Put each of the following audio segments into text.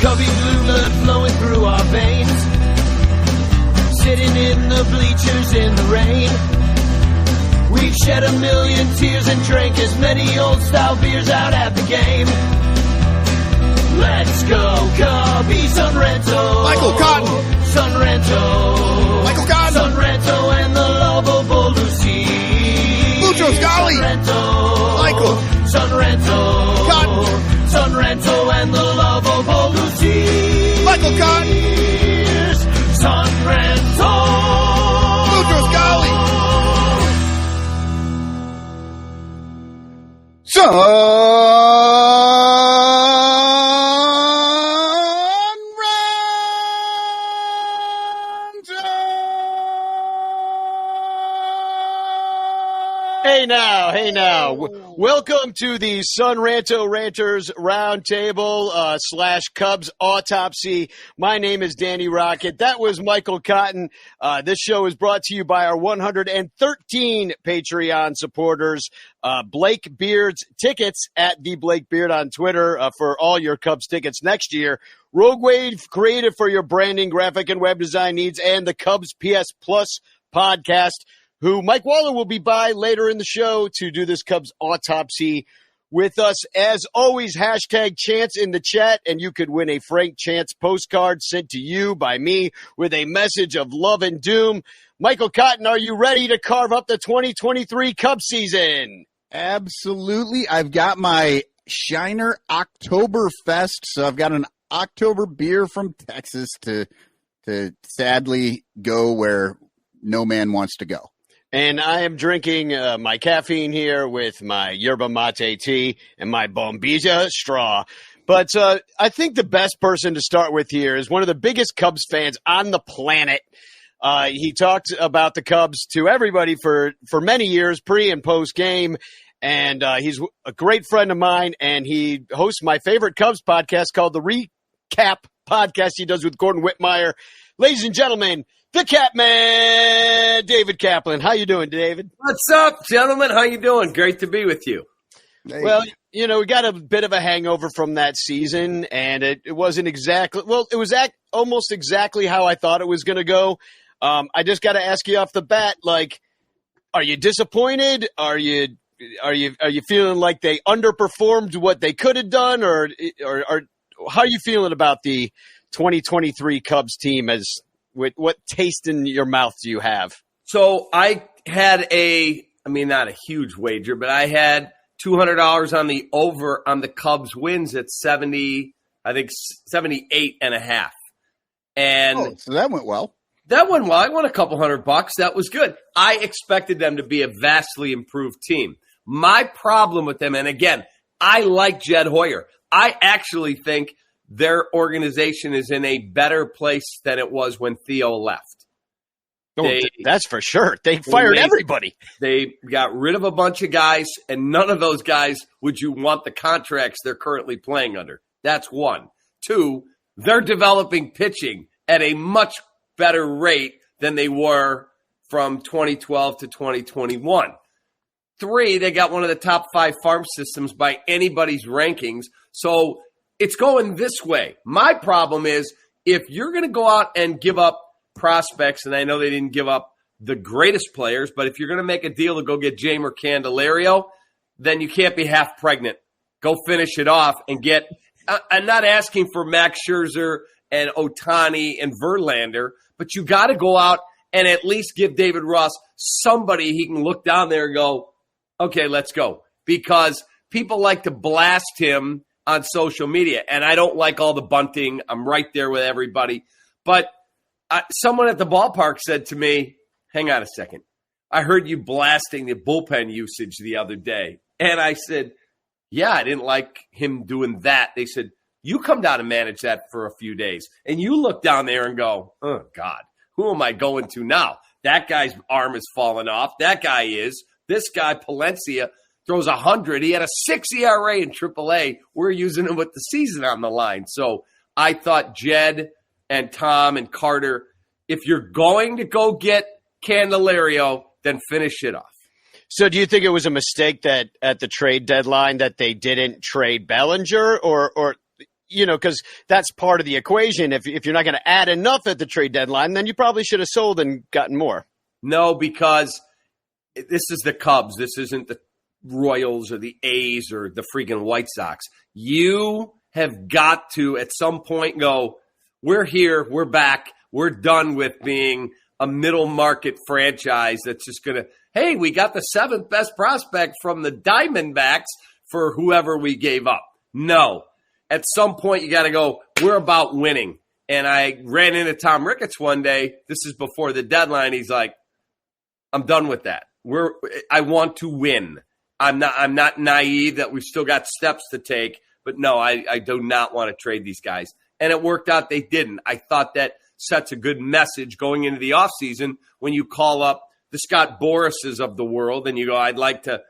Cubbie blue blood flowing through our veins. Sitting in the bleachers in the rain. We've shed a million tears and drank as many old-style beers out at the game. Let's go, Cubbie, Ranto. Michael Cotton. Ranto. Michael Cotton. Ranto and the lovable Lucy. Swerski. Ranto. Michael. Ranto. Cotton. Ranto and the lovable Lucy. Michael Cotton. Ranto. Swerski. Hey now. Welcome to the Ranto Ranters Roundtable / Cubs Autopsy. My name is Danny Rockett. That was Michael Cotton. This show is brought to you by our 113 Patreon supporters. Blake Beard's tickets at the Blake Beard on Twitter for all your Cubs tickets next year. Rogue Wave creative for your branding, graphic, and web design needs, and the Cubs PS Plus podcast, who Mike Waller will be by later in the show to do this Cubs autopsy with us. As always, hashtag Chance in the chat, and you could win a Frank Chance postcard sent to you by me with a message of love and doom. Michael Cotton, are you ready to carve up the 2023 Cubs season? Absolutely. I've got my Shiner Oktoberfest, so I've got an October beer from Texas to sadly go where no man wants to go. And I am drinking my caffeine here with my yerba mate tea and my bombilla straw. But I think the best person to start with here is one of the biggest Cubs fans on the planet. He talked about the Cubs to everybody for many years, pre and post game. And he's a great friend of mine, and he hosts my favorite Cubs podcast called the Recap Podcast he does with Gordon Whitmire. Ladies and gentlemen, the Capman, David Kaplan. How you doing, David? What's up, gentlemen? How you doing? Great to be with you. Hey. Well, you know, we got a bit of a hangover from that season, and it wasn't exactly – well, it was almost exactly how I thought it was going to go. I just got to ask you off the bat, like, are you disappointed? Are you feeling like they underperformed what they could have done, or how are you feeling about the 2023 Cubs team? What taste in your mouth do you have? So I had not a huge wager, but I had $200 on the over on the Cubs wins at 78.5. And so that went well. That went well. I won a couple $100. That was good. I expected them to be a vastly improved team. My problem with them, and again, I like Jed Hoyer. I actually think their organization is in a better place than it was when Theo left. That's for sure. They fired everybody. They got rid of a bunch of guys, and none of those guys would you want the contracts they're currently playing under. That's one. Two, they're developing pitching at a much better rate than they were from 2012 to 2021. Three, they got one of the top 5 farm systems by anybody's rankings. So it's going this way. My problem is if you're going to go out and give up prospects, and I know they didn't give up the greatest players, but if you're going to make a deal to go get Jeimer Candelario, then you can't be half pregnant. Go finish it off and get – I'm not asking for Max Scherzer and Ohtani and Verlander, but you got to go out and at least give David Ross somebody he can look down there and go, okay, let's go. Because people like to blast him on social media, and I don't like all the bunting. I'm right there with everybody. But someone at the ballpark said to me, hang on a second. I heard you blasting the bullpen usage the other day. And I said, yeah, I didn't like him doing that. They said, you come down and manage that for a few days. And you look down there and go, oh, God, who am I going to now? That guy's arm is falling off. That guy is. This guy, Palencia, throws 100. He had a 6 ERA in AAA. We're using him with the season on the line. So I thought Jed and Tom and Carter, if you're going to go get Candelario, then finish it off. So do you think it was a mistake that at the trade deadline that they didn't trade Bellinger? Or because that's part of the equation. If you're not going to add enough at the trade deadline, then you probably should have sold and gotten more. No, because this is the Cubs. This isn't the Royals or the A's or the freaking White Sox. You have got to, at some point, go, we're here, we're back, we're done with being a middle market franchise that's just going to, hey, we got the 7th best prospect from the Diamondbacks for whoever we gave up. No. At some point, you got to go, we're about winning. And I ran into Tom Ricketts one day. This is before the deadline. He's like, I'm done with that. I want to win. I'm not naive that we've still got steps to take. But no, I do not want to trade these guys. And it worked out they didn't. I thought that sets a good message going into the offseason when you call up the Scott Borises of the world and you go, I'd like to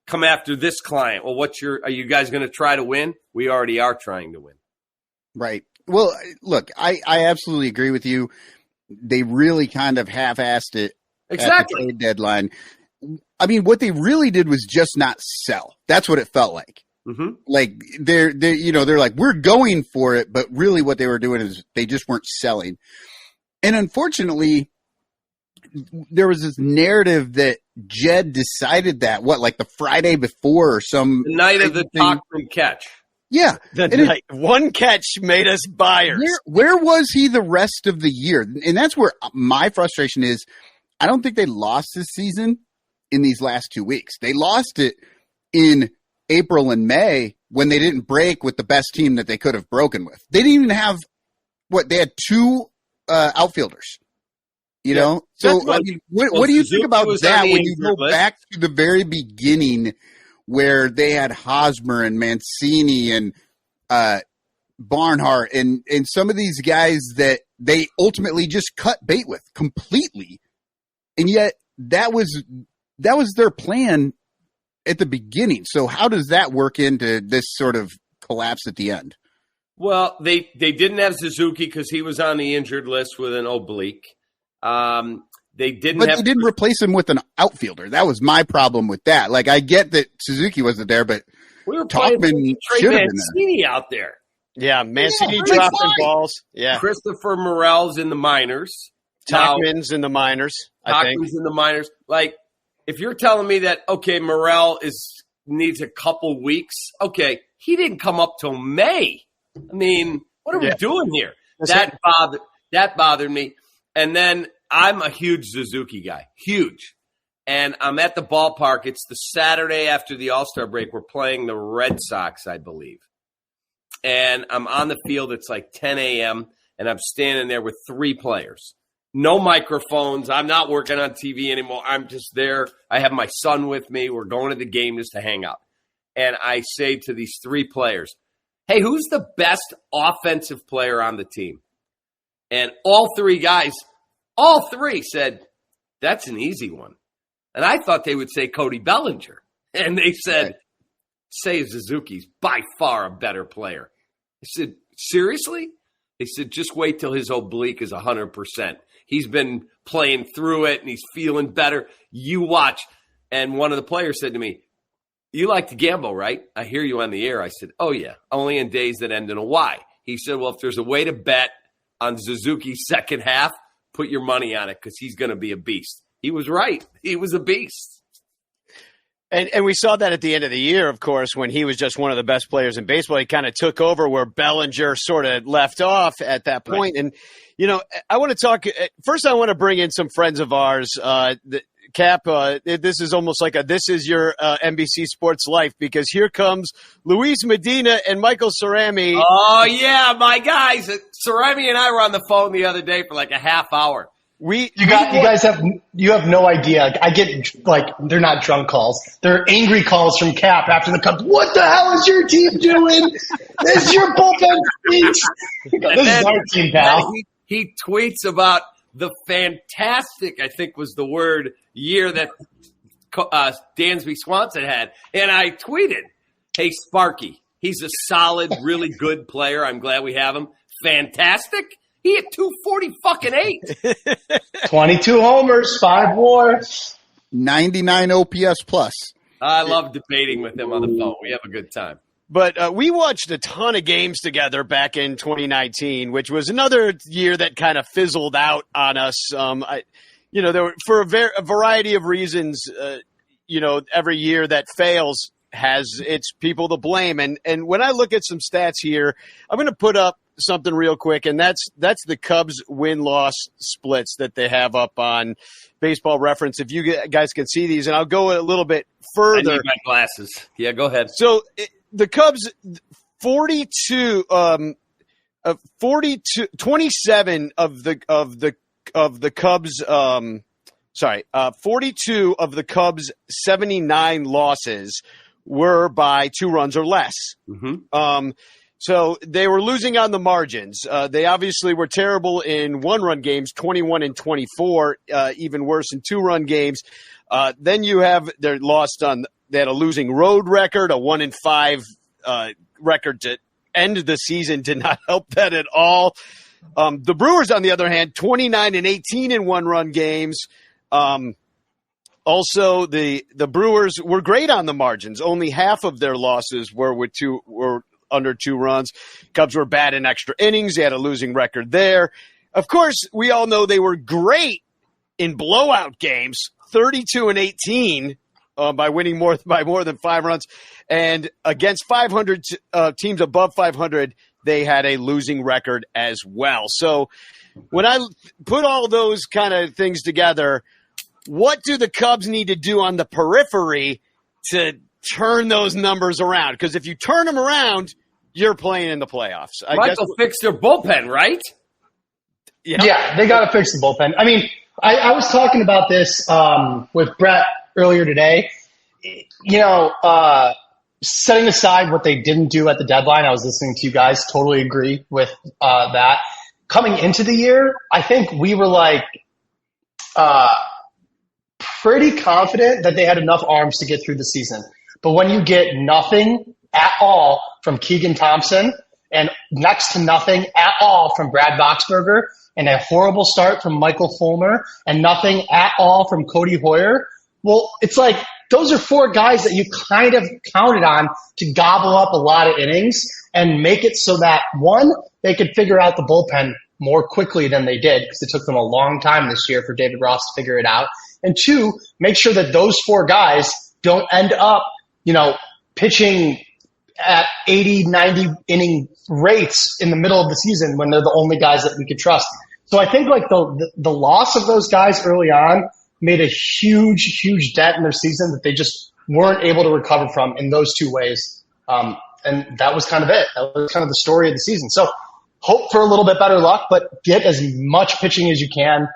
come after this client. Well, are you guys going to try to win? We already are trying to win. Right. Well, look, I absolutely agree with you. They really kind of half-assed it at the trade deadline. I mean, what they really did was just not sell. That's what it felt like. Mm-hmm. Like they're like, we're going for it, but really what they were doing is they just weren't selling. And unfortunately, there was this narrative that Jed decided that like the Friday before or some the night of the talk from catch. Yeah. One catch made us buyers. Where was he the rest of the year? And that's where my frustration is. I don't think they lost this season in these last 2 weeks. They lost it in April and May when they didn't break with the best team that they could have broken with. They didn't even have they had 2 outfielders. You know? So I mean, what do you think about that when you go back to the very beginning where they had Hosmer and Mancini and Barnhart and some of these guys that they ultimately just cut bait with completely. And yet that was their plan at the beginning. So how does that work into this sort of collapse at the end? Well, they didn't have Suzuki because he was on the injured list with an oblique. They didn't replace him with an outfielder. That was my problem with that. Like, I get that Suzuki wasn't there, but we were Talkman should have been Mancini out there. Yeah, Mancini dropping balls. Yeah, Christopher Morel's in the minors. Talkman's in the minors. I think in the minors. Like, if you're telling me that Morel needs a couple weeks, he didn't come up till May. I mean, what are we doing here? That bothered me. And then I'm a huge Suzuki guy, huge. And I'm at the ballpark. It's the Saturday after the All-Star break. We're playing the Red Sox, I believe. And I'm on the field. It's like 10 a.m., and I'm standing there with 3 players. No microphones. I'm not working on TV anymore. I'm just there. I have my son with me. We're going to the game just to hang out. And I say to these 3 players, hey, who's the best offensive player on the team? And all 3 guys, said, that's an easy one. And I thought they would say Cody Bellinger. And they said, say Suzuki's by far a better player. I said, seriously? They said, just wait till his oblique is 100%. He's been playing through it, and he's feeling better. You watch. And one of the players said to me, you like to gamble, right? I hear you on the air. I said, oh, yeah, only in days that end in a Y. He said, well, if there's a way to bet on Suzuki's second half, put your money on it because he's going to be a beast. He was right. He was a beast. And we saw that at the end of the year, of course, when he was just one of the best players in baseball. He kind of took over where Bellinger sort of left off at that point. Right. And, I want to talk – first I want to bring in some friends of ours. Cap, this is almost like this is your NBC Sports life because here comes Luis Medina and Michael Cerami. Oh, yeah, my guys. Cerami and I were on the phone the other day for like a half hour. You guys have no idea. I get they're not drunk calls. They're angry calls from Cap after the Cubs. What the hell is your team doing? This is your bullpen speech. This is our team, pal. He tweets about the fantastic, I think was the word, year that Dansby Swanson had. And I tweeted, hey, Sparky, he's a solid, really good player. I'm glad we have him. Fantastic. He hit 240-8. 22 homers, 5 WAR. 99 OPS plus. I love debating with him on the phone. We have a good time. But we watched a ton of games together back in 2019, which was another year that kind of fizzled out on us. There were, for a variety of reasons, every year that fails has its people to blame. And when I look at some stats here, I'm going to put up something real quick, and that's the Cubs win-loss splits that they have up on Baseball Reference. If you guys can see these, and I'll go a little bit further. I need my glasses. Yeah, go ahead. So the Cubs 27 of the Cubs 42 of the Cubs 79 losses were by 2 runs or less. Mm-hmm. So they were losing on the margins. They obviously were terrible in 1-run games, 21 and 24, even worse in 2-run games. Then you have they had a losing road record, a 1-5 record to end the season did not help that at all. The Brewers, on the other hand, 29 and 18 in 1-run games. Also, the Brewers were great on the margins. Only half of their losses were under 2 runs. Cubs were bad in extra innings. They had a losing record there. Of course, we all know they were great in blowout games, 32 and 18 by winning by more than 5 runs. And against 500 teams above 500, they had a losing record as well. So when I put all those kind of things together, what do the Cubs need to do on the periphery to turn those numbers around? Because if you turn them around, you're playing in the playoffs. Michael fixed their bullpen, right? Yeah, they got to fix the bullpen. I mean, I was talking about this with Brett earlier today. Setting aside what they didn't do at the deadline, I was listening to you guys, totally agree with that. Coming into the year, I think we were pretty confident that they had enough arms to get through the season. But when you get nothing at all from Keegan Thompson and next to nothing at all from Brad Boxberger and a horrible start from Michael Fulmer and nothing at all from Cody Hoyer, well, it's like those are 4 guys that you kind of counted on to gobble up a lot of innings and make it so that, 1, they could figure out the bullpen more quickly than they did because it took them a long time this year for David Ross to figure it out. And 2, make sure that those 4 guys don't end up, pitching at 80, 90 inning rates in the middle of the season when they're the only guys that we could trust. So I think the loss of those guys early on made a huge, huge dent in their season that they just weren't able to recover from in those 2 ways. And that was kind of it. That was kind of the story of the season. So hope for a little bit better luck, but get as much pitching as you can.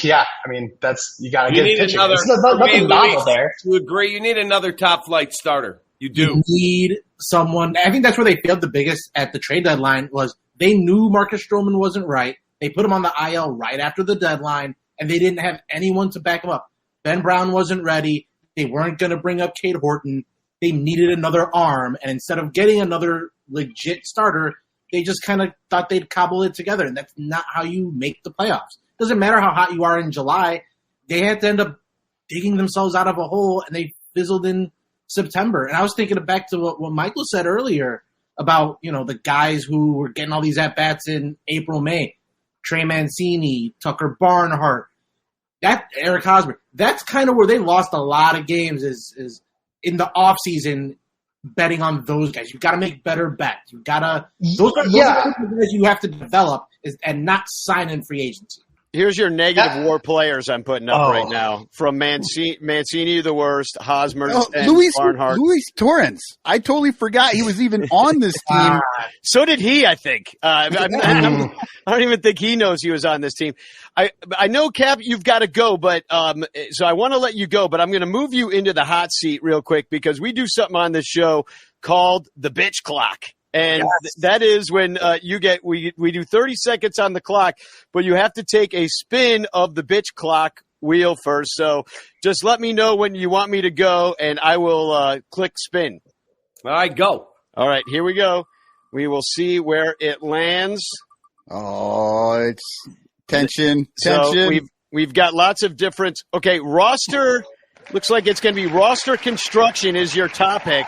Yeah, I mean, you got to get pitching. There's nothing novel there. To agree, you need another top flight starter. You do. You need someone. I think that's where they failed the biggest at the trade deadline was they knew Marcus Stroman wasn't right. They put him on the IL right after the deadline, and they didn't have anyone to back him up. Ben Brown wasn't ready. They weren't going to bring up Cade Horton. They needed another arm, and instead of getting another legit starter, they just kind of thought they'd cobble it together, and that's not how you make the playoffs. Doesn't matter how hot you are in July. They had to end up digging themselves out of a hole, and they fizzled in September. And I was thinking back to what Michael said earlier about, the guys who were getting all these at-bats in April, May. Trey Mancini, Tucker Barnhart, Eric Hosmer. That's kind of where they lost a lot of games is in the offseason betting on those guys. You've got to make better bets. You've got to – those are the guys you have to develop and not sign in free agency. Here's your negative WAR players I'm putting up right now. From Mancini, the worst, Hosmer, and Barnhart. Luis Torrens. I totally forgot he was even on this team. So did he, I think. I don't even think he knows he was on this team. I know, Cap, you've got to go, but so I want to let you go, but I'm going to move you into the hot seat real quick because we do something on this show called the bitch clock. And that is when we do 30 seconds on the clock, but you have to take a spin of the bitch clock wheel first. So just let me know when you want me to go, and I will click spin. All right, go. All right, here we go. We will see where it lands. Oh, it's tension. So we've got lots of different – okay, roster – looks like it's going to be roster construction is your topic.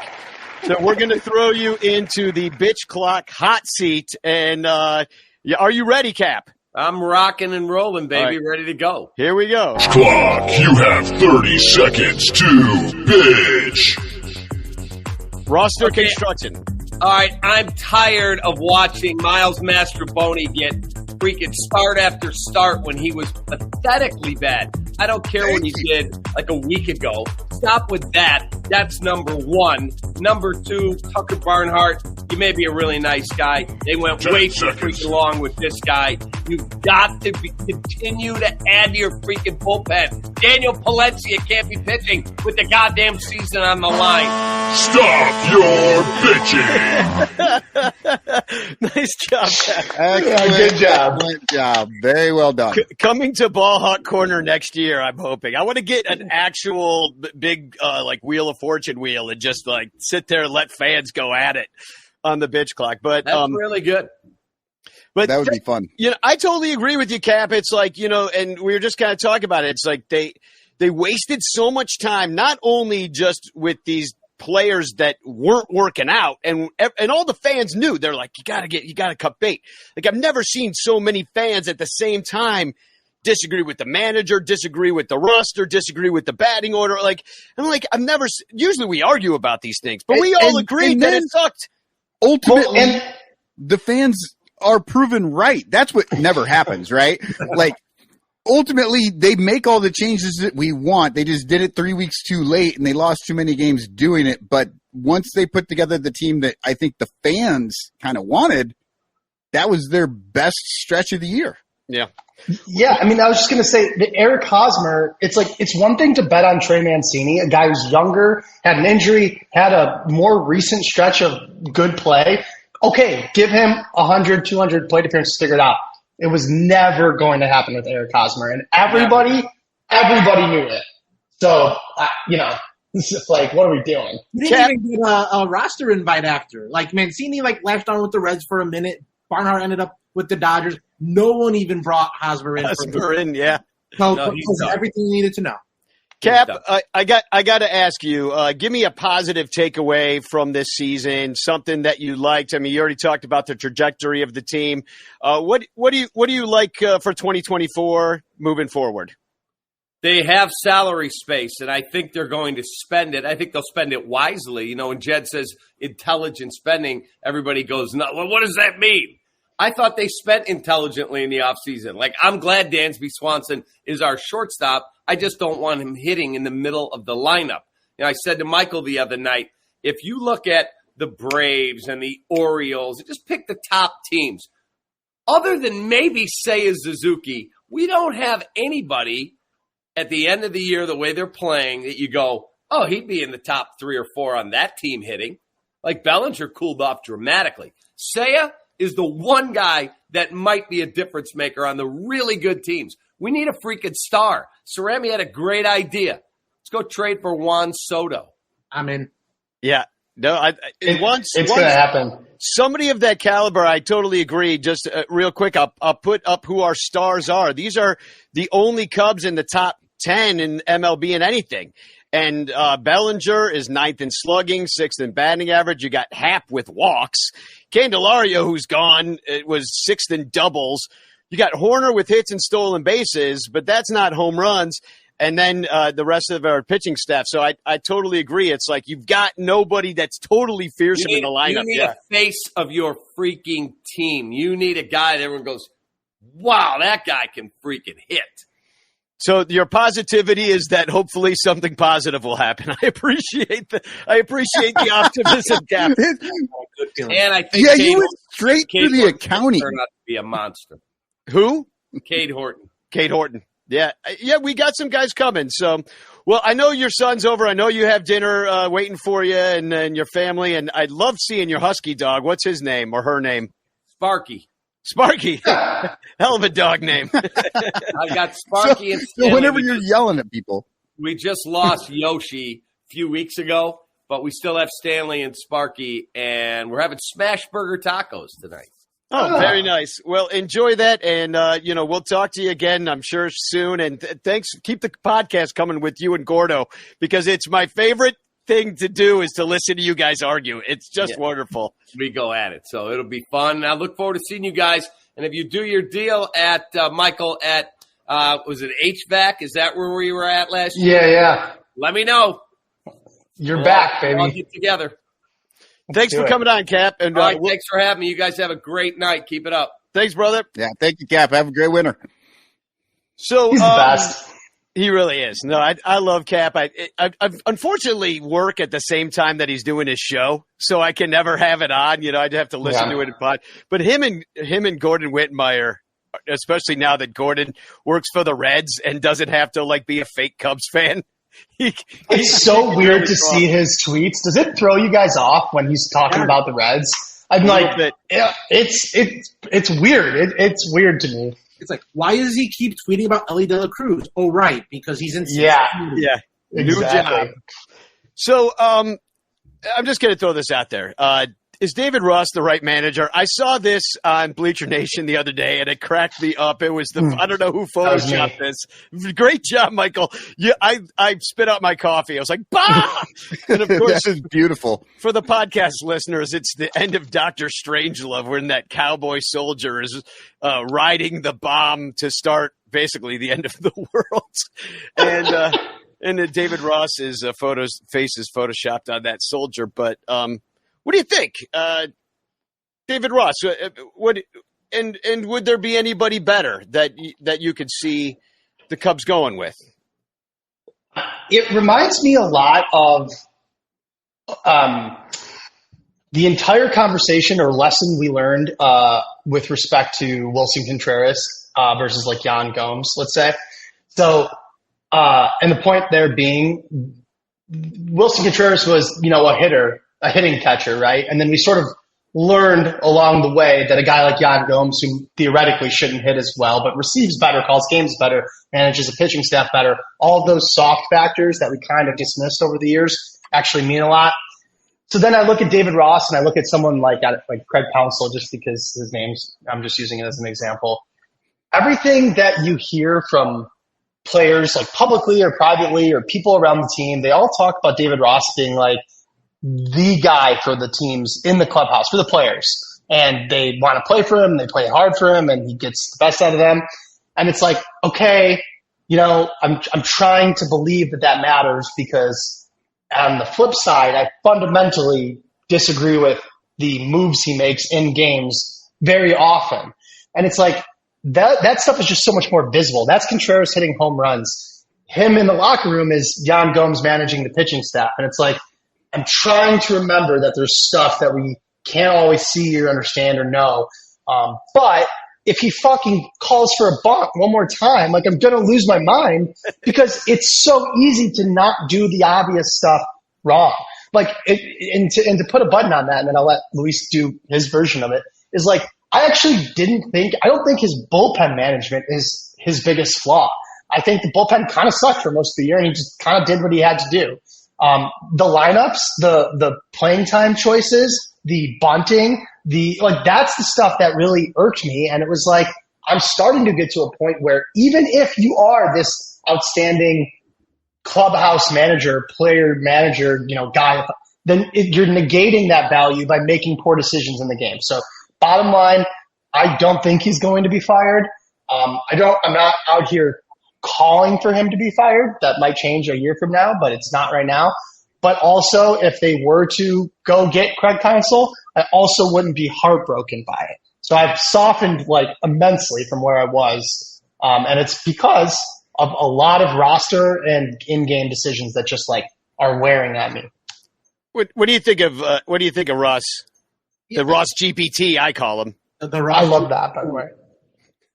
So we're going to throw you into the bitch clock hot seat. And are you ready, Cap? I'm rocking and rolling, baby. All right. Ready to go. Here we go. Clock, you have 30 seconds to bitch. Roster construction. All right, I'm tired of watching Miles Mastrobuoni get freaking start after start when he was pathetically bad. I don't care what he did like a week ago. Stop with that. That's number one. Number two, Tucker Barnhart, you may be a really nice guy. They went way too freaking long with this guy. You've got to continue to add to your freaking bullpen. Daniel Palencia can't be pitching with the goddamn season on the line. Stop your bitching. Nice job, Cap. Excellent, good job. Excellent job. Very well done. Coming to Ball Hawk Corner next year, I'm hoping. I want to get an actual big, like, Wheel of Fortune wheel and just, like, sit there and let fans go at it on the bitch clock. But That's really good. But That would be fun. You know, I totally agree with you, Cap. It's like, you know, and we were just kind of talking about it. It's like they wasted so much time, not only just with these players that weren't working out, and all the fans knew. They're like, you gotta cut bait. Like, I've never seen so many fans at the same time disagree with the manager, disagree with the roster, disagree with the batting order. Like, I'm like, usually we argue about these things, but we all agreed that it sucked. Ultimately, the fans are proven right. That's what never happens, right? Like, ultimately, they make all the changes that we want. They just did it 3 weeks too late, and they lost too many games doing it. But once they put together the team that I think the fans kind of wanted, that was their best stretch of the year. Yeah. Yeah, I mean, I was just going to say that Eric Hosmer, it's one thing to bet on Trey Mancini, a guy who's younger, had an injury, had a more recent stretch of good play. Okay, give him 100, 200 plate appearances, figure it out. It was never going to happen with Eric Hosmer, and everybody knew it. So, it's just like, what are we doing? You didn't even get a roster invite after. Like, Mancini, latched on with the Reds for a minute. Barnhart ended up with the Dodgers. No one even brought Hosmer in. Yeah. So, everything you needed to know. Cap, I got to ask you. Give me a positive takeaway from this season. Something that you liked. I mean, you already talked about the trajectory of the team. What do you like for 2024 moving forward? They have salary space, and I think they're going to spend it. I think they'll spend it wisely. You know, when Jed says intelligent spending, everybody goes, "No, well, what does that mean?" I thought they spent intelligently in the offseason. Like, I'm glad Dansby Swanson is our shortstop. I just don't want him hitting in the middle of the lineup. And I said to Michael the other night, if you look at the Braves and the Orioles, just pick the top teams. Other than maybe Seiya Suzuki, we don't have anybody at the end of the year, the way they're playing, that you go, oh, he'd be in the top 3 or 4 on that team hitting. Like, Bellinger cooled off dramatically. Seiya is the one guy that might be a difference maker on the really good teams. We need a freaking star. Cerami had a great idea. Let's go trade for Juan Soto. I'm in. Yeah. No, It's going to happen. Somebody of that caliber, I totally agree. Just real quick, I'll put up who our stars are. These are the only Cubs in the top 10 in MLB in anything. And Bellinger is 9th in slugging, 6th in batting average. You got Happ with walks. Candelario, who's gone, it was 6th in doubles. You got Horner with hits and stolen bases, but that's not home runs. And then the rest of our pitching staff. So I totally agree. It's like you've got nobody that's totally fearsome in the lineup. You need a face of your freaking team. You need a guy that everyone goes, wow, that guy can freaking hit. So your positivity is that hopefully something positive will happen. I appreciate the optimism, Cap. And I think you went straight to the accounting. Turned out to be a monster. Who? Cade Horton. Cade Horton. Yeah, we got some guys coming. So, well, I know your son's over. I know you have dinner waiting for you and your family. And I love seeing your husky dog. What's his name or her name? Sparky. Hell of a dog name. I got Sparky and Stanley. So whenever you're yelling at people. We just lost Yoshi a few weeks ago, but we still have Stanley and Sparky, and we're having smash burger tacos tonight. Oh, very nice. Well, enjoy that, and we'll talk to you again, I'm sure, soon. And thanks. Keep the podcast coming with you and Gordo, because it's my favorite thing to do is to listen to you guys argue. It's just wonderful. We go at it. So it'll be fun. I look forward to seeing you guys. And if you do your deal at, Michael, at, was it HVAC? Is that where we were at last year? Yeah. Let me know. You're back, baby. We'll get together. Thanks for coming on, Cap. And all right, thanks for having me. You guys have a great night. Keep it up. Thanks, brother. Yeah, thank you, Cap. Have a great winter. So He's the best. He really is. No, I love Cap. I unfortunately work at the same time that he's doing his show, so I can never have it on. You know, I'd have to listen to it in pod. But him and Gordon Wittenmeyer, especially now that Gordon works for the Reds and doesn't have to like be a fake Cubs fan. It's so weird to see his tweets. Does it throw you guys off when he's talking about the Reds? I'm like, it's weird. It's weird to me. It's like, why does he keep tweeting about Ellie De La Cruz? Oh, right, because he's in Cincinnati. Yeah, exactly. New job. So I'm just going to throw this out there. Is David Ross the right manager? I saw this on Bleacher Nation the other day, and it cracked me up. It was I don't know who photoshopped this. Great job, Michael. Yeah, I spit out my coffee. I was like, bah! And of course, this is beautiful. For the podcast listeners, it's the end of Dr. Strangelove, when that cowboy soldier is riding the bomb to start basically the end of the world. And David Ross's face is photoshopped on that soldier, but what do you think, David Ross? Would there be anybody better that you could see the Cubs going with? It reminds me a lot of the entire conversation or lesson we learned with respect to Wilson Contreras versus like Yan Gomes, let's say. So, and the point there being, Wilson Contreras was, a hitting catcher, right? And then we sort of learned along the way that a guy like Yan Gomes, who theoretically shouldn't hit as well, but receives better, calls games better, manages a pitching staff better, all of those soft factors that we kind of dismissed over the years actually mean a lot. So then I look at David Ross and I look at someone like Craig Pounsell, just because his name's, I'm just using it as an example. Everything that you hear from players, like publicly or privately, or people around the team, they all talk about David Ross being like the guy for the teams in the clubhouse, for the players. And they want to play for him, they play hard for him, and he gets the best out of them. And it's like, okay, I'm trying to believe that matters, because on the flip side, I fundamentally disagree with the moves he makes in games very often. And it's like, that stuff is just so much more visible. That's Contreras hitting home runs. Him in the locker room is Yan Gomes managing the pitching staff. And it's like, I'm trying to remember that there's stuff that we can't always see or understand or know. But if he fucking calls for a bunt one more time, like, I'm going to lose my mind, because it's so easy to not do the obvious stuff wrong. Like, and to put a button on that, and then I'll let Luis do his version of it, is like, I don't think his bullpen management is his biggest flaw. I think the bullpen kind of sucked for most of the year, and he just kind of did what he had to do. The lineups, the playing time choices, the bunting, that's the stuff that really irked me. And it was like, I'm starting to get to a point where even if you are this outstanding clubhouse manager, player manager, guy, then you're negating that value by making poor decisions in the game. So bottom line, I don't think he's going to be fired. I'm not out here calling for him to be fired. That might change a year from now, but it's not right now. But also, if they were to go get Craig Counsell, I also wouldn't be heartbroken by it. So I've softened immensely from where I was. And it's because of a lot of roster and in-game decisions that just are wearing at me. What do you think of Ross? The Ross GPT, I call him. I love that, by the way.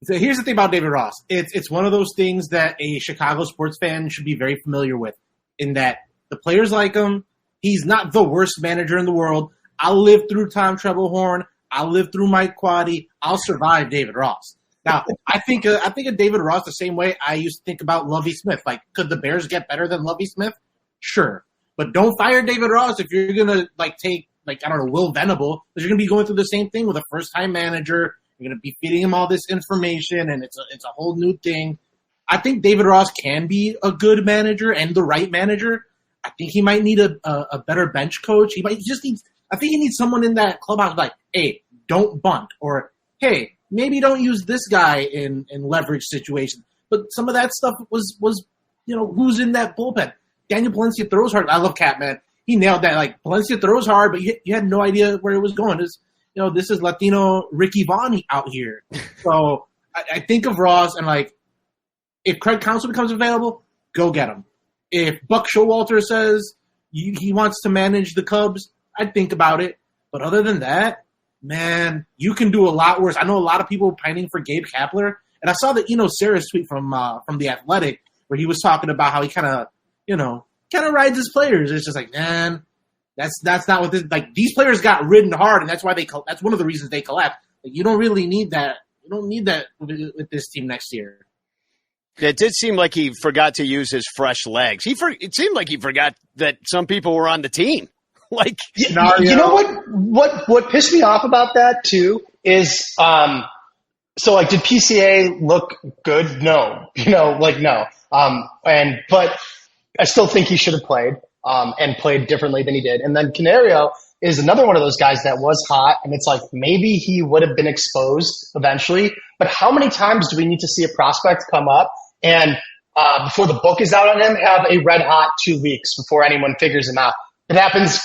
So here's the thing about David Ross. It's one of those things that a Chicago sports fan should be very familiar with, in that the players like him. He's not the worst manager in the world. I'll live through Tom Trebelhorn. I'll live through Mike Quaddy. I'll survive David Ross. Now, I think of David Ross the same way I used to think about Lovie Smith. Could the Bears get better than Lovie Smith? Sure. But don't fire David Ross if you're going to take, Will Venable, because you're going to be going through the same thing with a first-time manager. You're going to be feeding him all this information, and it's a whole new thing. I think David Ross can be a good manager and the right manager. I think he might need a better bench coach. He might just need. I think he needs someone in that clubhouse like, hey, don't bunt, or hey, maybe don't use this guy in leverage situations. But some of that stuff was who's in that bullpen. Daniel Palencia throws hard. I love Kaplan. He nailed that. Like, Palencia throws hard, but you had no idea where it was going. This is Latino Ricky Vaughn out here. So I think of Ross and, like, if Craig Counsell becomes available, go get him. If Buck Showalter says he wants to manage the Cubs, I'd think about it. But other than that, man, you can do a lot worse. I know a lot of people were pining for Gabe Kapler, and I saw the Sarah's tweet from The Athletic where he was talking about how he kind of rides his players. It's just like, man, that's not what this, like, these players got ridden hard, and that's why that's one of the reasons they collapsed. Like, you don't really need that. You don't need that with this team next year. It did seem like he forgot to use his fresh legs. It seemed like he forgot that some people were on the team. Like, you know what pissed me off about that too is so, like, did PCA look good? No. No. But I still think he should have played and played differently than he did. And then Canario is another one of those guys that was hot, and it's like maybe he would have been exposed eventually. But how many times do we need to see a prospect come up and before the book is out on him, have a red hot 2 weeks before anyone figures him out? It happens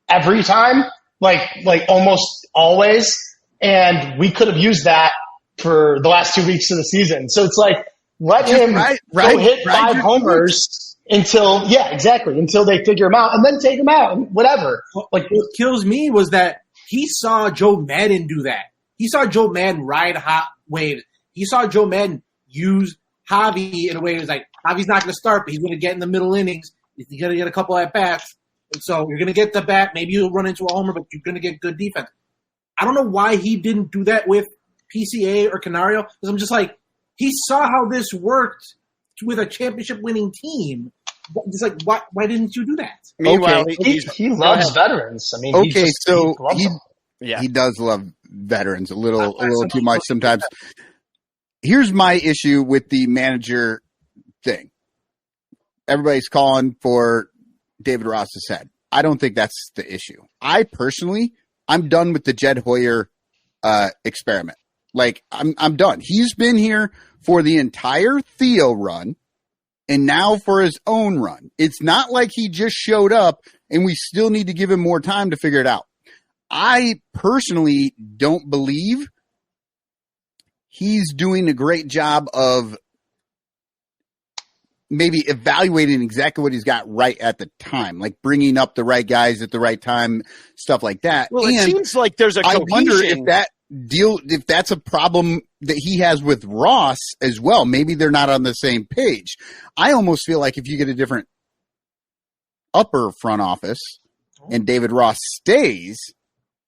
every time, like almost always. And we could have used that for the last 2 weeks of the season. So it's like, let him go hit 5 homers until they figure him out, and then take him out and whatever. Like, what kills me was that he saw Joe Madden do that. He saw Joe Madden ride hot waves. He saw Joe Madden use Javi in a way that was like, Javi's not going to start, but he's going to get in the middle innings. He's going to get a couple at bats. And so you're going to get the bat. Maybe you'll run into a homer, but you're going to get good defense. I don't know why he didn't do that with PCA or Canario, because I'm just like, he saw how this worked with a championship-winning team. It's like, why didn't you do that? Meanwhile, he loves veterans. I mean, he does love veterans a little too much sometimes. Here's my issue with the manager thing. Everybody's calling for David Ross's head. I don't think that's the issue. I'm done with the Jed Hoyer experiment. Like, I'm done. He's been here for the entire Theo run and now for his own run. It's not like he just showed up and we still need to give him more time to figure it out. I personally don't believe he's doing a great job of maybe evaluating exactly what he's got right at the time, like bringing up the right guys at the right time, stuff like that. Well, it seems like there's a cohesion. I wonder if that's a problem that he has with Ross as well. Maybe they're not on the same page. I almost feel like if you get a different upper front office and David Ross stays,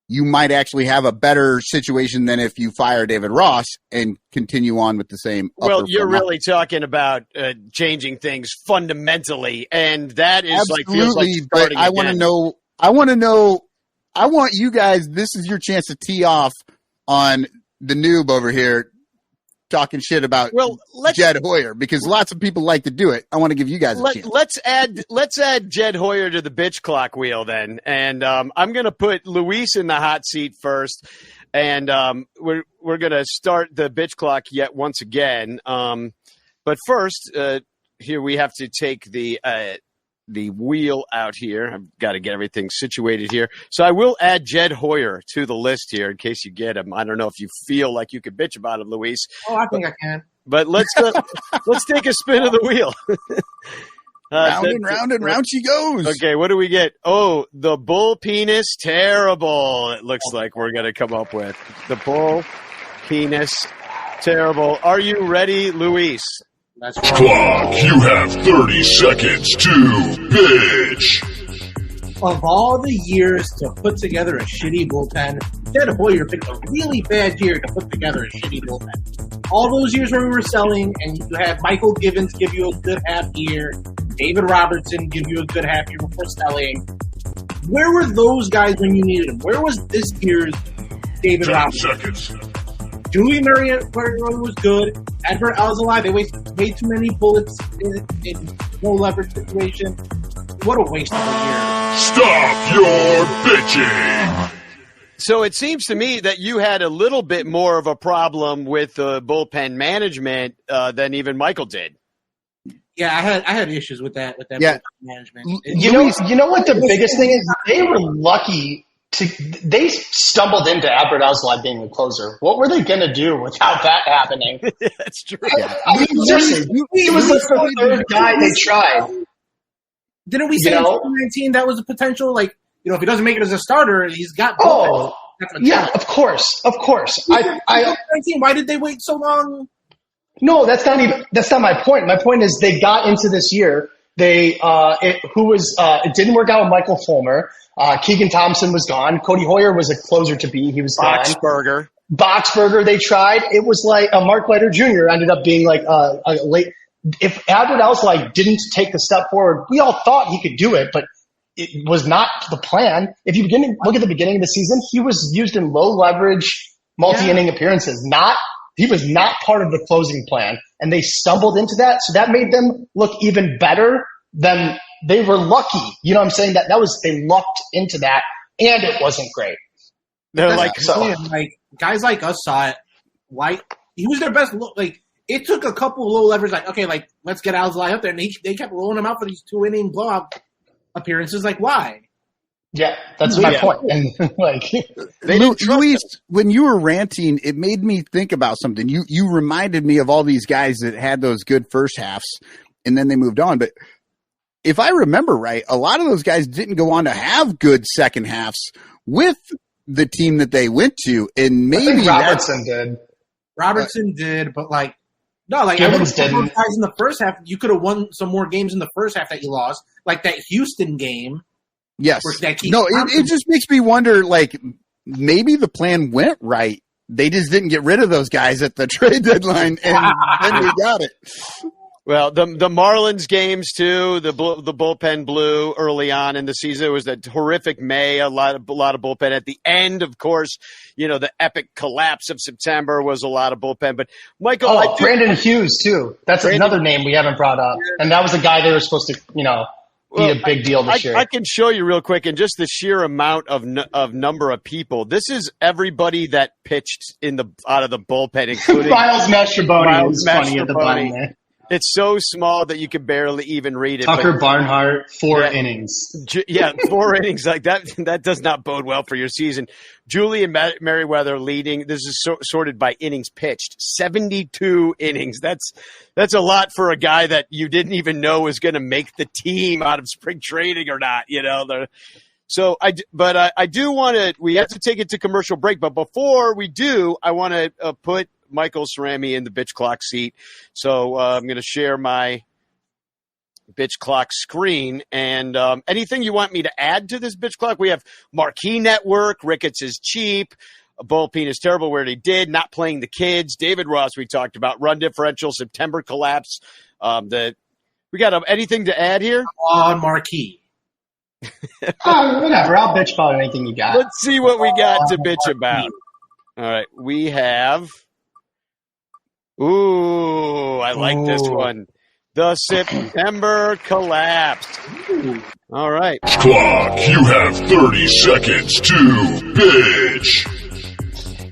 you might actually have a better situation than if you fire David Ross and continue on with the same. Well, you're really talking about changing things fundamentally, and that is feels like starting I want to know. I want you guys. This is your chance to tee off on the noob over here talking shit about Jed Hoyer, because lots of people like to do it. I want to give you guys a chance. Let's add Jed Hoyer to the bitch clock wheel then, and I'm going to put Luis in the hot seat first, and we're going to start the bitch clock yet once again. But first, here we have to take the wheel out here. I've got to get everything situated here. So I will add Jed Hoyer to the list here in case you get him. I don't know if you feel like you could bitch about him, Luis. Oh, I think I can. But let's take a spin of the wheel. Round and round she goes. Okay, what do we get? Oh, the bull penis terrible. It looks like we're going to come up with the bull penis terrible. Are you ready, Luis? Clock, you have 30 seconds to bitch. Of all the years to put together a shitty bullpen, Jed Hoyer picked a really bad year to put together a shitty bullpen. All those years where we were selling, and you had Michael Givens give you a good half year, David Robertson give you a good half year before selling. Where were those guys when you needed them? Where was this year's David 10 Robertson? seconds. Julian Mariano was good. Edward Alzolay, they wasted way too many bullets in no leverage situation. what a waste of a year. Stop your bitching. So it seems to me that you had a little bit more of a problem with the bullpen management than even Michael did. Yeah, I had issues with that Yeah. bullpen management. You know what the biggest thing is? They were lucky they stumbled into Albert Alzolay being the closer. What were they going to do without that happening? That's true. I mean, seriously, he was the third guy they tried. Didn't we say in 2019 that was a potential? Like, if he doesn't make it as a starter, he's got. Oh, yeah, of course. 2019. Why did they wait so long? No, that's not my point. My point is they got into this year. It didn't work out with Michael Fulmer. Keegan Thompson was gone. Cody Hoyer was a closer to be. He was Boxberger. gone. Boxberger, they tried. It was like Mark Leiter Jr. ended up being like a late. If Albert Alzolay didn't take the step forward, we all thought he could do it, but it was not the plan. If you look at the beginning of the season, he was used in low leverage, multi-inning appearances. He was not part of the closing plan, and they stumbled into that. So that made them look even better than they were lucky. You know what I'm saying? They lucked into that, and it wasn't great. They're like guys like us saw it. Why he was their best look. Like it took a couple of low leverage. Like okay, like let's get Alzolay up there, and they kept rolling him out for these 2-inning blowout appearances. Like why? Yeah, that's my point. And Luis, when you were ranting, it made me think about something. You reminded me of all these guys that had those good first halves, and then they moved on. But if I remember right, a lot of those guys didn't go on to have good second halves with the team that they went to, and maybe Robertson did. Robertson did, but Gibbons didn't. Guys in the first half, you could have won some more games in the first half that you lost, like that Houston game. Yes. No, it just makes me wonder, like, maybe the plan went right. They just didn't get rid of those guys at the trade deadline, and then we got it. Well, the Marlins games, too, the bullpen blew early on in the season. It was a horrific May, a lot of bullpen. At the end, of course, the epic collapse of September was a lot of bullpen. But, Michael, Brandon Hughes, too. That's another name we haven't brought up. And that was a guy they were supposed to, be a big deal this year. I can show you real quick, and just the sheer amount of number of people. This is everybody that pitched out of the bullpen, including Miles Mastrobuoni is funny at the bottom there. It's so small that you can barely even read it. Tucker Barnhart, 4 innings. 4 innings like that. That does not bode well for your season. Julian Merriweather leading. This is sorted by innings pitched. 72 innings. That's a lot for a guy that you didn't even know was going to make the team out of spring training or not. So I do want to. We have to take it to commercial break, but before we do, I want to put Michael Cerami in the bitch clock seat. So I'm going to share my bitch clock screen. And anything you want me to add to this bitch clock? We have Marquee Network. Ricketts is cheap. Bullpen is terrible where they did. Not playing the kids. David Ross we talked about. Run differential. September collapse. We got anything to add here? On Marquee. Whatever. I'll bitch about anything you got. Let's see what we got to bitch about. All right. We have... Ooh, I like this one. The September collapse. All right. Clock, you have 30 seconds to bitch.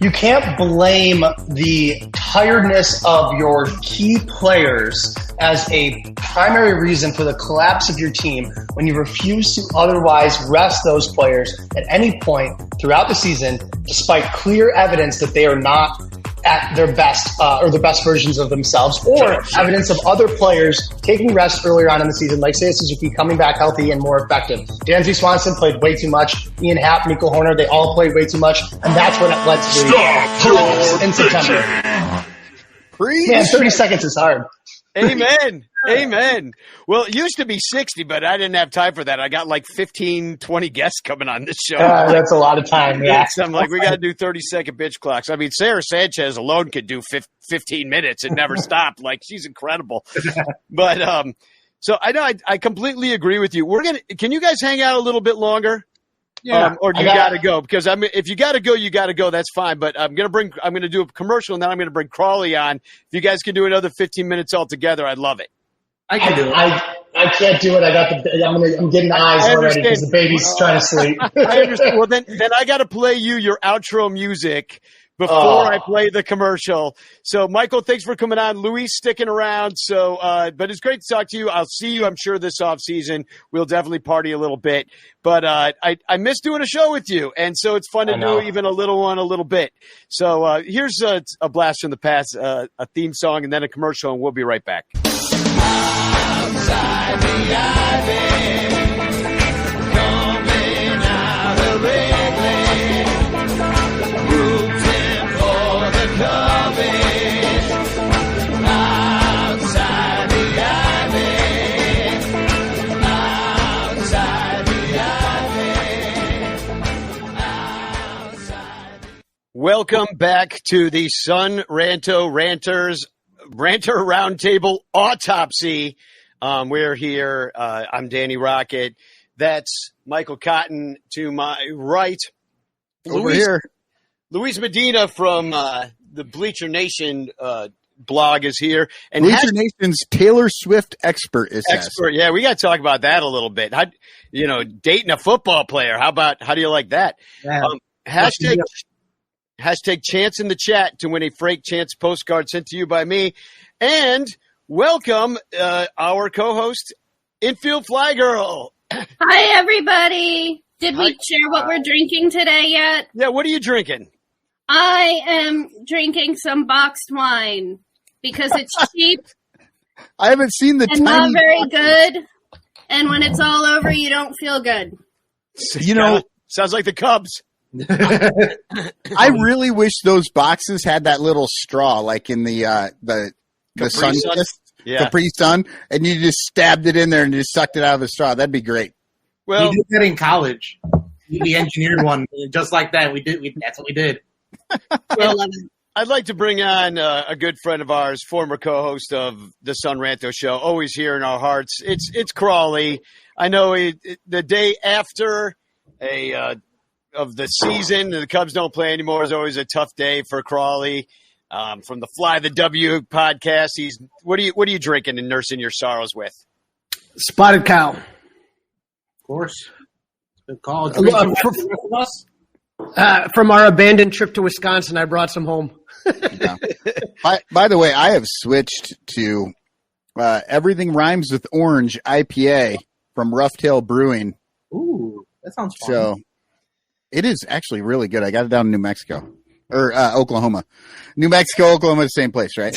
You can't blame the tiredness of your key players as a primary reason for the collapse of your team when you refuse to otherwise rest those players at any point throughout the season, despite clear evidence that they are not at their best or the best versions of themselves, or evidence of other players taking rest earlier on in the season, like Seiya Suzuki coming back healthy and more effective. Dansby Swanson played way too much. Ian Happ, Nico Horner, they all played way too much, and that's what led to the collapse in September. Man, 30 seconds is hard. Amen. Amen. Well, it used to be 60, but I didn't have time for that. I got like 15, 20 guests coming on this show. That's a lot of time, yeah. So I'm like, we got to do 30-second bitch clocks. I mean, Sara Sanchez alone could do 15 minutes and never stop. Like, she's incredible. But so I know I completely agree with you. Can you guys hang out a little bit longer? Yeah. Or do you got to go? Because if you got to go, you got to go. That's fine. But I'm going to do a commercial, and then I'm going to bring Crawly on. If you guys can do another 15 minutes all together, I'd love it. I can do it. I can't do it. I'm getting eyes already because the baby's trying to sleep. I understand. Well, then I got to play you your outro music before I play the commercial. So, Michael, thanks for coming on. Luis sticking around. So, but it's great to talk to you. I'll see you, I'm sure, this off season. We'll definitely party a little bit. But I miss doing a show with you, and so it's fun to do even a little one a little bit. So here's a blast from the past, a theme song, and then a commercial, and we'll be right back. Outside the ivy, coming out of Wrigley, rooting for the Cubbies. Outside the ivy, outside the ivy, outside. Welcome back to the Ranter Roundtable Autopsy. We're here. I'm Danny Rockett. That's Michael Cotton to my right. Over here. Luis Medina from the Bleacher Nation blog is here. And Bleacher Nation's Taylor Swift expert is expert. Yeah, we got to talk about that a little bit. Dating a football player. How do you like that? Yeah. Hashtag chance in the chat to win a Frank Chance postcard sent to you by me. And welcome our co-host, Infield Fly Girl. Hi, everybody. Did we share what we're drinking today yet? Yeah, what are you drinking? I am drinking some boxed wine because it's cheap I haven't seen the and not very good. And when it's all over, you don't feel good. Sounds like the Cubs. I really wish those boxes had that little straw, like in the sun, Capri Sun, and you just stabbed it in there and just sucked it out of the straw. That'd be great. Well, we did that in college. We engineered one just like that. That's what we did. Well, I love it. I'd like to bring on a good friend of ours, former co-host of the Ranto show, always here in our hearts. It's Crawly. I know the day after of the season, the Cubs don't play anymore. It's always a tough day for Crawly. From the Fly the W podcast, what are you drinking and nursing your sorrows with? Spotted Cow. Of course. Good call. From our abandoned trip to Wisconsin, I brought some home. Yeah. By the way, I have switched to Everything Rhymes with Orange IPA from Rough Tail Brewing. Ooh, that sounds fun. So it is actually really good. I got it down in New Mexico. Or Oklahoma. New Mexico, Oklahoma, the same place, right?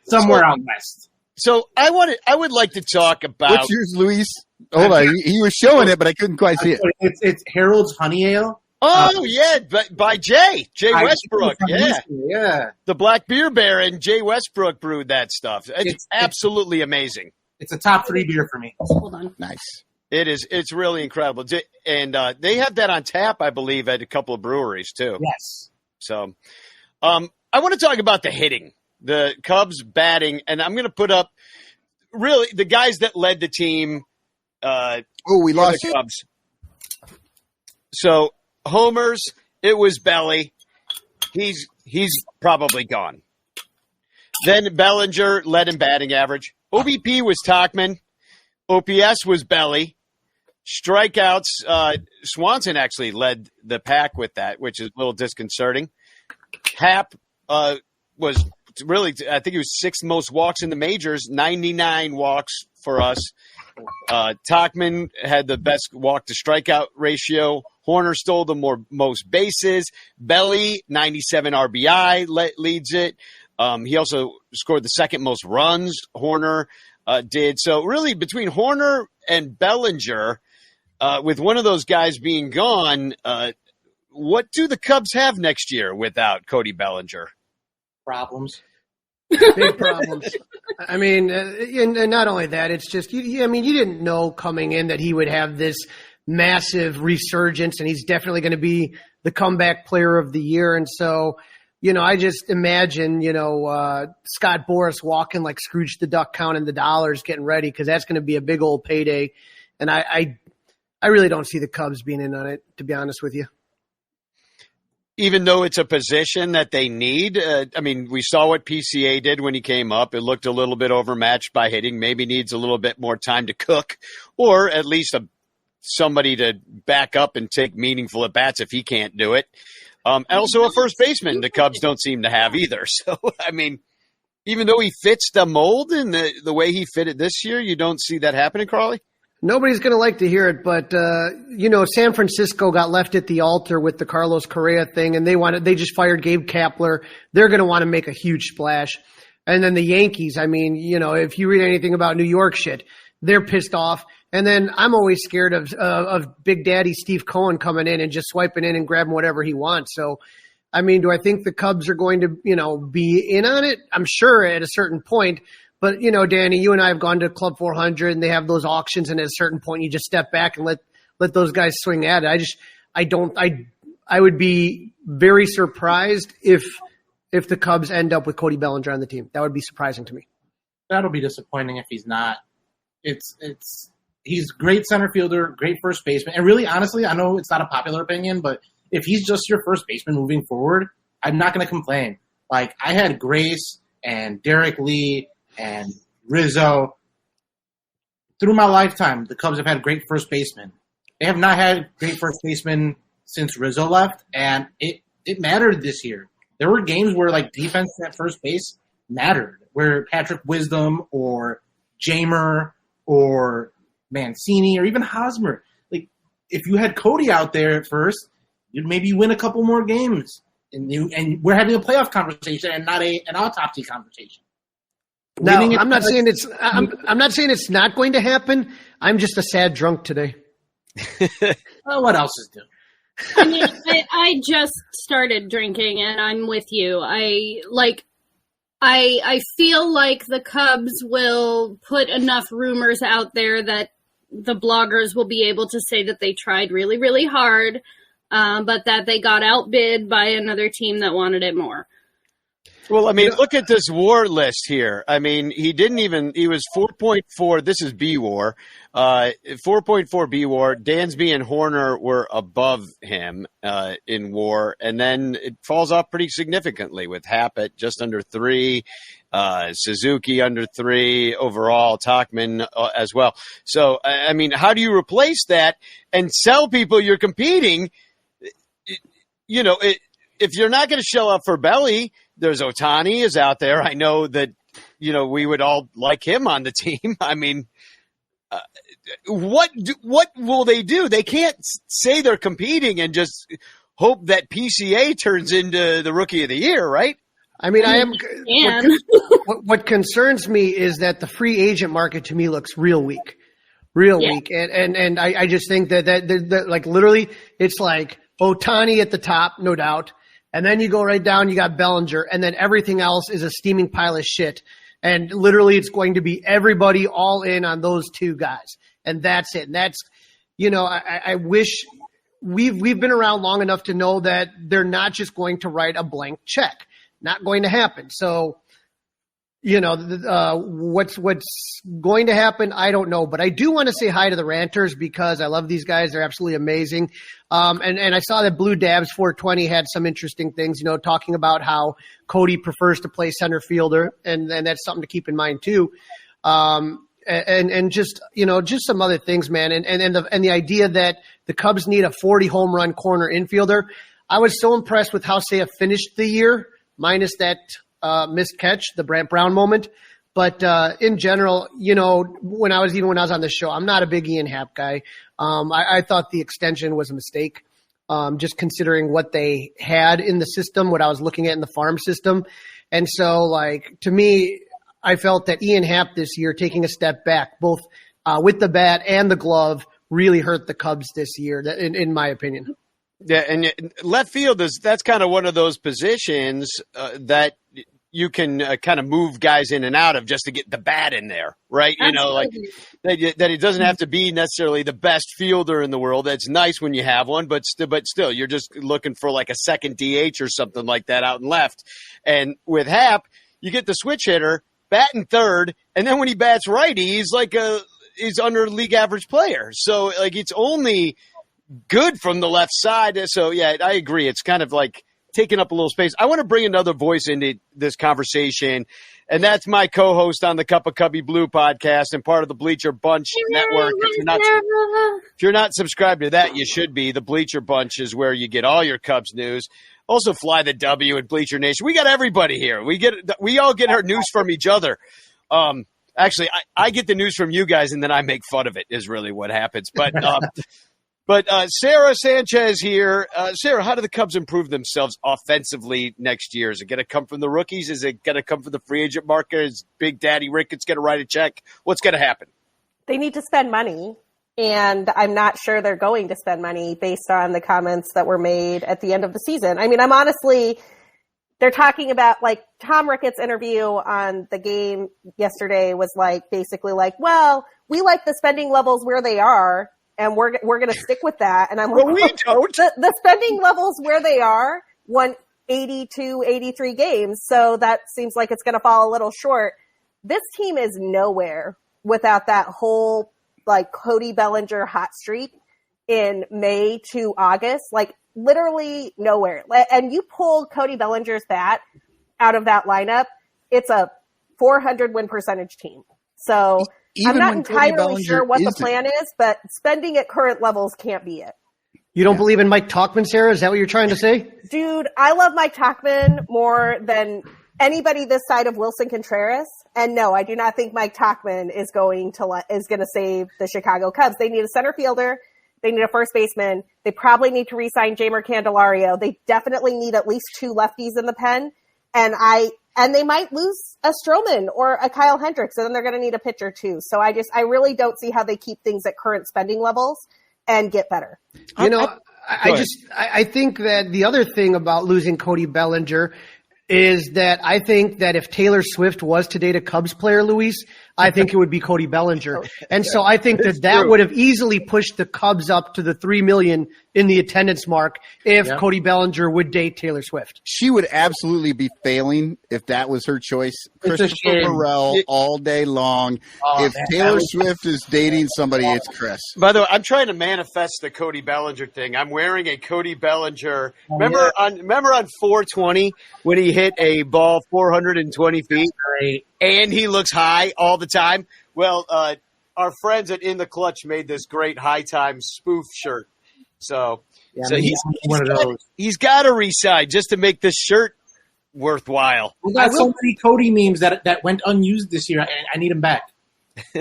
Somewhere out west. So I would like to talk about. What's yours, Luis? Hold on. He was showing it, but I couldn't quite see it. It's Harold's Honey Ale. Oh, yeah, by Jay Westbrook. Yeah. The Black Beer Baron, Jay Westbrook brewed that stuff. It's absolutely amazing. It's a top 3 beer for me. Hold on. Nice. It is. It's really incredible. And they have that on tap, I believe, at a couple of breweries, too. Yes. So I want to talk about the hitting, the Cubs batting, and I'm going to put up really the guys that led the team. We lost the Cubs. So homers, it was Belly. He's probably gone. Then Bellinger led in batting average. OBP was Tachman. OPS was Belly. Strikeouts, Swanson actually led the pack with that, which is a little disconcerting. Hap was really, I think he was 6th most walks in the majors, 99 walks for us. Tachman had the best walk to strikeout ratio. Horner stole the most bases. Belly, 97 RBI, leads it. He also scored the 2nd most runs, Horner did. So really between Horner and Bellinger, with one of those guys being gone, what do the Cubs have next year without Cody Bellinger? Problems. Big problems. I mean, and not only that, it's just, you didn't know coming in that he would have this massive resurgence, and he's definitely going to be the comeback player of the year. And so, I just imagine, Scott Boras walking like Scrooge the Duck, counting the dollars, getting ready, because that's going to be a big old payday. And I really don't see the Cubs being in on it, to be honest with you. even though it's a position that they need. I mean, we saw what PCA did when he came up. It looked a little bit overmatched by hitting. Maybe needs a little bit more time to cook, or at least somebody to back up and take meaningful at-bats if he can't do it. And also a first baseman the Cubs don't seem to have either. So, I mean, even though he fits the mold in the way he fitted this year, you don't see that happening, Crawly? Nobody's going to like to hear it, but, San Francisco got left at the altar with the Carlos Correa thing, and they just fired Gabe Kapler. They're going to want to make a huge splash. And then the Yankees, I mean, if you read anything about New York shit, they're pissed off. And then I'm always scared of Big Daddy Steve Cohen coming in and just swiping in and grabbing whatever he wants. So, I mean, do I think the Cubs are going to, be in on it? I'm sure at a certain point. But, Danny, you and I have gone to Club 400 and they have those auctions, and at a certain point you just step back and let those guys swing at it. I would be very surprised if the Cubs end up with Cody Bellinger on the team. That would be surprising to me. That'll be disappointing if he's not. He's great center fielder, great first baseman. And really, honestly, I know it's not a popular opinion, but if he's just your first baseman moving forward, I'm not going to complain. Like, I had Grace and Derek Lee and Rizzo. Through my lifetime, the Cubs have had great first basemen. They have not had great first basemen since Rizzo left, and it mattered this year. There were games where, like, defense at first base mattered, where Patrick Wisdom or Jamer or Mancini or even Hosmer. Like, if you had Cody out there at first, you'd maybe win a couple more games. And we're having a playoff conversation and not an autopsy conversation. No, I'm not saying it's not going to happen. I'm just a sad drunk today. Well, what else is new? I mean, I just started drinking, and I'm with you. I feel like the Cubs will put enough rumors out there that the bloggers will be able to say that they tried really, really hard, but that they got outbid by another team that wanted it more. Well, I mean, look at this WAR list here. I mean, he was 4.4. This is B WAR. 4.4 B WAR. Dansby and Horner were above him in WAR. And then it falls off pretty significantly with Happ at just under 3, Suzuki under 3, overall, Tachman as well. So, I mean, how do you replace that and sell people you're competing? If you're not going to show up for Belly, there's Ohtani is out there. I know that, we would all like him on the team. I mean, what will they do? They can't say they're competing and just hope that PCA turns into the Rookie of the Year, right? I mean, what concerns me is that the free agent market to me looks real weak, weak. And I just think that like literally it's like Ohtani at the top, no doubt. And then you go right down, you got Bellinger, and then everything else is a steaming pile of shit. And literally it's going to be everybody all in on those two guys. And that's it. And that's, I wish we've been around long enough to know that they're not just going to write a blank check. Not going to happen. So, what's going to happen, I don't know. But I do want to say hi to the Ranters because I love these guys. They're absolutely amazing. And I saw that Blue Dabs 420 had some interesting things, talking about how Cody prefers to play center fielder, and that's something to keep in mind too. And just some other things, man. And the idea that the Cubs need a 40 home run corner infielder. I was so impressed with how Seiya finished the year, minus that missed catch, the Brant Brown moment. But in general, when I was on the show, I'm not a big Ian Happ guy. I thought the extension was a mistake, just considering what they had in the system, what I was looking at in the farm system. And so, to me, I felt that Ian Happ this year, taking a step back, both with the bat and the glove, really hurt the Cubs this year, in my opinion. Yeah, and left field that's kind of one of those positions that you can kind of move guys in and out of just to get the bat in there, right? Absolutely. That it doesn't have to be necessarily the best fielder in the world. That's nice when you have one, but still, you're just looking for like a second DH or something like that out in left. And with Happ, you get the switch hitter, batting third, and then when he bats righty, he's under league average player. So it's only good from the left side. So, yeah, I agree. It's kind of like taking up a little space. I want to bring another voice into this conversation, and that's my co-host on the Cuppa Cubbie Blue podcast and part of the Bleacher Bunch network. If you're not subscribed to that, you should be. The Bleacher Bunch is where you get all your Cubs news. Also, Fly the W and Bleacher Nation. We got everybody here. We all get our news from each other. Actually, I get the news from you guys, and then I make fun of it. Is really what happens. But Sara Sanchez here. Sara, how do the Cubs improve themselves offensively next year? Is it going to come from the rookies? Is it going to come from the free agent market? Is Big Daddy Ricketts going to write a check? What's going to happen? They need to spend money, and I'm not sure they're going to spend money based on the comments that were made at the end of the season. I mean, they're talking about, like, Tom Ricketts' interview on the game yesterday was basically like, well, we like the spending levels where they are, and we're going to stick with that. And I'm like, well, we don't. The spending levels where they are won 82, 83 games. So that seems like it's going to fall a little short. This team is nowhere without that whole Cody Bellinger hot streak in May to August, literally nowhere. And you pulled Cody Bellinger's bat out of that lineup, it's a 400 win percentage team. So I'm not entirely sure what the plan is, but spending at current levels can't be it. You don't believe in Mike Tauchman, Sara? Is that what you're trying to say? Dude, I love Mike Tauchman more than anybody this side of Wilson Contreras. And no, I do not think Mike Tauchman is going to save the Chicago Cubs. They need a center fielder. They need a first baseman. They probably need to re-sign Jeimer Candelario. They definitely need at least 2 lefties in the pen. And they might lose a Stroman or a Kyle Hendricks, and then they're going to need a pitcher too. So I really don't see how they keep things at current spending levels and get better. I think that the other thing about losing Cody Bellinger is that I think that if Taylor Swift was to date a Cubs player, Luis, I think it would be Cody Bellinger. And so I think that would have easily pushed the Cubs up to the 3 million in the attendance mark if Cody Bellinger would date Taylor Swift. She would absolutely be failing if that was her choice. Christopher Morel all day long. If Taylor Swift is dating somebody, it's Chris. By the way, I'm trying to manifest the Cody Bellinger thing. I'm wearing a Cody Bellinger. Remember on 420 when he hit a ball 420 feet? Right. And he looks high all the time. Well, our friends at In the Clutch made this great High Time spoof shirt. So he's one of those. He's got to re-sign just to make this shirt worthwhile. We got so many Cody memes that went unused this year. I need him back.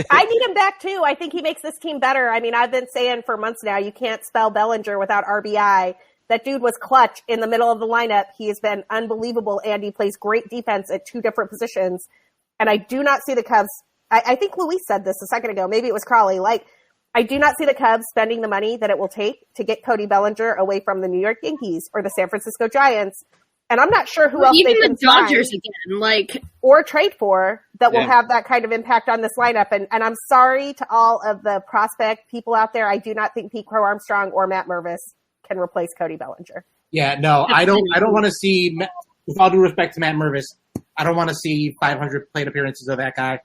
I need him back too. I think he makes this team better. I mean, I've been saying for months now, you can't spell Bellinger without RBI. That dude was clutch in the middle of the lineup. He has been unbelievable, and he plays great defense at 2 different positions. And I do not see the Cubs. I think Luis said this a second ago. Maybe it was Crawly. I do not see the Cubs spending the money that it will take to get Cody Bellinger away from the New York Yankees or the San Francisco Giants. And I'm not sure who else they can even the Dodgers again, or trade for that will have that kind of impact on this lineup. And I'm sorry to all of the prospect people out there. I do not think Pete Crow Armstrong or Matt Mervis can replace Cody Bellinger. Yeah, no, I don't want to see, with all due respect to Matt Mervis, I don't want to see 500 plate appearances of that guy.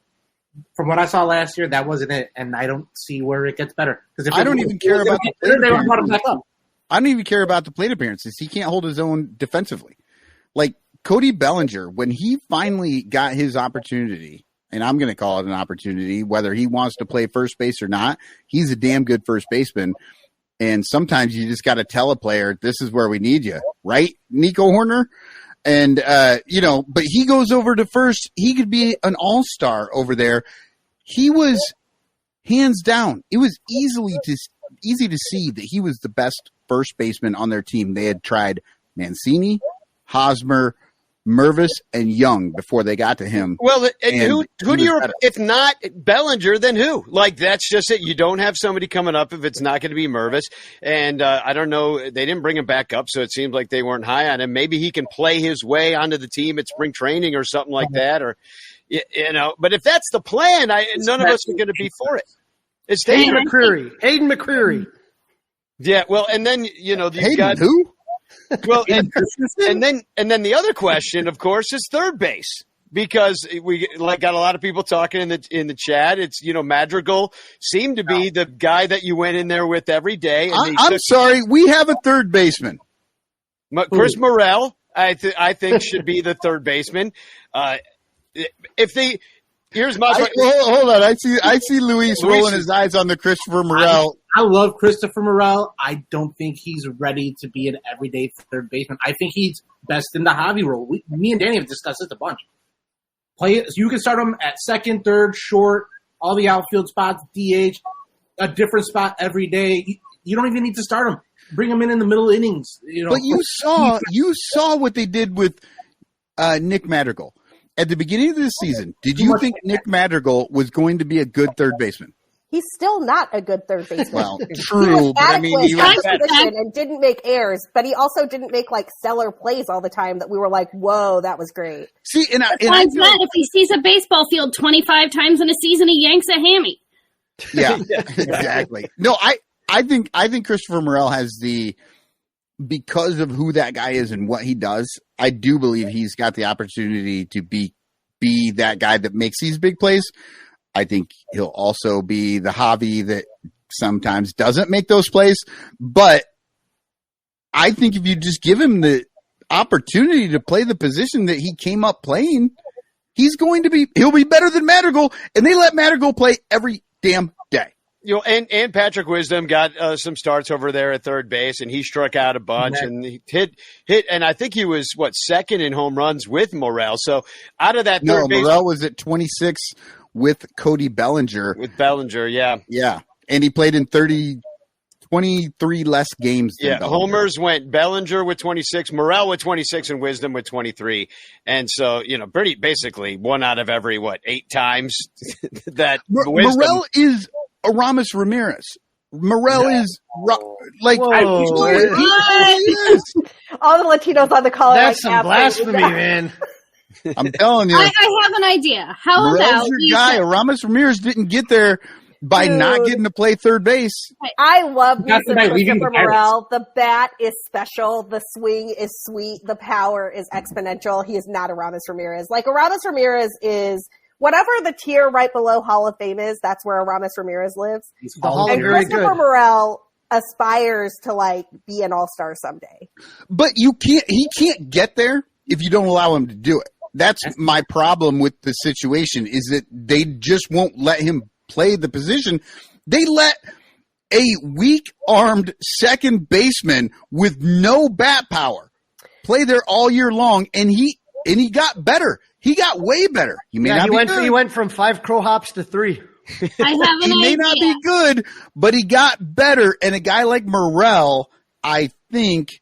From what I saw last year, that wasn't it, and I don't see where it gets better. I don't even care about the plate appearances. I don't even care about the plate appearances. He can't hold his own defensively. Cody Bellinger, when he finally got his opportunity, and I'm going to call it an opportunity, whether he wants to play first base or not, he's a damn good first baseman. And sometimes you just got to tell a player, this is where we need you, right, Nico Horner? And, but he goes over to first. He could be an all-star over there. He was hands down. It was easy to see that he was the best first baseman on their team. They had tried Mancini, Hosmer, Mervis, and Young before they got to him. Well, who do you, if not Bellinger, then who? That's just it. You don't have somebody coming up if it's not going to be Mervis. And I don't know, they didn't bring him back up, so it seems like they weren't high on him. Maybe he can play his way onto the team at spring training or something like that. Or, but if that's the plan, none of us are going to be for it. It's Hayden McCreary. Yeah, well, and then, you've Hayden, got who? Well, and then the other question, of course, is third base. because we got a lot of people talking in the chat. It's Madrigal seemed to be the guy that you went in there with every day. And I'm sorry, we have a third baseman. Chris Morel, I think should be the third baseman. Here's my hold on. I see Luis rolling his eyes on the Christopher Morel. I love Christopher Morel. I don't think he's ready to be an everyday third baseman. I think he's best in the Javi role. Me and Danny have discussed this a bunch. You can start him at second, third, short, all the outfield spots, DH, a different spot every day. You don't even need to start him. Bring him in the middle innings. But you saw what they did with Nick Madrigal. At the beginning of this season, did you think Nick Madrigal was going to be a good third baseman? He's still not a good third baseman. Well, true, but I mean, he was position and didn't make errors, but he also didn't make stellar plays all the time that we were like, "Whoa, that was great." See, if he sees a baseball field 25 times in a season, he yanks a hammy. Yeah, exactly. No, I think Christopher Morel has because of who that guy is and what he does, I do believe he's got the opportunity to be that guy that makes these big plays. I think he'll also be the Javi that sometimes doesn't make those plays. But I think if you just give him the opportunity to play the position that he came up playing, he'll be better than Madrigal, and they let Madrigal play every damn day. And Patrick Wisdom got some starts over there at third base, and he struck out a bunch and he hit, and I think he was second in home runs with Morel. So out of that third base, Morel was at 26 with Cody Bellinger. With Bellinger, yeah, and he played in 23 less games. Than Bellinger. Homers went Bellinger with 26, Morel with 26, and Wisdom with 23, and so pretty basically one out of every 8 times that Morel is Aramis Ramirez. Morel is like Whoa. he is. All the Latinos on the call. That's some blasphemy, man. I'm telling you. I have an idea. How Morel's about your guy? Aramis Ramirez didn't get there by not getting to play third base. I love me some Christopher Morel. The bat is special. The swing is sweet. The power is exponential. He is not Aramis Ramirez. Aramis Ramirez is whatever the tier right below Hall of Fame is, that's where Aramis Ramirez lives. And Christopher Morel aspires to be an all-star someday. But he can't get there if you don't allow him to do it. That's my problem with the situation, is that they just won't let him play the position. They let a weak-armed second baseman with no bat power play there all year long, and he got better. He got way better. He went from 5 crow hops to 3. I have an idea. He may not be good, but he got better. And a guy like Morel, I think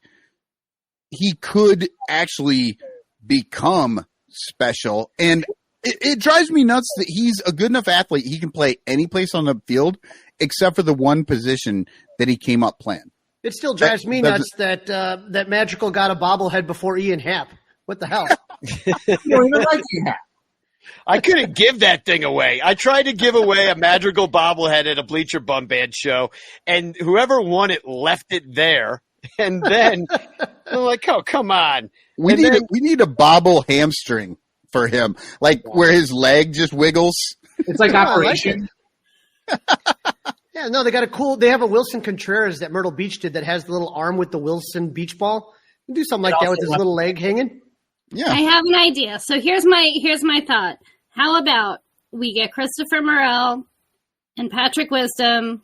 he could actually become special. And it drives me nuts that he's a good enough athlete. He can play any place on the field except for the one position that he came up playing. It still drives me nuts that Magical got a bobblehead before Ian Happ. What the hell? I couldn't give that thing away. I tried to give away a Madrigal bobblehead at a Bleacher Bum Band show, and whoever won it left it there. And then I'm like, "Oh, come on!" We need a bobble hamstring for him, where his leg just wiggles. It's like Operation. Yeah, no, they have a Wilson Contreras that Myrtle Beach did that has the little arm with the Wilson beach ball. You do something like that with his little leg hanging. Yeah. I have an idea. So here's my thought. How about we get Christopher Morel and Patrick Wisdom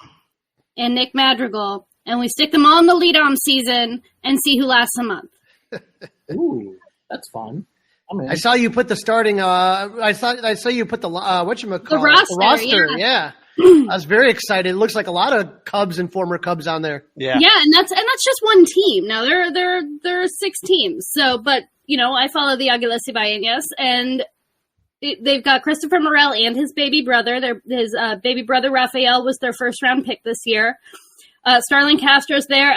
and Nick Madrigal, and we stick them all in the lead-on season and see who lasts a month. Ooh, that's fun. I saw you put the starting. I saw you put the roster. roster. Yeah. I was very excited. It looks like a lot of Cubs and former Cubs on there. Yeah, and that's just one team. Now there are 6 teams. So, but I follow the Aguilas Ibaeñas, and they've got Christopher Morel and his baby brother. His baby brother Rafael was their first round pick this year. Starling Castro's there.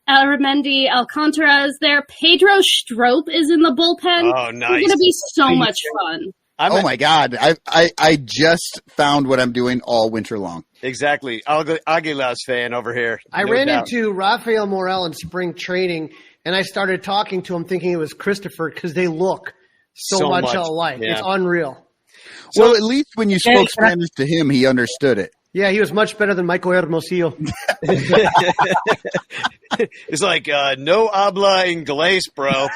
Aramendi Alcantara is there. Pedro Strop is in the bullpen. Oh, nice! It's going to be so much fun. Oh my God! I just found what I'm doing all winter long. Exactly, Aguilas fan over here. I ran into Rafael Morel in spring training, and I started talking to him, thinking it was Christopher because they look so much alike. Yeah. It's unreal. Well, at least when you spoke Spanish to him, he understood it. Yeah, he was much better than Michael Hermosillo. It's like, no habla inglés, bro.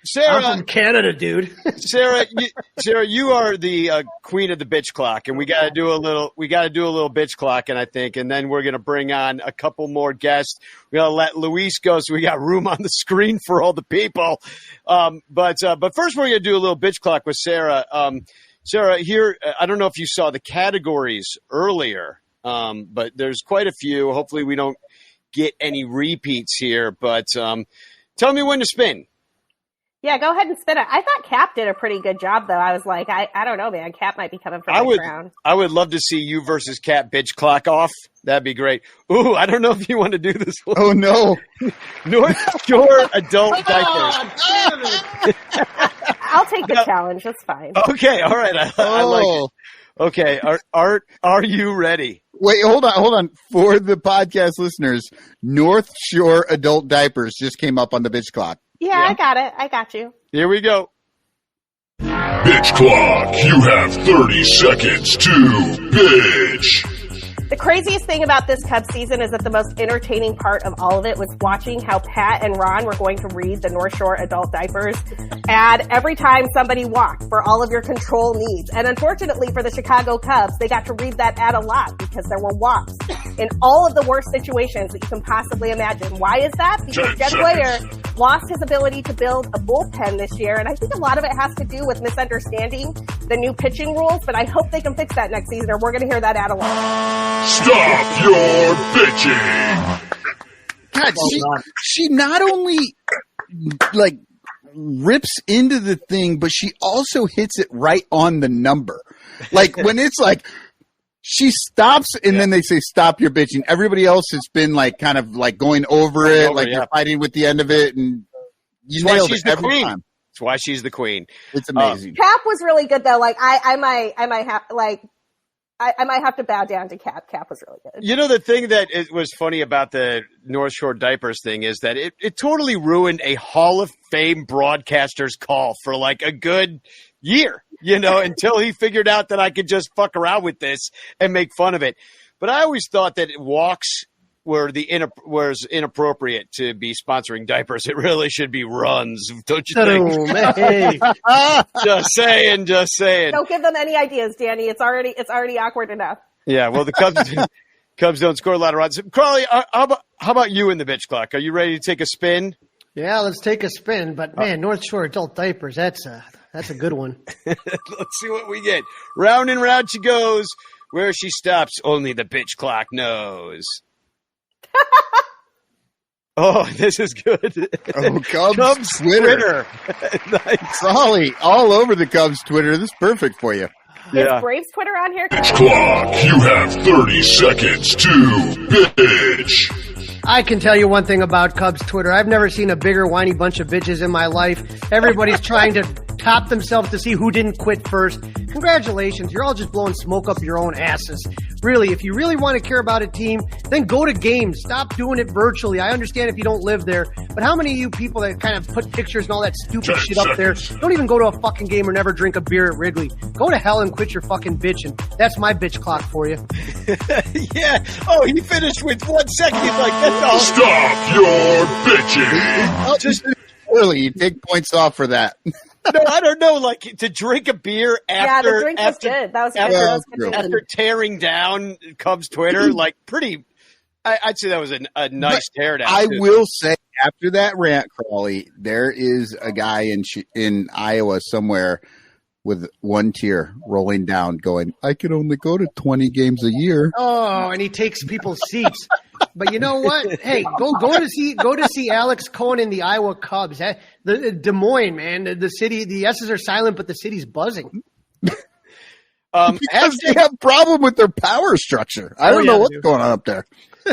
Sarah, I'm from Canada, dude. Sarah, you are the queen of the bitch clock, and we got to do a little bitch clocking, I think, and then we're gonna bring on a couple more guests. We gotta let Luis go, so we got room on the screen for all the people. But first, we're gonna do a little bitch clock with Sarah. Sarah, here, I don't know if you saw the categories earlier, but there's quite a few. Hopefully, we don't get any repeats here. But tell me when to spin. Yeah, go ahead and spin it. I thought Cap did a pretty good job, though. I was like, I don't know, man. Cap might be coming for the crown. I would love to see you versus Cap bitch clock off. That'd be great. Ooh, I don't know if you want to do this one. Oh, no. North Shore adult diapers. I'll take the challenge. That's fine. Okay, all right. I like it. Okay, are you ready? Wait, hold on. For the podcast listeners, North Shore adult diapers just came up on the bitch clock. Yeah, I got it. I got you. Here we go. Bitch clock, you have 30 seconds to bitch. The craziest thing about this Cubs season is that the most entertaining part of all of it was watching how Pat and Ron were going to read the North Shore adult diapers ad every time somebody walked for all of your control needs. And unfortunately for the Chicago Cubs, they got to read that ad a lot because there were walks in all of the worst situations that you can possibly imagine. Why is that? Because Jed Blair lost his ability to build a bullpen this year, and I think a lot of it has to do with misunderstanding the new pitching rules, but I hope they can fix that next season, or we're going to hear that ad a lot. Stop your bitching! God, she not only like rips into the thing, but she also hits it right on the number. Like when it's like she stops and then they say stop your bitching. Everybody else has been like kind of like going over it, like you're fighting with the end of it, and you nailed it every time. That's why she's the queen. It's amazing. Cap was really good though. Like I might have to bow down to Cap. Cap was really good. You know, the thing that was funny about the North Shore diapers thing is that it totally ruined a Hall of Fame broadcaster's call for like a good year, you know, until he figured out that I could just fuck around with this and make fun of it. But I always thought that walks was inappropriate to be sponsoring diapers. It really should be runs, don't you think? Hey. Just saying. Don't give them any ideas, Danny. It's already awkward enough. Yeah, well, the Cubs don't score a lot of runs. Crawly, how about you in the bitch clock? Are you ready to take a spin? Yeah, let's take a spin. But man, North Shore adult diapers, that's a good one. Let's see what we get. Round and round she goes. Where she stops, only the bitch clock knows. Oh, this is good. Oh, Cubs Twitter. Nice. Crawly, all over the Cubs Twitter. This is perfect for you. Yeah. Is Braves Twitter on here? Bitch clock, you have 30 seconds to bitch. I can tell you one thing about Cubs Twitter. I've never seen a bigger whiny bunch of bitches in my life. Everybody's trying to top themselves to see who didn't quit first. Congratulations. You're all just blowing smoke up your own asses. Really, if you really want to care about a team, then go to games. Stop doing it virtually. I understand if you don't live there, but how many of you people that kind of put pictures and all that stupid shit up there don't even go to a fucking game or never drink a beer at Wrigley? Go to hell and quit your fucking bitching. That's my bitch clock for you. Yeah. Oh, he finished with 1 second. He's like, that's all. Stop your bitching. Just early, you take points off for that. No, I don't know. Like to drink a beer after the drink was good. That was good. After tearing down Cubs Twitter, like pretty. I'd say that was a nice teardown. I will say after that rant, Crawly, there is a guy in Iowa somewhere with one tear rolling down, going, "I can only go to 20 games a year." Oh, and he takes people's seats. But you know what? Hey, go to see Alex Cohen in the Iowa Cubs. The Des Moines, man, the city. The S's are silent, but the city's buzzing. Because they have a problem with their power structure. I don't know what's going on up there.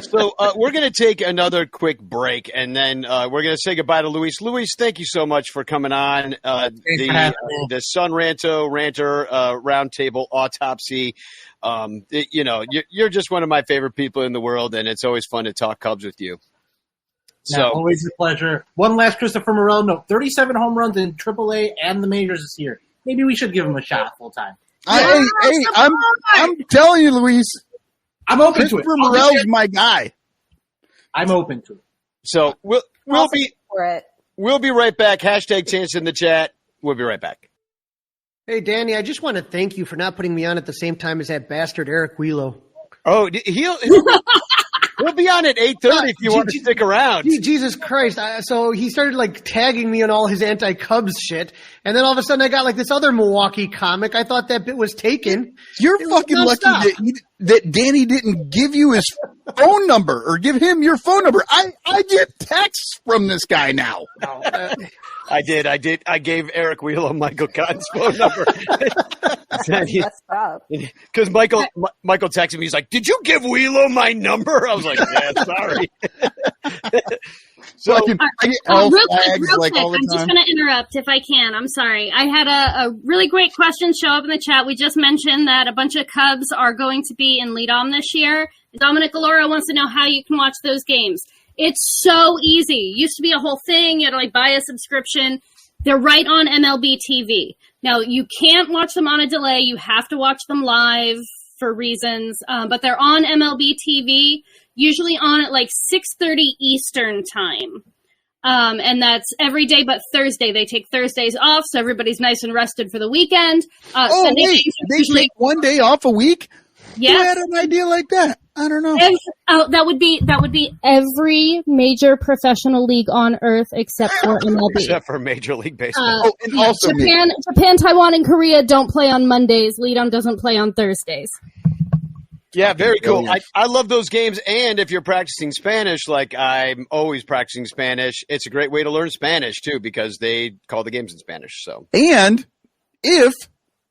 So we're going to take another quick break, and then we're going to say goodbye to Luis. Luis, thank you so much for coming on the Sun Ranter Roundtable Autopsy. You're just one of my favorite people in the world, and it's always fun to talk Cubs with you. So always a pleasure. One last Christopher Morel note: 37 home runs in AAA and the majors this year. Maybe we should give him a shot full time. I'm telling you, Luis. I'm open to it. Christopher Morel's my guy. I'm open to it. So we'll be For it. we'll be right back. Hashtag chance in the chat. We'll be right back. Hey, Danny, I just want to thank you for not putting me on at the same time as that bastard Eric Wielo. Oh, he'll be on at 8:30 if you want to stick around. Jesus Christ. So he started like tagging me on all his anti-Cubs shit. And then all of a sudden I got like this other Milwaukee comic. I thought that bit was taken. You're fucking lucky that Danny didn't give you his phone number or give him your phone number. I get texts from this guy now. I did. I gave Eric Wielo Michael Cotton's phone number. Messed up. Because Michael texted me. He's like, "Did you give Wielo my number?" I was like, "Yeah, sorry." So I get elf real tags quick, all the I'm just time. going to interrupt if I can. I'm sorry. I had a really great question show up in the chat. We just mentioned that a bunch of Cubs are going to be in lead-on this year. Dominic Galora wants to know how you can watch those games. It's so easy. Used to be a whole thing. You had to like buy a subscription. They're right on MLB TV. Now, you can't watch them on a delay. You have to watch them live for reasons. But they're on MLB TV, usually on at like 6:30 Eastern time. And that's every day but Thursday. They take Thursdays off, so everybody's nice and rested for the weekend. Sunday Wait, games are they usually, take one day off a week? yes. Who had an idea like that? I don't know. That would be every major professional league on earth except for MLB. except for Major League Baseball. And also me. Japan, Taiwan, and Korea don't play on Mondays. Lead-on doesn't play on Thursdays. Yeah, very cool. Brilliant. I love those games. And if you're practicing Spanish, like I'm always practicing Spanish, it's a great way to learn Spanish, too, because they call the games in Spanish. So, And if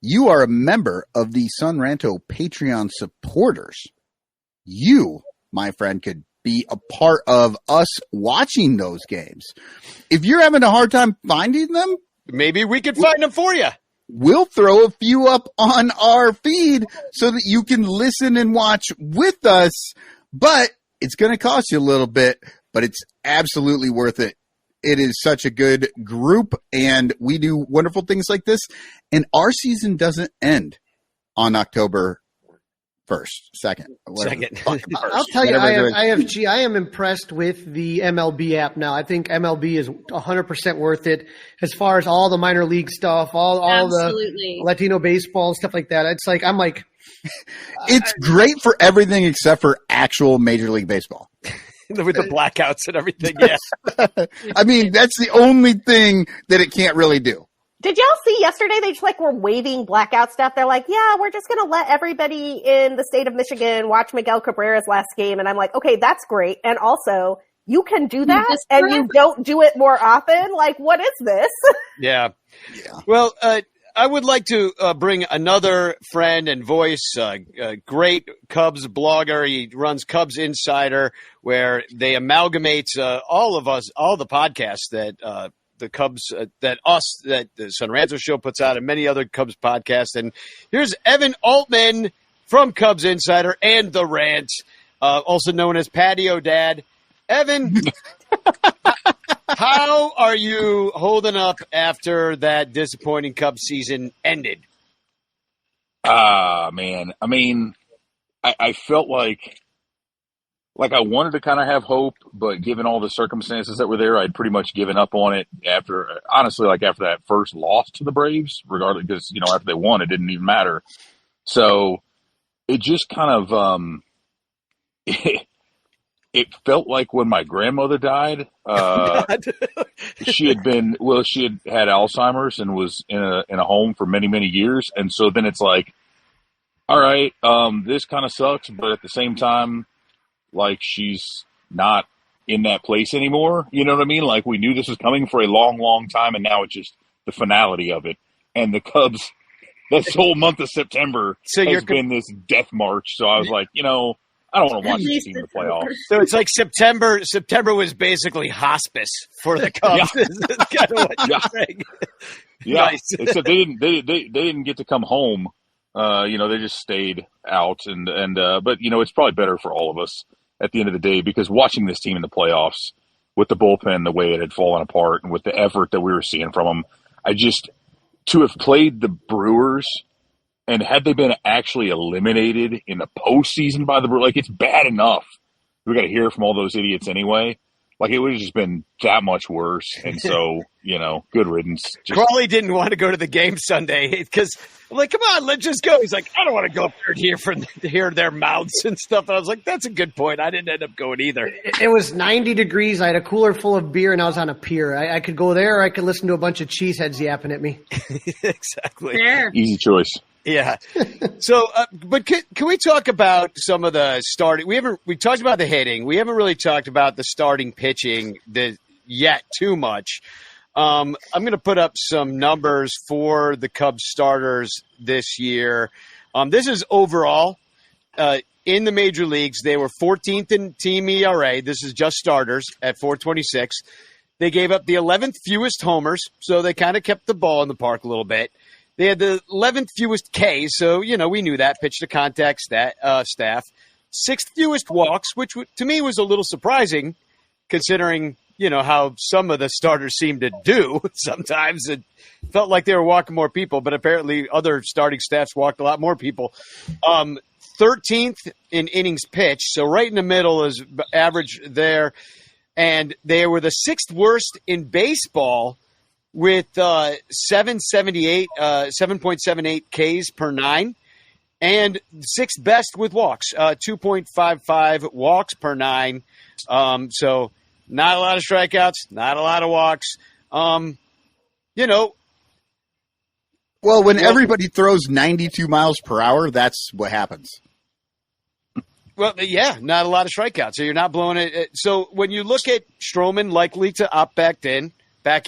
you are a member of the Sun Ranto Patreon supporters, you, my friend, could be a part of us watching those games. If you're having a hard time finding them, maybe we could find them for you. we'll throw a few up on our feed so that you can listen and watch with us. But it's going to cost you a little bit, but it's absolutely worth it. It is such a good group, and we do wonderful things like this. And our season doesn't end on October 1st, 2nd. I'll tell you, I am impressed with the MLB app now. I think MLB is 100% worth it as far as all the minor league stuff, all the Latino baseball and stuff like that. It's like, I'm like, it's great for everything except for actual Major League Baseball. With the blackouts and everything, yeah. I mean, that's the only thing that it can't really do. Did y'all see yesterday they just like were waving blackout stuff? They're like, yeah, we're just going to let everybody in the state of Michigan watch Miguel Cabrera's last game. And I'm like, okay, that's great. And also, you can do that and you don't do it more often? Like, what is this? Yeah. Well, I would like to bring another friend and voice, a great Cubs blogger. He runs Cubs Insider, where they amalgamate all of us, all the podcasts that the Cubs, that the Sun Ranto Show puts out, and many other Cubs podcasts. And here's Evan Altman from Cubs Insider and The Rant, also known as Patio Dad. Evan, how are you holding up after that disappointing Cubs season ended? Man. I mean, I felt like I wanted to kind of have hope, but given all the circumstances that were there, I'd pretty much given up on it after that first loss to the Braves, regardless, because, after they won, it didn't even matter. So it just kind of, it felt like when my grandmother died, she had had Alzheimer's and was in a home for many, many years. And so then it's like, all right, this kind of sucks, but at the same time, like, she's not in that place anymore. You know what I mean? Like, we knew this was coming for a long, long time, and now it's just the finality of it. And the Cubs, this whole month of September has been this death march. So I was like, I don't want to watch this team in the playoffs. So it's like September was basically hospice for the Cubs. Yeah. That's kind of what you're saying. Yeah, Nice. except they didn't get to come home. They just stayed out, but it's probably better for all of us at the end of the day, because watching this team in the playoffs with the bullpen, the way it had fallen apart, and with the effort that we were seeing from them. To have played the Brewers, and had they been actually eliminated in the postseason by the Brewers, like, it's bad enough. We got to hear from all those idiots anyway. Like, it would have just been that much worse. And so, good riddance. Crawly didn't want to go to the game Sunday because I'm like, come on, let's just go. He's like, I don't want to go up there and hear their mouths and stuff. And I was like, that's a good point. I didn't end up going either. It was 90 degrees. I had a cooler full of beer, and I was on a pier. I could go there, or I could listen to a bunch of cheeseheads yapping at me. Exactly. Fair. Easy choice. Yeah. So, but can we talk about some of the starting? We talked about the hitting. We haven't really talked about the starting pitching yet too much. I'm going to put up some numbers for the Cubs starters this year. This is overall in the major leagues. They were 14th in team ERA. This is just starters at 4.26. They gave up the 11th fewest homers, so they kind of kept the ball in the park a little bit. They had the 11th fewest Ks, so, we knew that, pitch to contact staff. 6th fewest walks, which to me was a little surprising considering, how some of the starters seem to do sometimes. It felt like they were walking more people, but apparently other starting staffs walked a lot more people. 13th in innings pitched, so right in the middle is average there. And they were the 6th worst in baseball with 7.78 Ks per 9, and 6th best with walks, 2.55 walks per 9. So not a lot of strikeouts, not a lot of walks. Well, when everybody throws 92 miles per hour, that's what happens. Well, yeah, not a lot of strikeouts, so you're not blowing it. So when you look at Stroman likely to opt back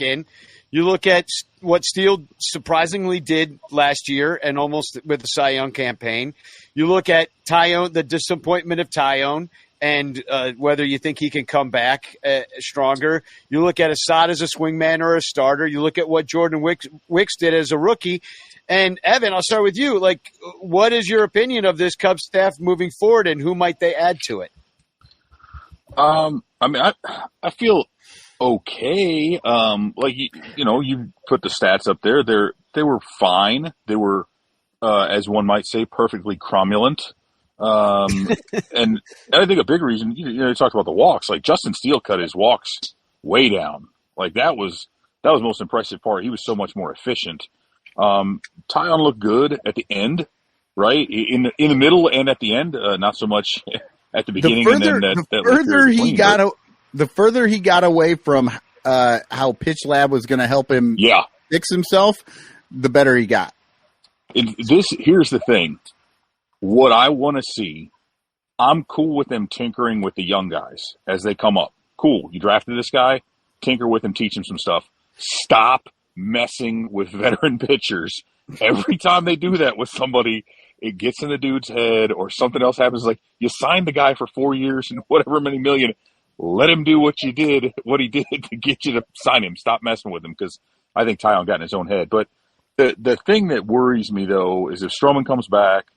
in, you look at what Steele surprisingly did last year and almost with the Cy Young campaign. You look at Tyone, the disappointment of Tyone, and whether you think he can come back stronger. You look at Assad as a swingman or a starter. You look at what Jordan Wicks did as a rookie. And, Evan, I'll start with you. Like, what is your opinion of this Cubs staff moving forward, and who might they add to it? I feel okay. You put the stats up there. They were fine. They were, as one might say, perfectly cromulent. And I think a big reason, you talked about the walks. Like, Justin Steele cut his walks way down. Like, that was the most impressive part. He was so much more efficient. Tyon looked good at the end, right? In the middle and at the end, not so much at the beginning. The further he got away from how Pitch Lab was going to help him fix himself, the better he got. Here's the thing. What I want to see, I'm cool with them tinkering with the young guys as they come up. Cool. You drafted this guy, tinker with him, teach him some stuff. Stop messing with veteran pitchers. Every time they do that with somebody, it gets in the dude's head or something else happens. Like, you signed the guy for 4 years and whatever many million. Let him do what he did to get you to sign him. Stop messing with him, because I think Tyon got in his own head. But the thing that worries me, though, is if Stroman comes back,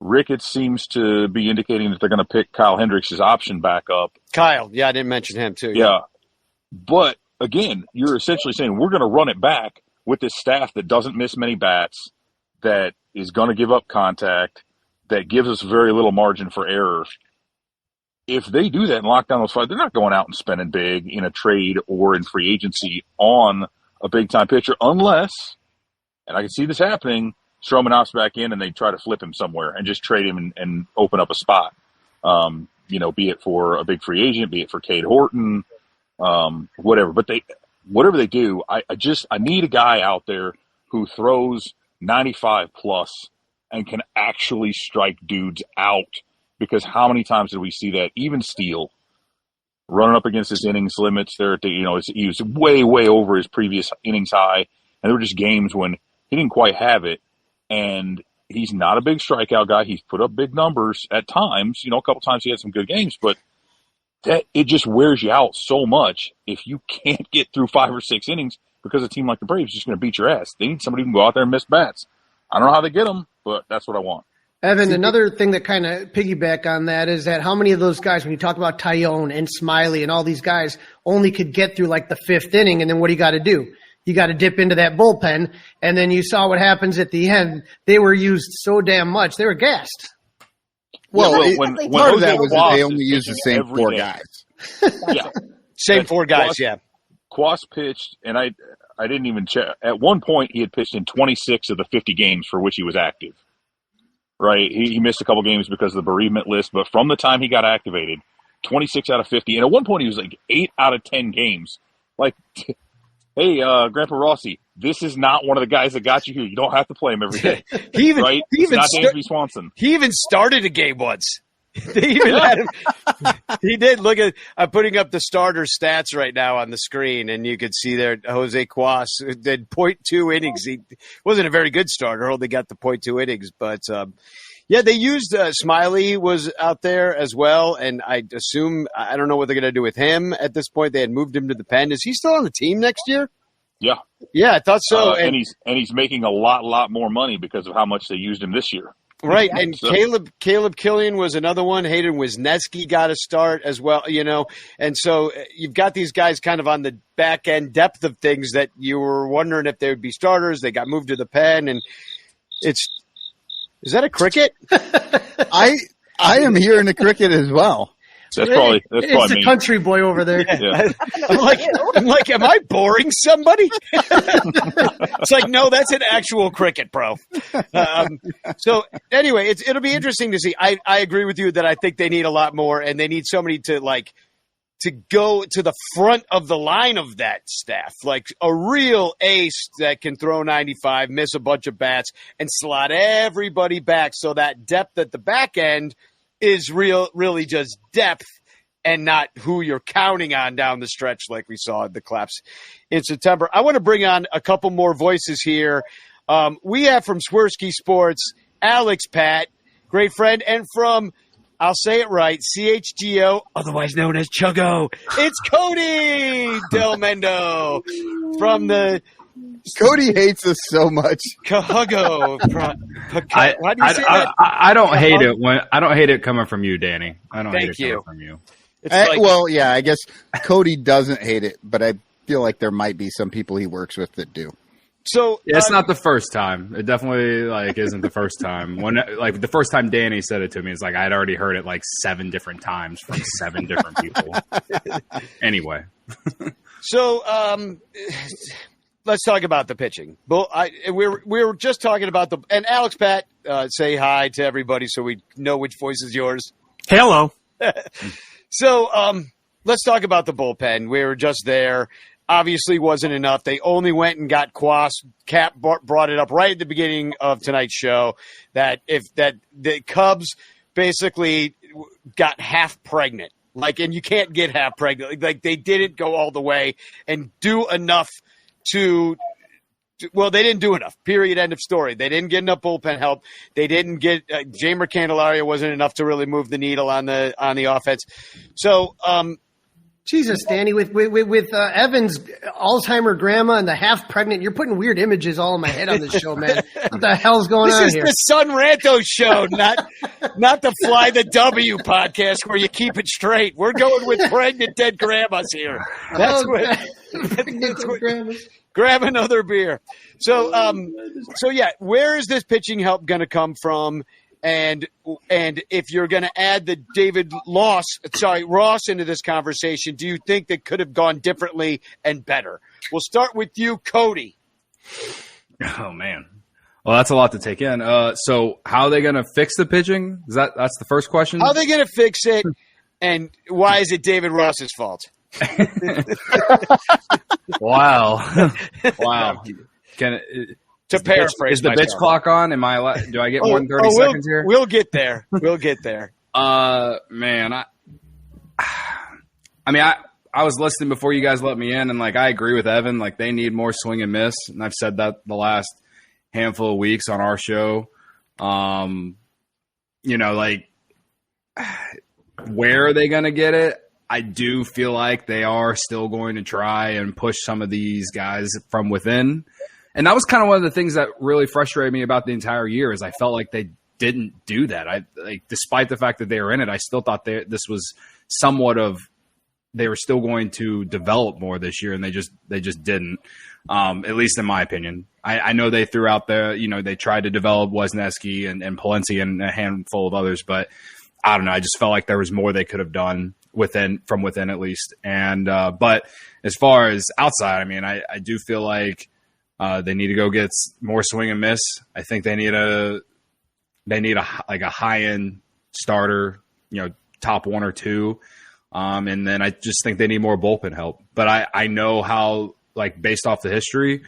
Rockett seems to be indicating that they're going to pick Kyle Hendricks' option back up. Kyle, I didn't mention him too. Yeah. But, again, you're essentially saying we're going to run it back with this staff that doesn't miss many bats, that is going to give up contact, that gives us very little margin for error. If they do that and lock down those five, they're not going out and spending big in a trade or in free agency on a big-time pitcher unless, and I can see this happening, Stroman opts back in and they try to flip him somewhere and just trade him and open up a spot. Be it for a big free agent, be it for Cade Horton, whatever. But whatever they do, I need a guy out there who throws 95 plus and can actually strike dudes out. Because how many times did we see that? Even Steele running up against his innings limits there at he was way, way over his previous innings high. And there were just games when he didn't quite have it. And he's not a big strikeout guy. He's put up big numbers at times. A couple times he had some good games, but it just wears you out so much if you can't get through 5 or 6 innings, because a team like the Braves is just going to beat your ass. They need somebody who can go out there and miss bats. I don't know how they get them, but that's what I want. Evan, another thing that kind of piggyback on that is that how many of those guys, when you talk about Tyone and Smiley and all these guys, only could get through like the 5th inning, and then what do you got to do? You got to dip into that bullpen, and then you saw what happens at the end. They were used so damn much. They were gassed. Well, when part of that was that they Quas only is used the pitching same every 4 day. guys. Yeah. Same 4 guys, Quas- yeah. Quas pitched, and I didn't even check. At one point, he had pitched in 26 of the 50 games for which he was active. Right? He missed a couple games because of the bereavement list, but from the time he got activated, 26 out of 50. And at one point, he was like 8 out of 10 games. Like, hey, Grandpa Rossi, this is not one of the guys that got you here. You don't have to play him every day. Right? It's not Dansby Swanson. He even started a game once. They even had him. He did. Look at. I'm putting up the starter stats right now on the screen, and you could see there Jose Quas did 0.2 innings. He wasn't a very good starter. Only got the 0.2 innings, but yeah, they used Smiley was out there as well, and I assume I don't know what they're going to do with him at this point. They had moved him to the pen. Is he still on the team next year? Yeah. Yeah, I thought so. And he's making a lot more money because of how much they used him this year. Right, and so. Caleb Killian was another one. Hayden Wisniewski got a start as well, and so you've got these guys kind of on the back end depth of things that you were wondering if they would be starters. They got moved to the pen, and is that a cricket? I am hearing the cricket as well. That's probably it's me. a country boy over there. Yeah. I'm like, am I boring somebody? It's like, no, that's an actual cricket, bro. So anyway, it'll be interesting to see. I agree with you that I think they need a lot more, and they need somebody to go to the front of the line of that staff, like a real ace that can throw 95, miss a bunch of bats, and slot everybody back so that depth at the back end is really just depth and not who you're counting on down the stretch like we saw in the collapse in September. I want to bring on a couple more voices here. We have from Swerski Sports, Alex Patt, great friend, and from, I'll say it right, CHGO, otherwise known as CHGO, it's Cody Delmendo from the Cody hates us so much. CHGO. I don't hate it I don't hate it coming from you, Danny. I don't hate it coming from you. I guess Cody doesn't hate it, but I feel like there might be some people he works with that do. So it's not the first time. It definitely isn't the first time. When the first time Danny said it to me, it's like I'd already heard it 7 different times from 7 different people. Anyway, so let's talk about the pitching. We're just talking about and Alex Patt, say hi to everybody so we know which voice is yours. Hello. So let's talk about the bullpen. We were just there. Obviously wasn't enough. They only went and got Quas. Cap brought it up right at the beginning of tonight's show that the Cubs basically got half pregnant. And you can't get half pregnant. They didn't go all the way and do enough they didn't do enough. Period. End of story. They didn't get enough bullpen help. They didn't get Jamer Candelaria wasn't enough to really move the needle on the offense. So, Jesus, Danny, with Evan's Alzheimer grandma and the half pregnant, you're putting weird images all in my head on this show, man. What the hell's going on here? This is the Son Ranto show, not the Fly the W podcast where you keep it straight. We're going with pregnant dead grandmas here. That's what. Grab another beer. So yeah, where is this pitching help going to come from? And if you're going to add the Ross into this conversation, do you think that could have gone differently and better? We'll start with you, Cody. Oh man, well that's a lot to take in. So how are they going to fix the pitching? That's the first question. How are they going to fix it, and why is it David Ross's fault? Wow. To paraphrase, is the bitch clock on? Do I get more than 30 seconds here? We'll get there. Man, I was listening before you guys let me in, and I agree with Evan. They need more swing and miss, and I've said that the last handful of weeks on our show. Where are they going to get it? I do feel like they are still going to try and push some of these guys from within. And that was kind of one of the things that really frustrated me about the entire year is I felt like they didn't do that. Despite the fact that they were in it, I still thought this was somewhat of they were still going to develop more this year, and they just didn't. At least in my opinion. I know they threw out they tried to develop Wisniewski and Palencia and a handful of others, but I don't know. I just felt like there was more they could have done from within at least. And but as far as outside, I mean, I do feel like they need to go get more swing and miss. I think they need a high end starter, top 1 or 2. And then I just think they need more bullpen help. But I know how, based off the history,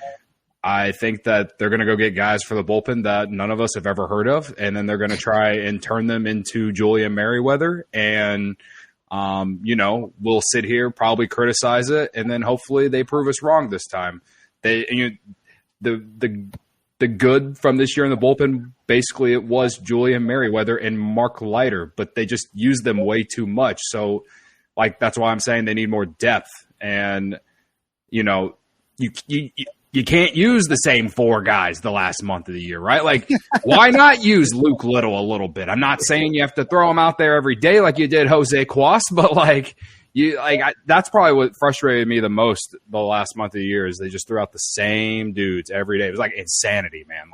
I think that they're going to go get guys for the bullpen that none of us have ever heard of, and then they're going to try and turn them into Julian Merriweather. And, we'll sit here, probably criticize it, and then hopefully they prove us wrong this time. The good from this year in the bullpen, basically it was Julian Merriweather and Mark Leiter, but they just used them way too much. So, that's why I'm saying they need more depth. And, you can't use the same 4 guys the last month of the year, right? Why not use Luke Little a little bit? I'm not saying you have to throw him out there every day like you did Jose Cuas, but that's probably what frustrated me the most the last month of the year is they just threw out the same dudes every day. It was like insanity, man.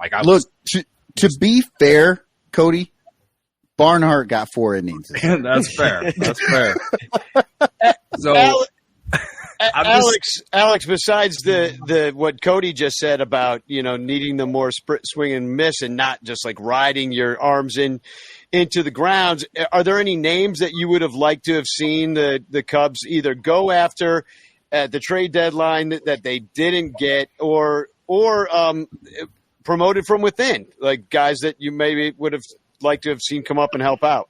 To be fair, Cody, Barnhart got 4 innings. That's fair. That's fair. So. Alex, besides the what Cody just said about needing the more swing and miss and not just riding your arms into the grounds, are there any names that you would have liked to have seen the Cubs either go after at the trade deadline that they didn't get, or promoted from within, guys that you maybe would have liked to have seen come up and help out?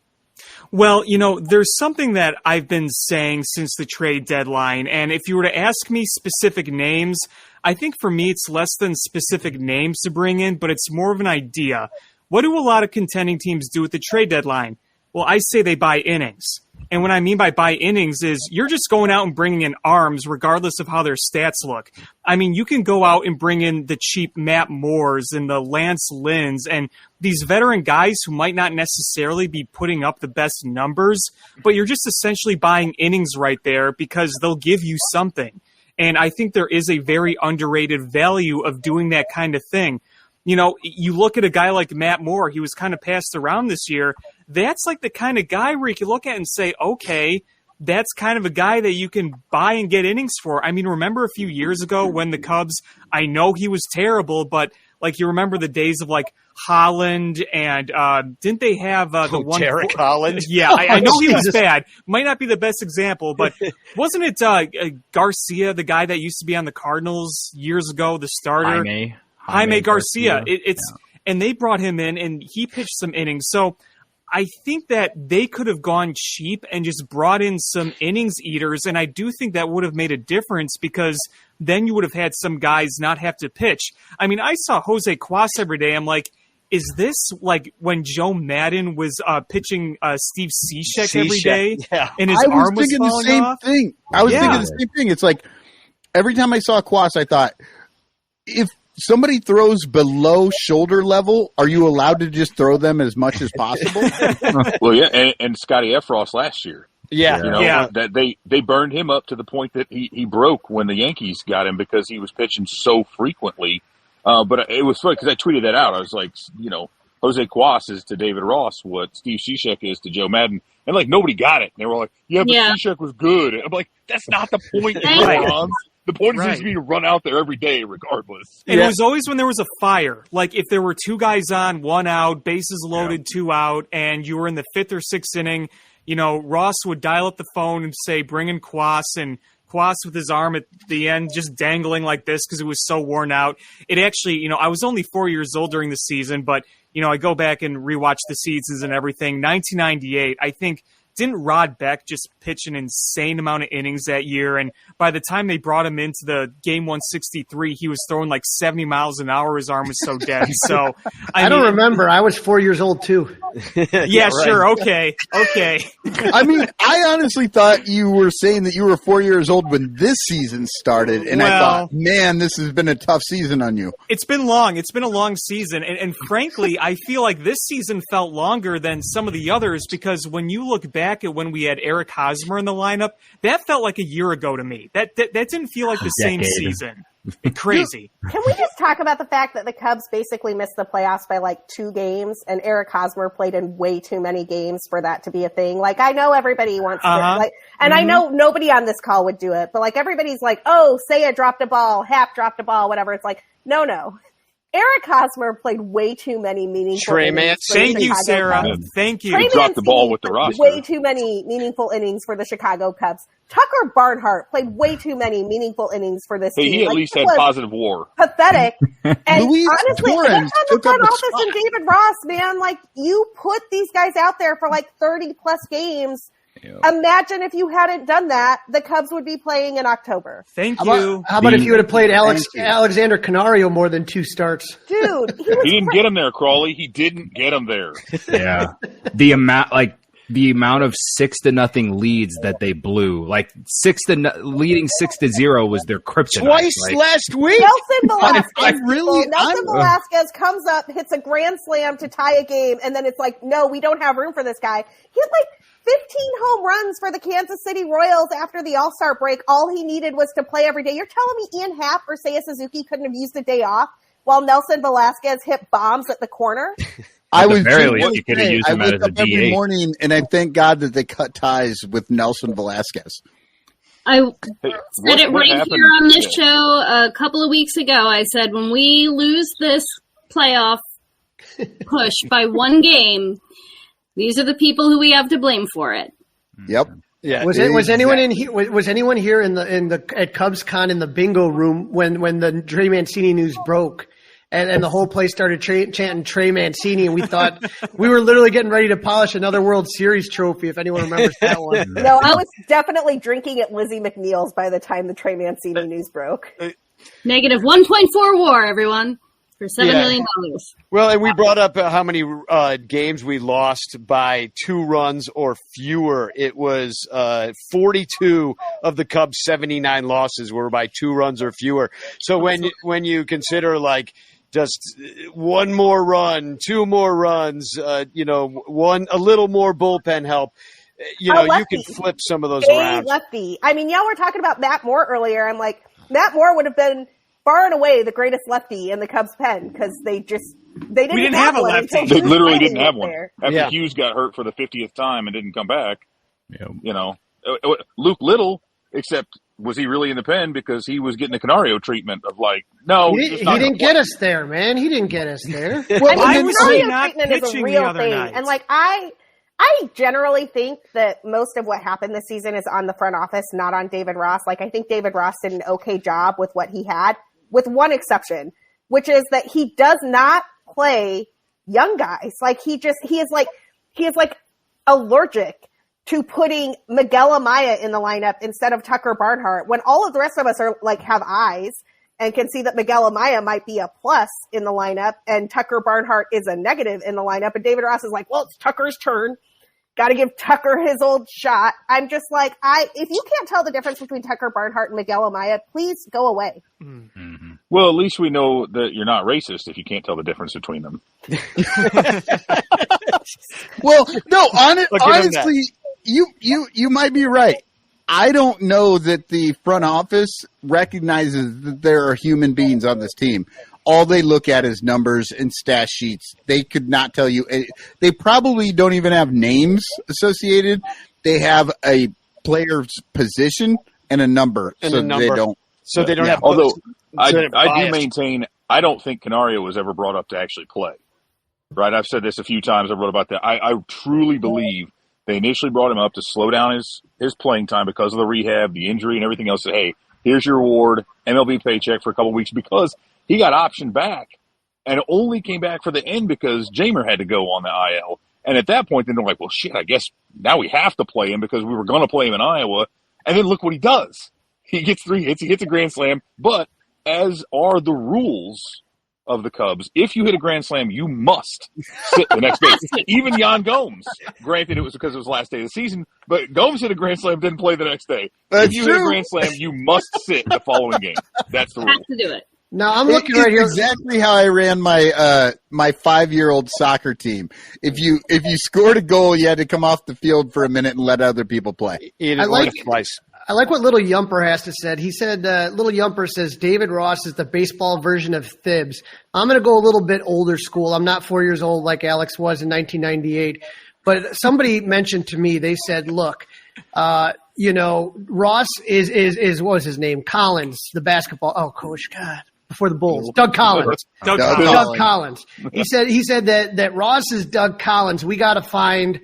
Well, there's something that I've been saying since the trade deadline, and if you were to ask me specific names, I think for me it's less than specific names to bring in, but it's more of an idea. What do a lot of contending teams do at the trade deadline? Well, I say they buy innings. And what I mean by buy innings is you're just going out and bringing in arms regardless of how their stats look. I mean, you can go out and bring in the cheap Matt Moores and the Lance Lynns and these veteran guys who might not necessarily be putting up the best numbers, but you're just essentially buying innings right there because they'll give you something. And I think there is a very underrated value of doing that kind of thing. You look at a guy like Matt Moore, he was kind of passed around this year. That's the kind of guy where you can look at and say, okay, that's kind of a guy that you can buy and get innings for. I mean, remember a few years ago when the Cubs, I know he was terrible, but you remember the days of Holland and didn't they have the one Derek Holland? Yeah, I know he was bad. Might not be the best example, but wasn't it Garcia, the guy that used to be on the Cardinals years ago, the starter? Jaime Garcia. And they brought him in and he pitched some innings. So I think that they could have gone cheap and just brought in some innings eaters, and I do think that would have made a difference because then you would have had some guys not have to pitch. I mean, I saw Jose Cuas every day. I'm like, is this when Joe Madden was pitching Steve Cishek every day and his arm was falling off? I was thinking the same thing. It's every time I saw Cuas, I thought, if somebody throws below shoulder level, are you allowed to just throw them as much as possible? Well, yeah, and Scotty Efros last year. Yeah. That they burned him up to the point that he broke when the Yankees got him because he was pitching so frequently. But it was funny because I tweeted that out. I was like, Jose Cuas is to David Ross what Steve Cishek is to Joe Madden. And nobody got it. And they were like, but Cishek was good. I'm like, that's not the point, morons. The point is to run out there every day regardless. And it was always when there was a fire. If there were 2 guys on, 1 out, bases loaded, 2 out, and you were in the 5th or 6th inning, Ross would dial up the phone and say, bring in Cuas, and Cuas with his arm at the end just dangling like this because it was so worn out. It actually, I was only 4 years old during the season, but, I go back and rewatch the seasons and everything. 1998, I think didn't Rod Beck just pitch an insane amount of innings that year? And by the time they brought him into the game 163, he was throwing like 70 miles an hour. His arm was so dead. So I don't remember. I was 4 years old too. Yeah, right. Sure. Okay. I mean, I honestly thought you were saying that you were 4 years old when this season started, and I thought, man, this has been a tough season on you. It's been long. It's been a long season, and frankly, I feel like this season felt longer than some of the others because when you look back at when we had Eric Hosmer in the lineup, that felt like a year ago to me. That didn't feel like the same season. Crazy. Can we just talk about the fact that the Cubs basically missed the playoffs by like 2 games, and Eric Hosmer played in way too many games for that to be a thing? Like, I know everybody wants to, like, and I know nobody on this call would do it, but like everybody's like, oh, Seiya dropped a ball, Hap dropped a ball, whatever. It's like, no. Eric Hosmer played way too many meaningful innings. Thank you, Sara. Thank you. He dropped the ball with the roster. Way too many meaningful innings for the Chicago Cubs. Tucker Barnhart played way too many meaningful innings for this team. He at least had positive WAR. Pathetic. And Luis honestly, Torrens the front office and David Ross, man, like you put these guys out there for like 30 plus games. Yep. Imagine if you hadn't done that, the Cubs would be playing in October. Thank you. How about if you would have played Alexander Canario more than 2 starts? Dude, he didn't get him there, Crawly. He didn't get him there. Yeah, the amount of 6-0 leads that they blew, like leading 6-0 was their kryptonite. Twice last week. Nelson Velasquez comes up, hits a grand slam to tie a game, and then it's like, no, we don't have room for this guy. He had like 15 home runs for the Kansas City Royals after the All-Star break. All he needed was to play every day. You're telling me Ian Happ or Seiya Suzuki couldn't have used a day off while Nelson Velasquez hit bombs at the corner? I was very least you could have used him as a DH. Every morning, and I thank God that they cut ties with Nelson Velasquez. I said it right here on this show a couple of weeks ago. I said, when we lose this playoff push by 1 game, these are the people who we have to blame for it. Yep. Yeah. Was anyone in here? Was anyone here at CubsCon in the bingo room when the Trey Mancini news broke? And the whole place started chanting Trey Mancini, and we thought we were literally getting ready to polish another World Series trophy, if anyone remembers that one. No, I was definitely drinking at Lizzie McNeil's by the time the Trey Mancini news broke. Negative 1.4 WAR, everyone, for $7 million. Well, and we brought up how many games we lost by 2 runs or fewer. It was 42 of the Cubs' 79 losses were by 2 runs or fewer. So when you consider like just 1 more run, 2 more runs, a little more bullpen help, you can flip some of those around. Lefty. I mean, y'all were talking about Matt Moore earlier. I'm like, Matt Moore would have been far and away the greatest lefty in the Cubs pen because they didn't have a lefty. They literally didn't have one. After Hughes got hurt for the 50th time and didn't come back, Luke Little, except was he really in the pen because he was getting the Canario treatment of like, no. He didn't get us there, man. He didn't get us there. Well, I mean, Canario treatment is a real thing. Night. And like, I generally think that most of what happened this season is on the front office, not on David Ross. Like, I think David Ross did an okay job with what he had, with one exception, which is that he does not play young guys. Like, he is allergic to putting Miguel Amaya in the lineup instead of Tucker Barnhart, when all of the rest of us are like have eyes and can see that Miguel Amaya might be a plus in the lineup and Tucker Barnhart is a negative in the lineup. And David Ross is like, well, it's Tucker's turn. Got to give Tucker his old shot. I'm just like, if you can't tell the difference between Tucker Barnhart and Miguel Amaya, please go away. Mm-hmm. Well, at least we know that you're not racist if you can't tell the difference between them. Well, no, honestly, you might be right. I don't know that the front office recognizes that there are human beings on this team. All they look at is numbers and stat sheets. They could not tell you. They probably don't even have names associated. They have a player's position and a number. They don't have. Although I do maintain, I don't think Canario was ever brought up to actually play. Right? I've said this a few times. I wrote about that. I truly believe they initially brought him up to slow down his playing time because of the rehab, the injury, and everything else. Said, hey, here's your reward, MLB paycheck for a couple of weeks, because he got optioned back and only came back for the end because Jamer had to go on the IL. And at that point, then they're like, well, shit, I guess now we have to play him because we were going to play him in Iowa. And then look what he does. He gets 3 hits, he hits a grand slam, but as are the rules of the Cubs, if you hit a grand slam, you must sit the next day. Even Jan Gomes, granted it was because it was the last day of the season, but Gomes hit a grand slam, didn't play the next day. That's if you true. hit a grand slam, you must sit the following game. That's the rule. Have to do it. Now I'm looking right here. Exactly how I ran my my 5-year-old soccer team. If you scored a goal, you had to come off the field for a minute and let other people play. Eat it once, twice. I like what Little Yumper has to say. He said, Little Yumper says, David Ross is the baseball version of Thibs. I'm going to go a little bit older school. I'm not 4 years old like Alex was in 1998. But somebody mentioned to me, they said, look, Ross is what was his name? Collins, the basketball coach. God, before the Bulls. Doug Collins. Doug Collins. He said that Ross is Doug Collins. We got to find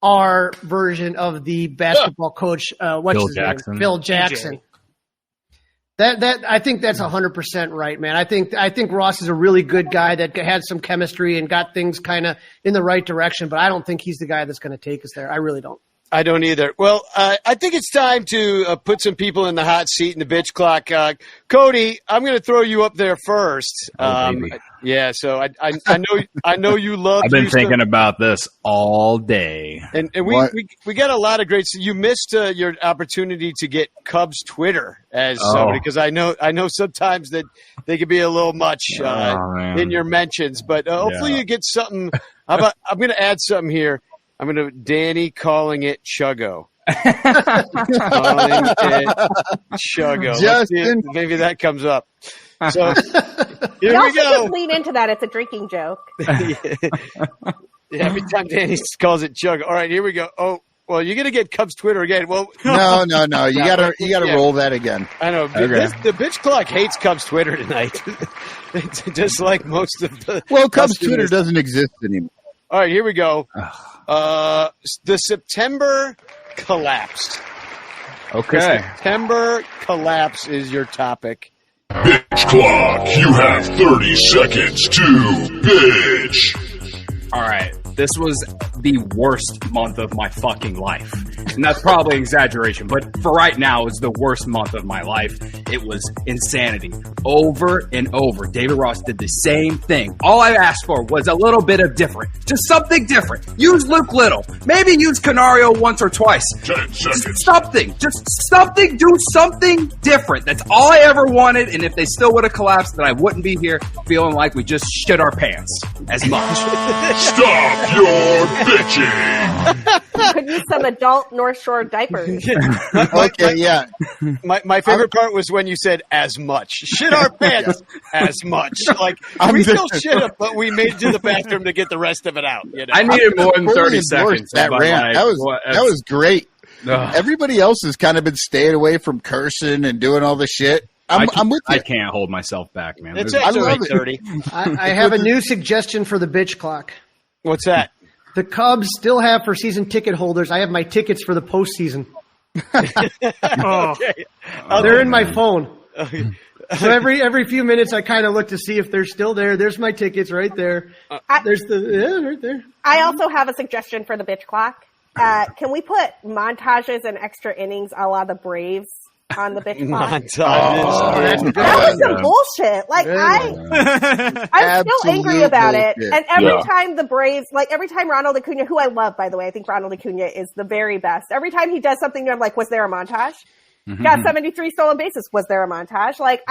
our version of the basketball coach, what's his name? Phil Jackson. That I think that's 100% right, man. I think Ross is a really good guy that had some chemistry and got things kind of in the right direction, but I don't think he's the guy that's going to take us there. I really don't. I don't either. Well, I think it's time to put some people in the hot seat in the bitch clock. Cody, I'm going to throw you up there first. Yeah, so I know you love. I've been thinking about this all day, and we got a lot of great. You missed your opportunity to get Cubs Twitter as somebody, because I know sometimes that they could be a little much in your mentions, but hopefully you get something. I'm going to add something here. I'm going to Danny calling it CHGO. Calling it CHGO. Justin. Maybe that comes up. So here Y'all we should go. just lean into that. It's a drinking joke. Yeah, every time Danny calls it CHGO. All right, here we go. Oh, well, you're going to get Cubs Twitter again. Well, No. You gotta roll that again. I know. Okay. The bitch clock hates Cubs Twitter tonight. It's just like most of the. Well, Cubs Twitter customers. doesn't exist anymore. All right, here we go. The September collapse. Okay. The September collapse is your topic. Bitch clock, you have 30 seconds to bitch. All right. This was the worst month of my fucking life. And that's probably exaggeration, but for right now, it's the worst month of my life. It was insanity. Over and over. David Ross did the same thing. All I asked for was a little bit of different. Just something different. Use Luke Little. Maybe use Canario once or twice. 10 seconds. Just something. Do something different. That's all I ever wanted. And if they still would have collapsed, then I wouldn't be here feeling like we just shit our pants as much. Stop your bitching. You could use some adult North Shore diapers. Okay, yeah. My favorite part was when you said as much. Shit our pants as much. Like, we still shit it, but we made it to the bathroom to get the rest of it out. You know? I needed more than 30 Fully seconds. endorsed that but rant. That was great. Ugh. Everybody else has kind of been staying away from cursing and doing all the shit. I'm with you. I can't hold myself back, man. It's I after love it. 8:30. I have a new suggestion for the bitch clock. What's that? The Cubs still have for season ticket holders. I have my tickets for the postseason. They're in my phone. So every few minutes, I kind of look to see if they're still there. There's my tickets right there. There's right there. I also have a suggestion for the bitch clock. Can we put montages and extra innings a la the Braves on the bitch clock? Montages. That was some bullshit. Like I'm still angry about it. bullshit. And every time the Braves, like every time Ronald Acuna, who I love, by the way, I think Ronald Acuna is the very best. Every time he does something new, I'm like, was there a montage? Got 73 stolen bases. Was there a montage? Like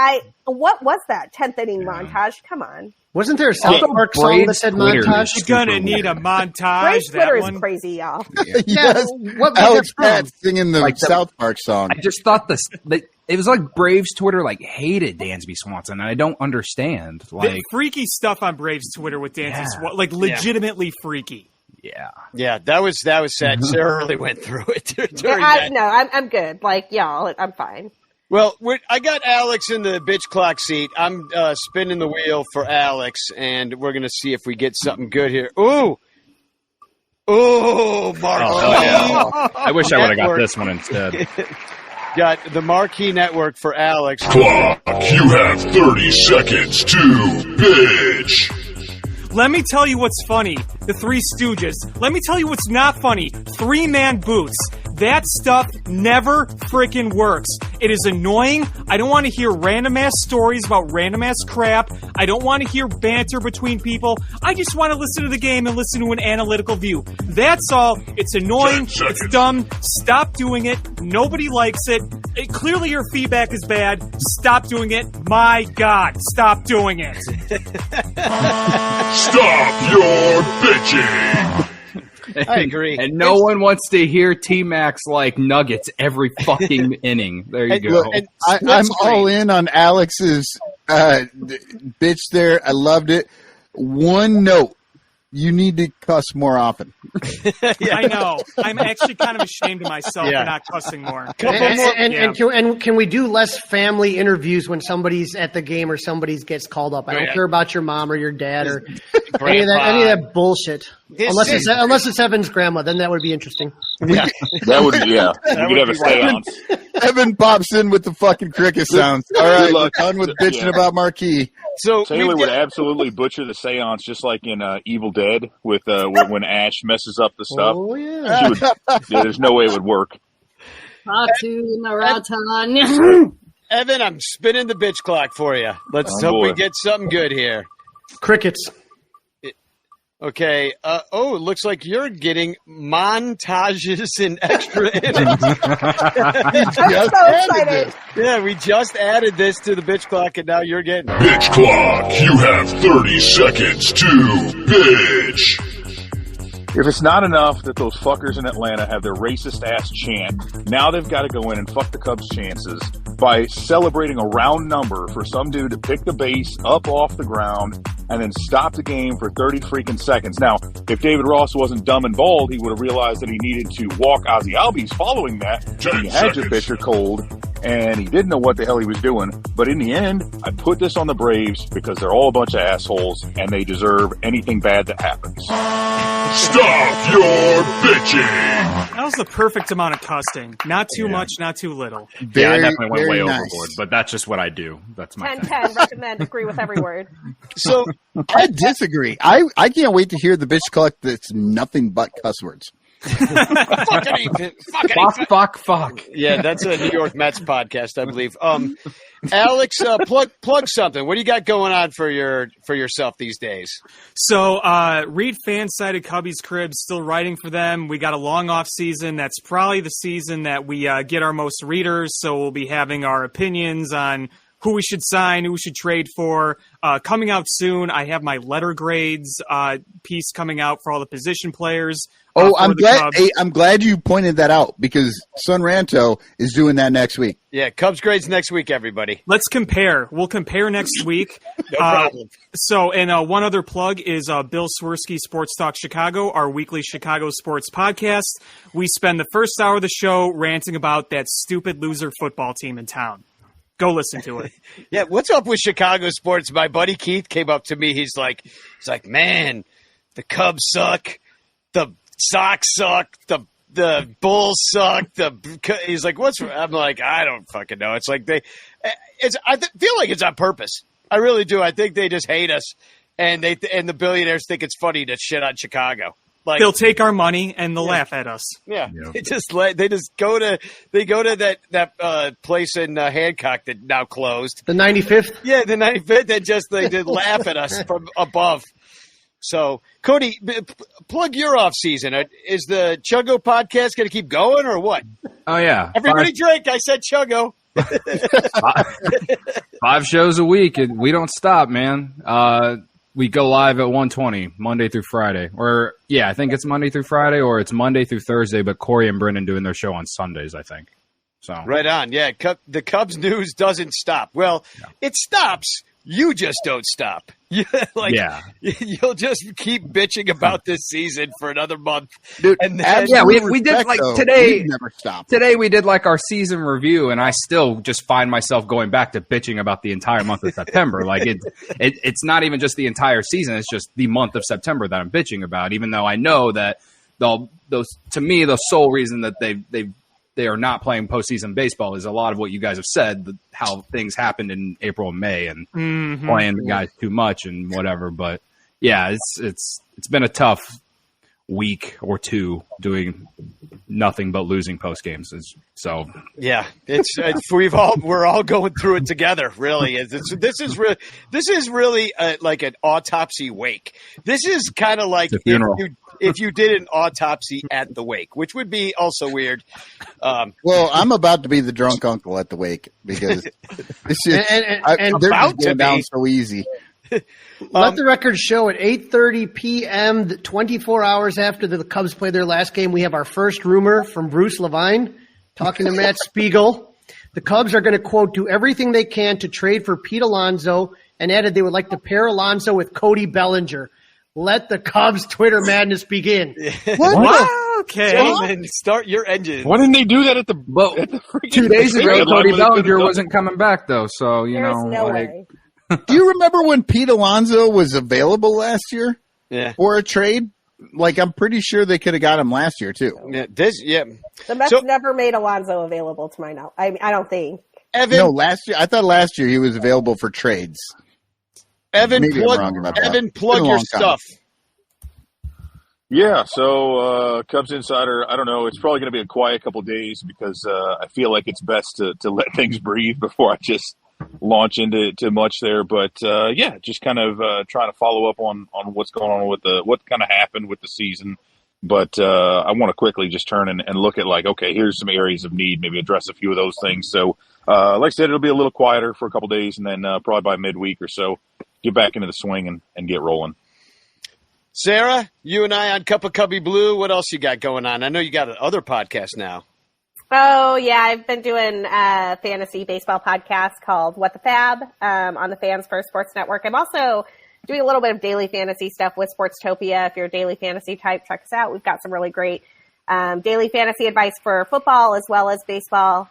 what was that 10th inning montage? Come on. Wasn't there a South Park song that said montage? You're gonna need a montage. Braves Twitter That is one. crazy, y'all. Yes. What was Alex that from? Patt singing the South Park song. I just thought it was like Braves Twitter hated Dansby Swanson, and I don't understand. The freaky stuff on Braves Twitter with Dansby Swanson, like legitimately freaky. Yeah, that was sad. Sarah really went through it during that. No, I'm good. Like y'all, I'm fine. Well, I got Alex in the bitch clock seat. I'm spinning the wheel for Alex, and we're going to see if we get something good here. Ooh, Marquee. I wish I would have got this one instead. Got the Marquee Network for Alex. Clock, you have 30 seconds to bitch. Let me tell you what's funny. The Three Stooges. Let me tell you what's not funny. 3-man booths. That stuff never freaking works. It is annoying. I don't want to hear random-ass stories about random-ass crap. I don't want to hear banter between people. I just want to listen to the game and listen to an analytical view. That's all. It's annoying. It's dumb. Stop doing it. Nobody likes it. Clearly your feedback is bad. Stop doing it. My God, stop doing it. Stop your bitching! I agree. And no one wants to hear T-Max like nuggets every fucking inning. There you go. Look, I'm all in on Alex's bitch there. I loved it. One note. You need to cuss more often. I know. I'm actually kind of ashamed of myself for not cussing more. And can we do less family interviews when somebody's at the game or somebody gets called up? I don't care about your mom or your dad or any of that bullshit. Unless it's Evan's grandma, then that would be interesting. Yeah. That would be, yeah. We could have a seance. Evan pops in with the fucking cricket sounds. All right, we're done with bitching about Marquee. So Taylor would absolutely butcher the seance, just like in Evil Dead, with when Ash messes up the stuff. Oh yeah. There's no way it would work. Evan, I'm spinning the bitch clock for you. Let's hope we get something good here. Crickets. Okay. It looks like you're getting montages and extra innings. Yeah, we just added this to the bitch clock, and now you're getting Bitch clock, you have 30 seconds to bitch. If it's not enough that those fuckers in Atlanta have their racist-ass chant, now they've got to go in and fuck the Cubs' chances by celebrating a round number for some dude to pick the base up off the ground and then stop the game for 30 freaking seconds. Now, if David Ross wasn't dumb and bald, he would have realized that he needed to walk Ozzy Albies following that. He had your pitcher cold, and he didn't know what the hell he was doing. But in the end, I put this on the Braves because they're all a bunch of assholes, and they deserve anything bad that happens. Stop your bitching! That was the perfect amount of cussing. Not too much, not too little. Yeah, I definitely went way overboard, but that's just what I do. That's my 10-10, recommend, agree with every word. So I disagree. I can't wait to hear the bitch collect that's nothing but cuss words. Fuck. Yeah, that's a New York Mets podcast, I believe. Alex, plug something. What do you got going on for yourself these days? So, read Fansided Cubbie's Crib, still writing for them. We got a long off season. That's probably the season that we get our most readers. So we'll be having our opinions on who we should sign, who we should trade for. Coming out soon, I have my letter grades piece coming out for all the position players. I'm glad you pointed that out because Son Ranto is doing that next week. Yeah, Cubs grades next week, everybody. Let's compare. We'll compare next week. No problem. So, and one other plug is Bill Swerski Sports Talk Chicago, our weekly Chicago sports podcast. We spend the first hour of the show ranting about that stupid loser football team in town. Go listen to it. Yeah, what's up with Chicago sports? My buddy Keith came up to me. He's like, man, the Cubs suck. The Sox suck. The Bulls suck. He's like, what's? I'm like, I don't fucking know. It's like I feel like it's on purpose. I really do. I think they just hate us, and the billionaires think it's funny to shit on Chicago. Like, they'll take our money and they'll laugh at us. Yeah, they just go to that place in Hancock that now closed. The 95th. Yeah, the 95th. They did laugh at us from above. So, Cody, plug your off season. Is the CHGO podcast going to keep going or what? Oh yeah, everybody drink. I said CHGO. 5 shows a week, and we don't stop, man. We go live at 1:20 Monday through Friday, I think it's Monday through Friday, or it's Monday through Thursday. But Corey and Brennan doing their show on Sundays, I think. So right on, yeah. The Cubs news doesn't stop. Well, it stops. You just don't stop. You'll just keep bitching about this season for another month. Dude, and we did like today. Never stop. Today we did like our season review, and I still just find myself going back to bitching about the entire month of September. Like it's not even just the entire season; it's just the month of September that I'm bitching about. Even though I know that those to me the sole reason that they are not playing postseason baseball is a lot of what you guys have said, how things happened in April and May and playing the guys too much and whatever. But yeah, it's been a tough week or two doing nothing but losing post games. So yeah, we're all going through it together. Really, this is really like an autopsy wake. This is kind of like if you did an autopsy at the wake, which would be also weird. Well, I'm about to be the drunk uncle at the wake because they're just going down so easy. Let the record show at 8:30 p.m., 24 hours after the Cubs play their last game, we have our first rumor from Bruce Levine talking to Matt Spiegel. The Cubs are going to, quote, do everything they can to trade for Pete Alonso, and added they would like to pair Alonso with Cody Bellinger. Let the Cubs Twitter madness begin. What? Okay, start your engine. Why didn't they do that at the freaking 2 days ago? Cody Bellinger wasn't coming back though, so There's no way. Do you remember when Pete Alonso was available last year? Yeah. For a trade? Like, I'm pretty sure they could have got him last year, too. Yeah. The Mets never made Alonso available to my knowledge. I don't think. Evan, no, last year. I thought last year he was available for trades. Evan, Maybe I'm wrong about that. Evan, plug your stuff. Yeah, so Cubs Insider, I don't know. It's probably going to be a quiet couple of days because I feel like it's best to let things breathe before I just launch into much there. But, yeah, just kind of trying to follow up on what's going on with what kind of happened with the season. But I want to quickly just turn and look at, like, okay, here's some areas of need, maybe address a few of those things. So, like I said, it'll be a little quieter for a couple of days, and then probably by midweek or so, get back into the swing and get rolling. Sara, you and I on Cuppa Cubbie Blue. What else you got going on? I know you got other podcasts now. Oh, yeah. I've been doing a fantasy baseball podcast called What the Fab on the Fans First Sports Network. I'm also doing a little bit of daily fantasy stuff with Sportstopia. If you're a daily fantasy type, check us out. We've got some really great daily fantasy advice for football as well as baseball.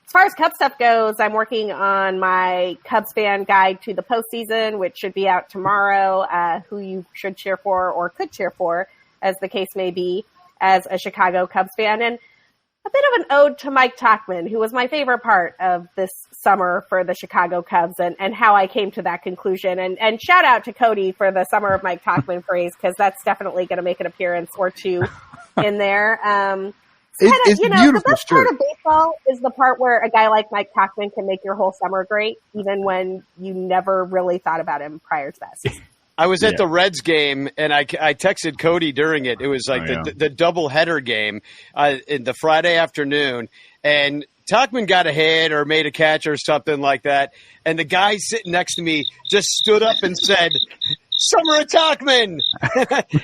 As far as Cubs stuff goes, I'm working on my Cubs fan guide to the postseason, which should be out tomorrow, who you should cheer for or could cheer for, as the case may be, as a Chicago Cubs fan. And a bit of an ode to Mike Tauchman, who was my favorite part of this summer for the Chicago Cubs and how I came to that conclusion. And shout out to Cody for the Summer of Mike Tauchman phrase, because that's definitely going to make an appearance or two in there. It's the beautiful best part of baseball is the part where a guy like Mike Kaplan can make your whole summer great, even when you never really thought about him prior to that season. I was at the Reds game, and I texted Cody during it. It was like the doubleheader game in the Friday afternoon, and Tauchman got a hit or made a catch or something like that, and the guy sitting next to me just stood up and said, "Summer of Tauchman!"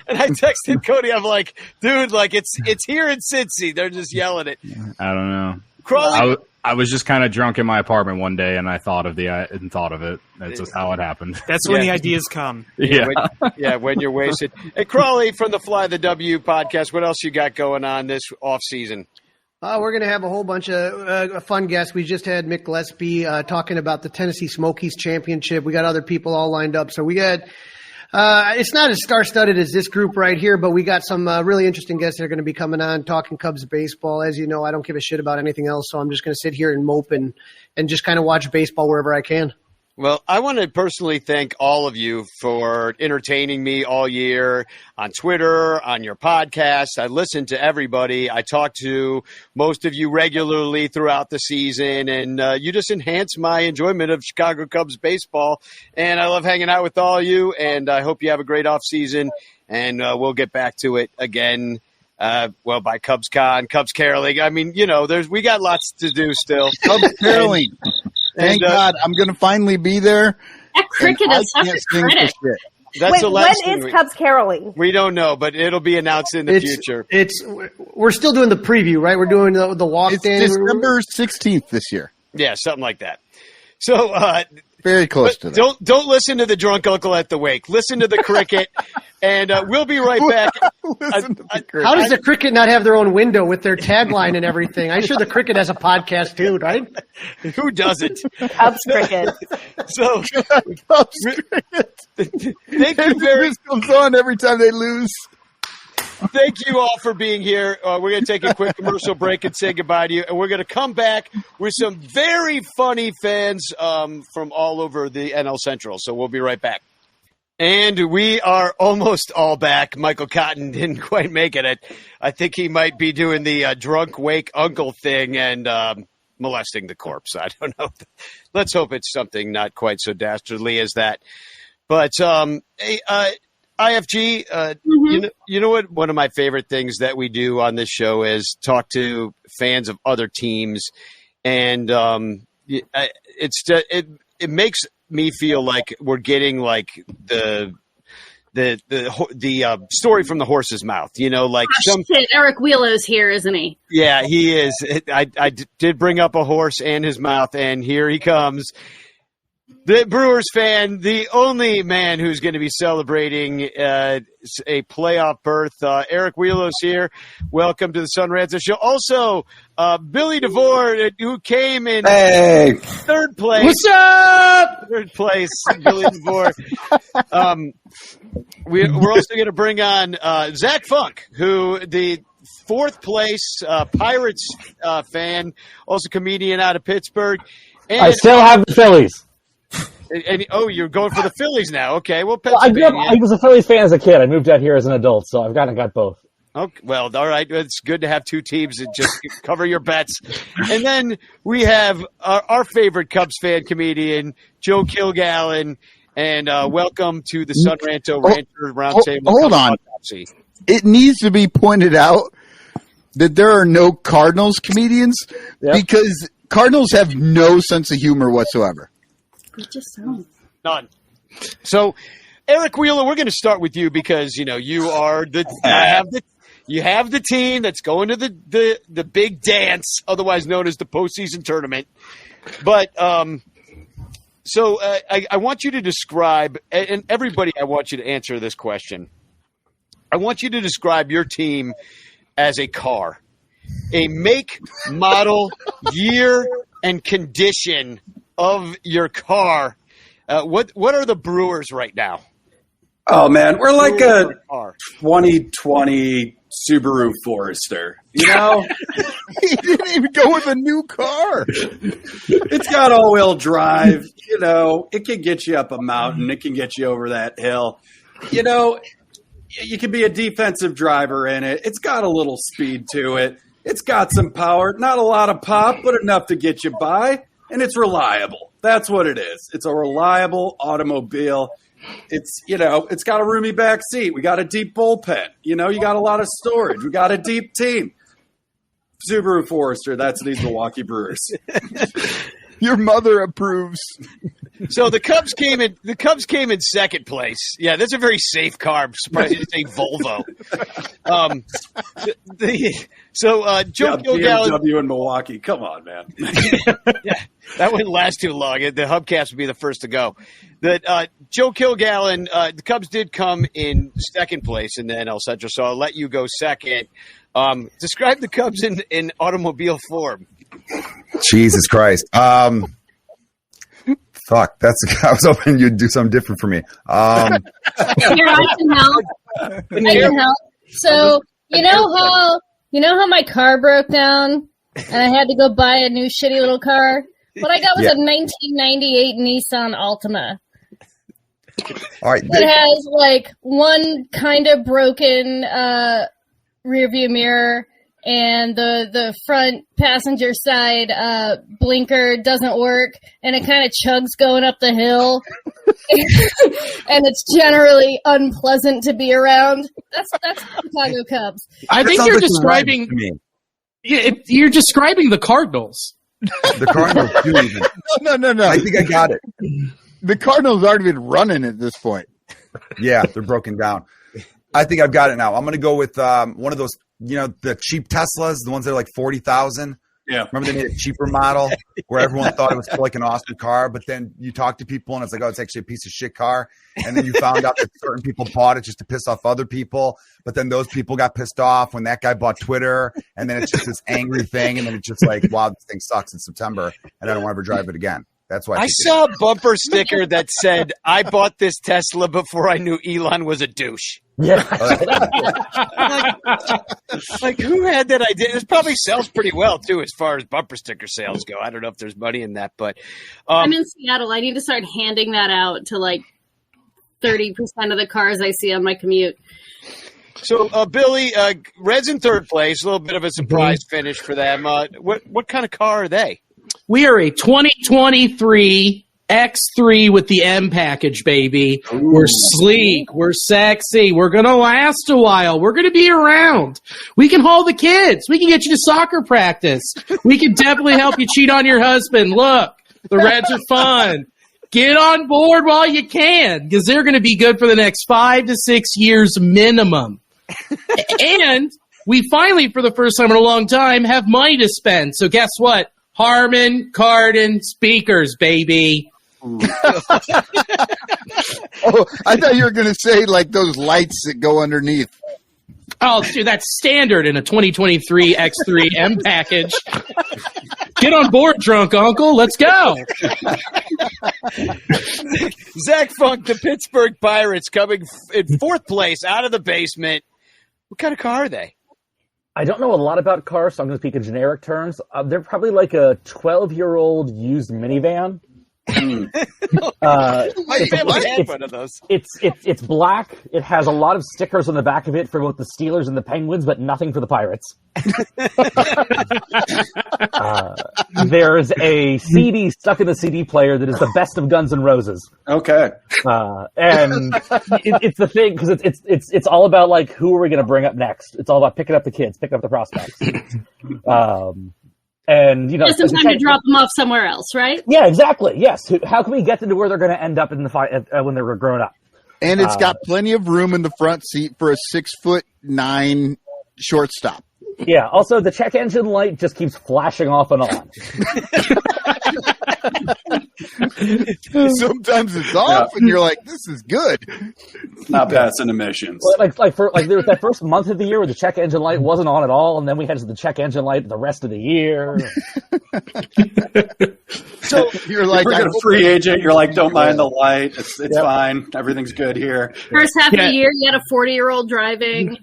And I texted Cody. I'm like, "Dude, like it's here in Cincy. They're just yelling it." I don't know. Crawly, I was just kind of drunk in my apartment one day, and I thought of it. That's just how it happened. That's when the ideas come. When you're wasted. Hey, Crawly from the Fly the W podcast. What else you got going on this off season? We're going to have a whole bunch of fun guests. We just had Mick Gillespie talking about the Tennessee Smokies Championship. We got other people all lined up. So we got it's not as star-studded as this group right here, but we got some really interesting guests that are going to be coming on talking Cubs baseball. As you know, I don't give a shit about anything else, so I'm just going to sit here and mope and just kind of watch baseball wherever I can. Well, I want to personally thank all of you for entertaining me all year on Twitter, on your podcast. I listen to everybody. I talk to most of you regularly throughout the season, and you just enhance my enjoyment of Chicago Cubs baseball. And I love hanging out with all of you, and I hope you have a great offseason, and we'll get back to it again. By CubsCon, Cubs caroling. I mean, we got lots to do still. Cubs caroling. Thank God, I'm going to finally be there. That cricket is such a credit. That's when is Cubs caroling? We don't know, but it'll be announced in the future. We're still doing the preview, right? We're doing the walk. It's December 16th this year. Yeah, something like that. So very close to that. Don't listen to the drunk uncle at the wake. Listen to the cricket, and we'll be right back. How does the cricket not have their own window with their tagline and everything? I'm sure the cricket has a podcast too, right? Who doesn't? Cubs cricket. So Cubs cricket. Thank you very much. Comes on every time they lose. Thank you all for being here. We're going to take a quick commercial break and say goodbye to you. And we're going to come back with some very funny fans from all over the NL Central. So we'll be right back. And we are almost all back. Michael Cotton didn't quite make it. I think he might be doing the drunk wake uncle thing and molesting the corpse. I don't know. Let's hope it's something not quite so dastardly as that. But IFG, you know what? One of my favorite things that we do on this show is talk to fans of other teams, and it makes me feel like we're getting like the story from the horse's mouth, like shit, Eric Wheelo's here, isn't he? Yeah, he is. I did bring up a horse and his mouth, and here he comes. The Brewers fan, the only man who's going to be celebrating a playoff berth. Eric Wheelo's here. Welcome to the Sun Ranter Show. Also, Billy Devore, who came in third place. What's up? Third place, Billy Devore. We're also going to bring on Zach Funk, who the fourth place Pirates fan, also comedian out of Pittsburgh. And, I still have the Phillies. And you're going for the Phillies now. Okay, well, I was a Phillies fan as a kid. I moved out here as an adult, so I've got both. Okay, well, all right. It's good to have two teams and just cover your bets. And then we have our favorite Cubs fan comedian, Joe Kilgallon, and welcome to the Sun Ranto Ranter Roundtable. Hold on. Autopsy. It needs to be pointed out that there are no Cardinals comedians because Cardinals have no sense of humor whatsoever. Just so. None. So, Eric Wheeler, we're going to start with you because you are you have the team that's going to the big dance, otherwise known as the postseason tournament. But so I want you to describe, and everybody, I want you to answer this question. I want you to describe your team as a car, a make, model, year, and condition of your car. What are the Brewers right now? Oh man, we're like a 2020 Subaru Forester. He didn't even go with a new car. It's got all-wheel drive. It can get you up a mountain. It can get you over that hill. You can be a defensive driver in it. It's got a little speed to it. It's got some power. Not a lot of pop, but enough to get you by. And it's reliable. That's what it is. It's a reliable automobile. It's got a roomy back seat. We got a deep bullpen. You got a lot of storage. We got a deep team. Subaru Forester, that's these Milwaukee Brewers. Your mother approves. So the Cubs came in second place. Yeah, that's a very safe car. I'm surprised you didn't say Volvo. Joe Kilgallon, BMW in Milwaukee. Come on, man. Yeah, that wouldn't last too long. The hubcaps would be the first to go. Joe Kilgallon, the Cubs did come in second place in the NL Central, so I'll let you go second. Describe the Cubs in automobile form. Jesus Christ. Fuck. I was hoping you'd do something different for me. Here, I can help. So, you know how my car broke down and I had to go buy a new shitty little car? What I got was a 1998 Nissan Altima. All right. It has like one kind of broken rear view mirror, and the front passenger side blinker doesn't work, and it kind of chugs going up the hill, and it's generally unpleasant to be around. That's the Chicago Cubs. I think you're describing. You're describing the Cardinals. The Cardinals too, even. No. I think I got it. The Cardinals aren't even running at this point. Yeah, they're broken down. I think I've got it now. I'm going to go with one of those, the cheap Teslas, the ones that are like 40,000. Yeah. Remember they made a cheaper model where everyone thought it was like an awesome car, but then you talk to people and it's like, oh, it's actually a piece of shit car. And then you found out that certain people bought it just to piss off other people. But then those people got pissed off when that guy bought Twitter. And then it's just this angry thing. And then it's just like, wow, this thing sucks in September. And I don't want to ever drive it again. That's why I saw a bumper sticker that said, I bought this Tesla before I knew Elon was a douche. Yeah. like who had that idea? It probably sells pretty well, too, as far as bumper sticker sales go. I don't know if there's money in that, but I'm in Seattle. I need to start handing that out to like 30% of the cars I see on my commute. So, Billy, Reds in third place, a little bit of a surprise finish for them. What kind of car are they? We are a 2023 X3 with the M package, baby. Ooh. We're sleek. We're sexy. We're going to last a while. We're going to be around. We can haul the kids. We can get you to soccer practice. We can definitely help you cheat on your husband. Look, the Reds are fun. Get on board while you can, because they're going to be good for the next 5 to 6 years minimum. And we finally, for the first time in a long time, have money to spend. So guess what? Harman Kardon speakers, baby. Oh, I thought you were going to say like those lights that go underneath. Oh, dude, that's standard in a 2023 X3 M package. Get on board, drunk uncle. Let's go. Zach Funk, the Pittsburgh Pirates, coming in fourth place out of the basement. What kind of car are they? I don't know a lot about cars, so I'm going to speak in generic terms. They're probably like a 12-year-old used minivan. My family had one of those. It's black. It has a lot of stickers on the back of it for both the Steelers and the Penguins, but nothing for the Pirates. There's a CD stuck in the CD player that is the best of Guns N' Roses. Okay, and it's the thing because it's all about like who are we going to bring up next. It's all about picking up the kids, picking up the prospects. And just in time to drop them off somewhere else, right? Yeah, exactly. Yes. How can we get them to where they're going to end up in the when they're grown up? And it's got plenty of room in the front seat for a 6'9" shortstop. Yeah. Also, the check engine light just keeps flashing off and on. Sometimes it's off, and you're like, "This is good." Not passing emissions. Like there was that first month of the year where the check engine light wasn't on at all, and then we had the check engine light the rest of the year. So you're like, we're a free agent. You're like, don't mind the light. It's fine. Everything's good here. First half of the year, you had a 40-year-old driving.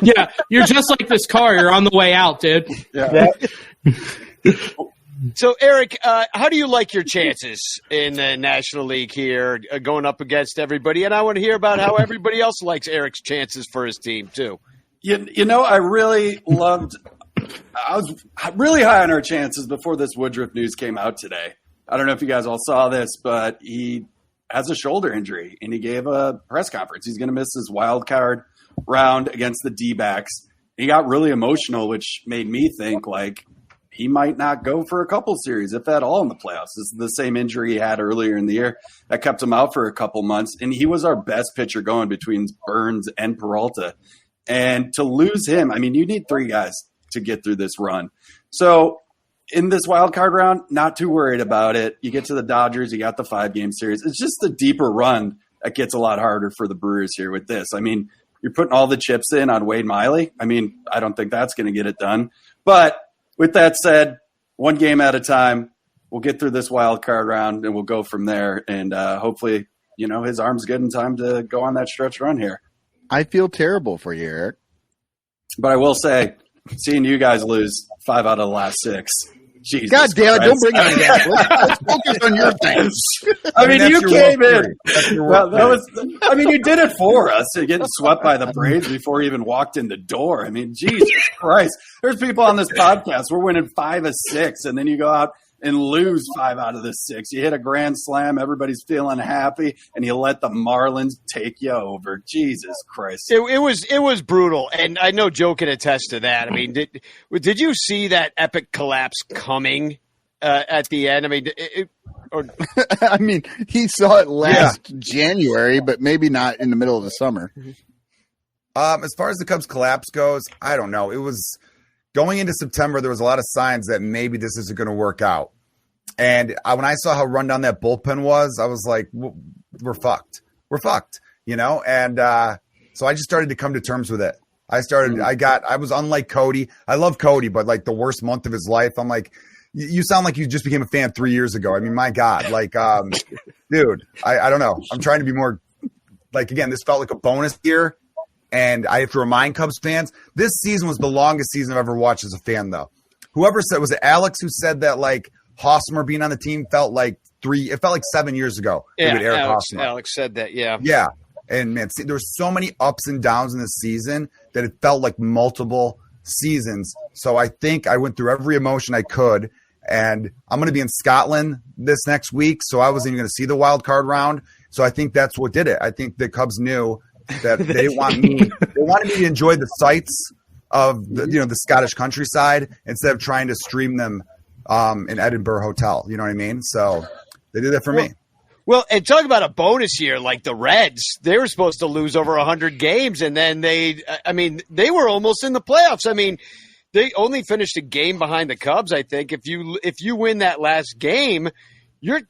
Yeah, you're just like this car. You're on the way out, dude. Yeah. So, Eric, how do you like your chances in the National League here, going up against everybody? And I want to hear about how everybody else likes Eric's chances for his team, too. You know, I really loved – I was really high on our chances before this Woodruff news came out today. I don't know if you guys all saw this, but he has a shoulder injury, and he gave a press conference. He's going to miss his wild card round against the D-backs. He got really emotional, which made me think, like, he might not go for a couple series, if at all, in the playoffs. This is the same injury he had earlier in the year that kept him out for a couple months. And he was our best pitcher going between Burns and Peralta. And to lose him, I mean, you need 3 guys to get through this run. So in this wild card round, not too worried about it. You get to the Dodgers, you got the 5-game series. It's just the deeper run that gets a lot harder for the Brewers here with this. I mean, you're putting all the chips in on Wade Miley. I mean, I don't think that's going to get it done. But with that said, 1 game at a time, we'll get through this wild card round and we'll go from there. And hopefully, his arm's good in time to go on that stretch run here. I feel terrible for you, Eric. But I will say, seeing you guys lose 5 out of the last 6. Jesus God damn it, Christ. don't bring it on that. Let's focus on your things. I mean, you came in. Well, you did it for us. You're getting swept by the Braves before you even walked in the door. I mean, Jesus Christ. There's people on this podcast. We're winning 5 of 6, and then you go out and lose 5 out of the 6. You hit a grand slam. Everybody's feeling happy, and you let the Marlins take you over. Jesus Christ. It was brutal, and I know Joe can attest to that. I mean, did you see that epic collapse coming at the end? I mean, I mean, he saw it last January, but maybe not in the middle of the summer. As far as the Cubs collapse goes, I don't know. It was going into September, there was a lot of signs that maybe this isn't going to work out. And when I saw how rundown that bullpen was, I was like, we're fucked. We're fucked, And so I just started to come to terms with it. I was unlike Cody. I love Cody, but like the worst month of his life, I'm like, you sound like you just became a fan 3 years ago. I mean, my God, like, dude, I don't know. I'm trying to be more like, again, this felt like a bonus year. And I have to remind Cubs fans, this season was the longest season I've ever watched as a fan, though. Whoever said, was it Alex who said that, like, Hosmer being on the team felt like it felt like 7 years ago. Yeah, with Eric Alex, Hoffman. Alex said that. Yeah. Yeah. And man, there were so many ups and downs in this season that it felt like multiple seasons. So I think I went through every emotion I could. And I'm going to be in Scotland this next week, so I wasn't even going to see the wild card round. So I think that's what did it. I think the Cubs knew that they didn't want me. They wanted me to enjoy the sights of the Scottish countryside instead of trying to stream them in Edinburgh hotel. You know what I mean? So they did that for me. Well, and talk about a bonus year like the Reds. They were supposed to lose over 100 games, and then they were almost in the playoffs. I mean, they only finished a game behind the Cubs, I think. If you win that last game, you're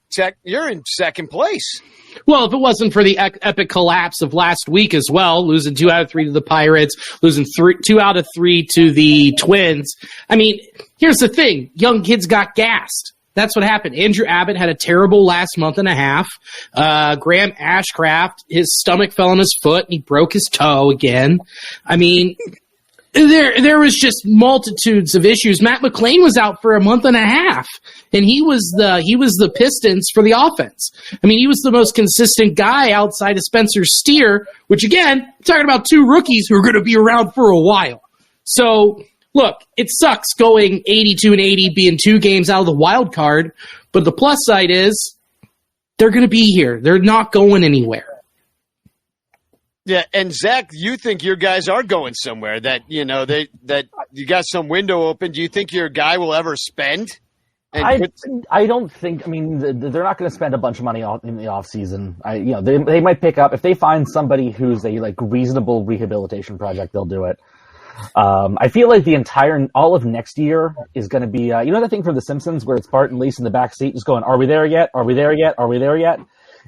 in second place. Well, if it wasn't for the epic collapse of last week as well, losing 2 out of 3 to the Pirates, losing 2 out of 3 to the Twins. I mean, here's the thing. Young kids got gassed. That's what happened. Andrew Abbott had a terrible last month and a half. Graham Ashcraft, his stomach fell on his foot and he broke his toe again. I mean, there was just multitudes of issues. Matt McClain was out for a month and a half, and he was the Pistons for the offense. I mean, he was the most consistent guy outside of Spencer Steer, which again, I'm talking about 2 rookies who are going to be around for a while. So, look, it sucks going 82 and 80, being 2 games out of the wild card, but the plus side is they're going to be here. They're not going anywhere. Yeah, and Zach, you think your guys are going somewhere? That that you got some window open. Do you think your guy will ever spend? I don't think. I mean, they're not going to spend a bunch of money in the off season. They might pick up if they find somebody who's a reasonable rehabilitation project. They'll do it. I feel like all of next year is going to be. The thing from The Simpsons where it's Bart and Lisa in the back seat just going, "Are we there yet? Are we there yet? Are we there yet?"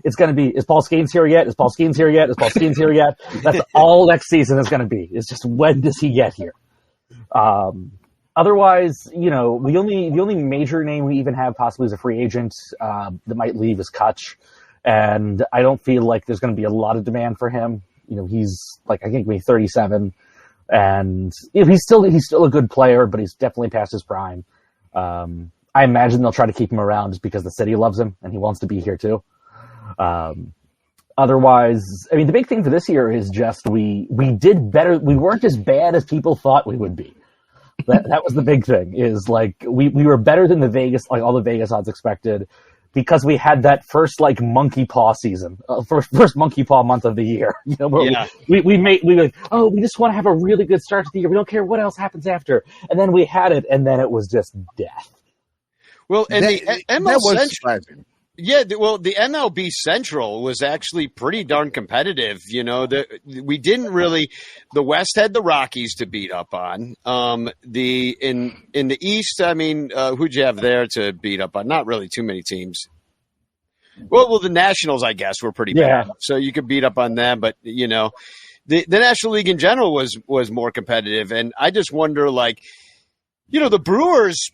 It's going to be, is Paul Skeens here yet? Is Paul Skeens here yet? Is Paul Skeens here yet? That's all next season is going to be. It's just, when does he get here? Otherwise, the only major name we even have possibly as a free agent that might leave is Kutch. And I don't feel like there's going to be a lot of demand for him. He's I think maybe 37. And he's still a good player, but he's definitely past his prime. I imagine they'll try to keep him around just because the city loves him and he wants to be here too. Otherwise, I mean, the big thing for this year is just we did better. We weren't as bad as people thought we would be. That was the big thing. Is we were better than the Vegas, all the Vegas odds expected, because we had that first monkey paw season, first monkey paw month of the year. Where we just want to have a really good start to the year. We don't care what else happens after. And then we had it, and then it was just death. Well, and that was surprising. Yeah, the MLB Central was actually pretty darn competitive. We didn't really. The West had the Rockies to beat up on. In the East, I mean, who'd you have there to beat up on? Not really too many teams. Well, the Nationals, I guess, were pretty bad, so you could beat up on them. But the National League in general was more competitive, and I just wonder, the Brewers,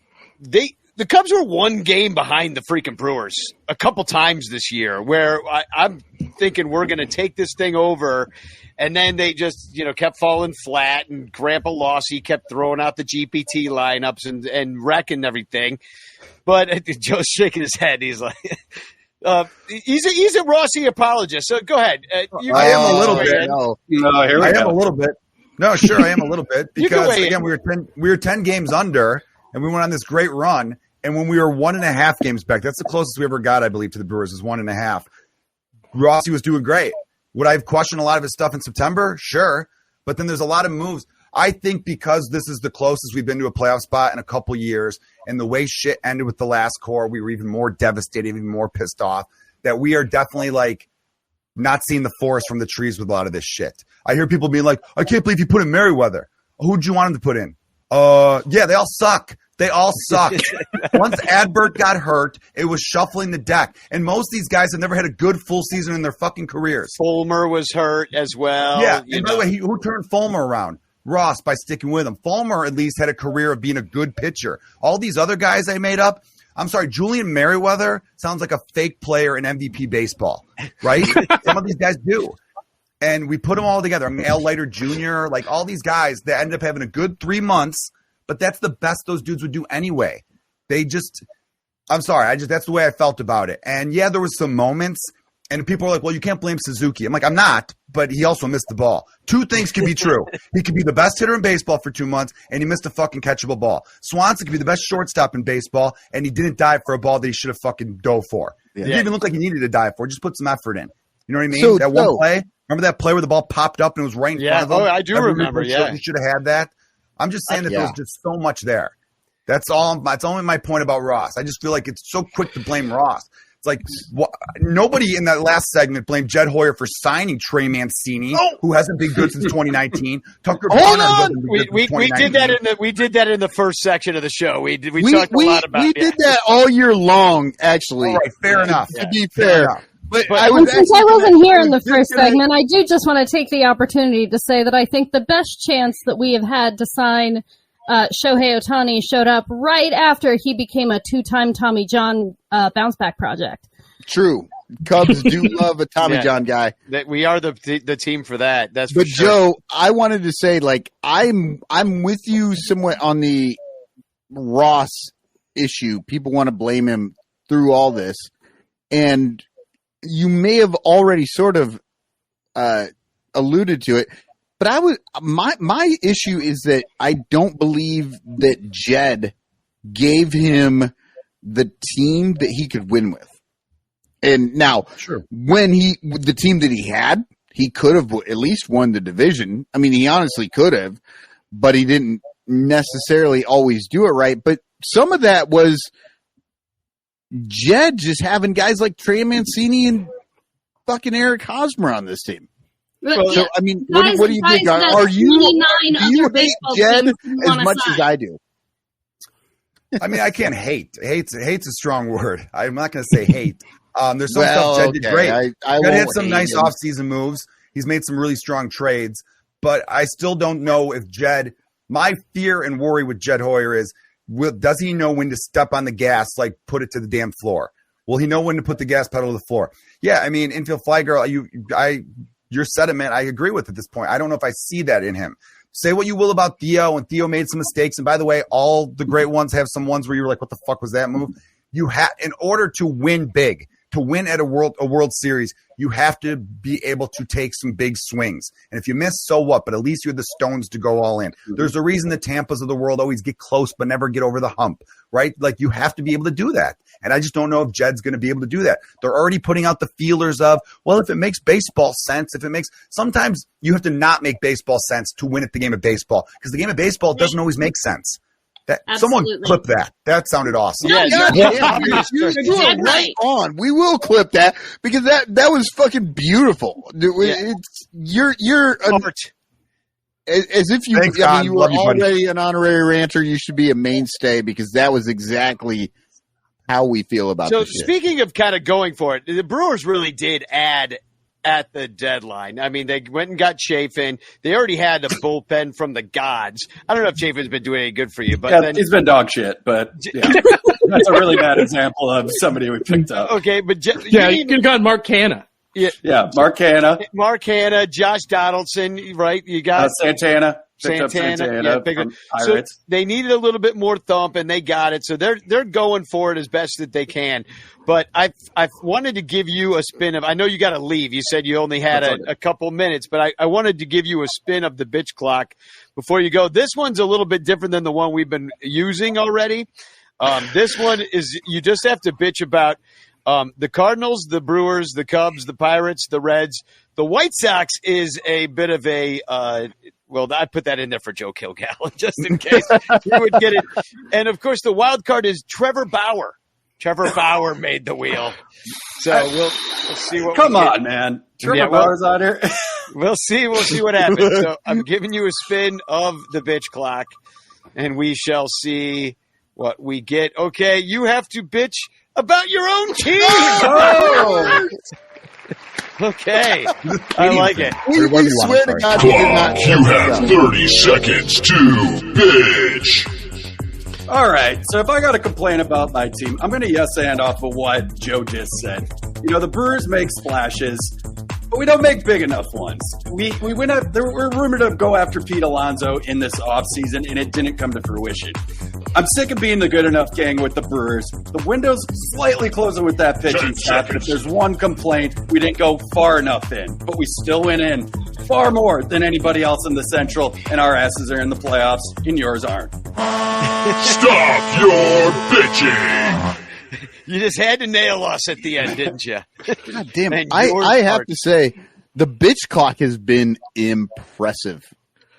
The Cubs were 1 game behind the freaking Brewers a couple times this year, where I'm thinking we're going to take this thing over, and then they just kept falling flat, and Grandpa Lossy kept throwing out the GPT lineups and wrecking everything. But Joe's shaking his head. He's like, he's a Rossi apologist. So go ahead. I am a little bit. I am a little bit. No, sure, I am a little bit because again we were 10 games under, and we went on this great run. And when we were 1.5 games back, that's the closest we ever got, I believe, to the Brewers is 1.5. Rossi was doing great. Would I have questioned a lot of his stuff in September? Sure. But then there's a lot of moves. I think because this is the closest we've been to a playoff spot in a couple years, and the way shit ended with the last core, we were even more devastated, even more pissed off, that we are definitely not seeing the forest from the trees with a lot of this shit. I hear people being like, I can't believe you put in Merriweather. Who'd you want him to put in? Yeah, they all suck. They all suck. Once Adbert got hurt, it was shuffling the deck. And most of these guys have never had a good full season in their fucking careers. Fulmer was hurt as well. Yeah, and by the way, who turned Fulmer around? Ross, by sticking with him. Fulmer at least had a career of being a good pitcher. All these other guys I made up, I'm sorry, Julian Merriweather sounds like a fake player in MVP baseball, right? Some of these guys do. And we put them all together. I mean, Al Leiter Jr., all these guys that ended up having a good 3 months, but that's the best those dudes would do anyway. They just I'm sorry. That's the way I felt about it. And yeah, there was some moments, and people are like, well, you can't blame Suzuki. I'm like, I'm not, but he also missed the ball. Two things can be true. He could be the best hitter in baseball for 2 months, and he missed a fucking catchable ball. Swanson could be the best shortstop in baseball, and he didn't dive for a ball that he should have fucking dove for. He didn't even look like he needed to dive for. Just put some effort in. You know what I mean? So, that one play. Remember that play where the ball popped up and it was right in front of him? I do remember. Yeah, he should have had that. I'm just saying that there was just so much there. That's all. That's only my point about Ross. I just feel like it's so quick to blame Ross. It's like nobody in that last segment blamed Jed Hoyer for signing Trey Mancini, who hasn't been good since 2019. Tucker Hold on, we did that in the first section of the show. We talked a lot about. We did that all year long, actually. All right, fair enough. To be fair. But since I wasn't here in the first segment, I do just want to take the opportunity to say that I think the best chance that we have had to sign Shohei Ohtani showed up right after he became a 2-time Tommy John bounce back project. True. Cubs do love a Tommy John guy. That we are the team for that. That's but for sure. Joe, I wanted to say, like, I'm with you somewhat on the Ross issue. People want to blame him through all this, and you may have already sort of alluded to it, but my issue is that I don't believe that Jed gave him the team that he could win with. And now, when the team that he had, he could have at least won the division. I mean, he honestly could have, but he didn't necessarily always do it right. But some of that was Jed just having guys like Trey Mancini and fucking Eric Hosmer on this team. So, I mean, what do you think? Do you hate Jed as much as I do? I mean, I can't hate. Hate's a strong word. I'm not going to say hate. There's some stuff Jed did great. Jed had some nice offseason moves. He's made some really strong trades, but I still don't know if Jed. My fear and worry with Jed Hoyer is, does he know when to step on the gas, like put it to the damn floor? Will he know when to put the gas pedal to the floor? Yeah, I mean, infield fly girl, your sentiment, I agree with at this point. I don't know if I see that in him. Say what you will about Theo, and Theo made some mistakes. And by the way, all the great ones have some ones where you're like, what the fuck was that move? You have, in order to win big, to win at a World Series, you have to be able to take some big swings. And if you miss, so what? But at least you have the stones to go all in. There's a reason the Tampas of the world always get close but never get over the hump, right? Like, you have to be able to do that. And I just don't know if Jed's going to be able to do that. They're already putting out the feelers of, well, if it makes baseball sense, sometimes you have to not make baseball sense to win at the game of baseball, because the game of baseball doesn't always make sense. Someone clip that. That sounded awesome. You're right on. We will clip that, because that was fucking beautiful. You're as if you. Thanks, I mean, you were already buddy. an honorary ranter. You should be a mainstay, because that was exactly how we feel about this shit. Speaking of kind of going for it, the Brewers really did add at the deadline. I mean, they went and got Chafin. They already had a bullpen from the gods. I don't know if Chafin's been doing any good for you, but he's been dog shit. But that's a really bad example of somebody we picked up. Okay, but you could have gotten Mark Canha. Yeah, Mark Canha, Josh Donaldson, right? You got Santana. Santana, so they needed a little bit more thump, and they got it. So they're going for it as best that they can. But I've wanted to give you a spin of. I know you got to leave. You said you only had a couple minutes, but I wanted to give you a spin of the bitch clock before you go. This one's a little bit different than the one we've been using already. This one is you just have to bitch about the Cardinals, the Brewers, the Cubs, the Pirates, the Reds. The White Sox is a bit of a well, I put that in there for Joe Kilgallon just in case you would get it. And, of course, the wild card is Trevor Bauer. Trevor Bauer made the wheel. So we'll see what Come on, man. Trevor Bauer's on here. We'll see what happens. So I'm giving you a spin of the bitch clock, and we shall see what we get. Okay, you have to bitch about your own team. Oh! Okay. I like it. We swear to God you did not. You have 30 seconds to bitch. All right. So if I got to complain about my team, I'm going to yes and off of what Joe just said. You know, the Brewers make splashes. But we don't make big enough ones. We went up. We're rumored to go after Pete Alonso in this offseason, and it didn't come to fruition. I'm sick of being the good enough gang with the Brewers. The window's slightly closing with that pitching staff. If there's one complaint, we didn't go far enough in, but we still went in far more than anybody else in the Central, and our asses are in the playoffs, and yours aren't. Stop your bitching! You just had to nail us at the end, didn't you? God damn it. I have to say, the bitch clock has been impressive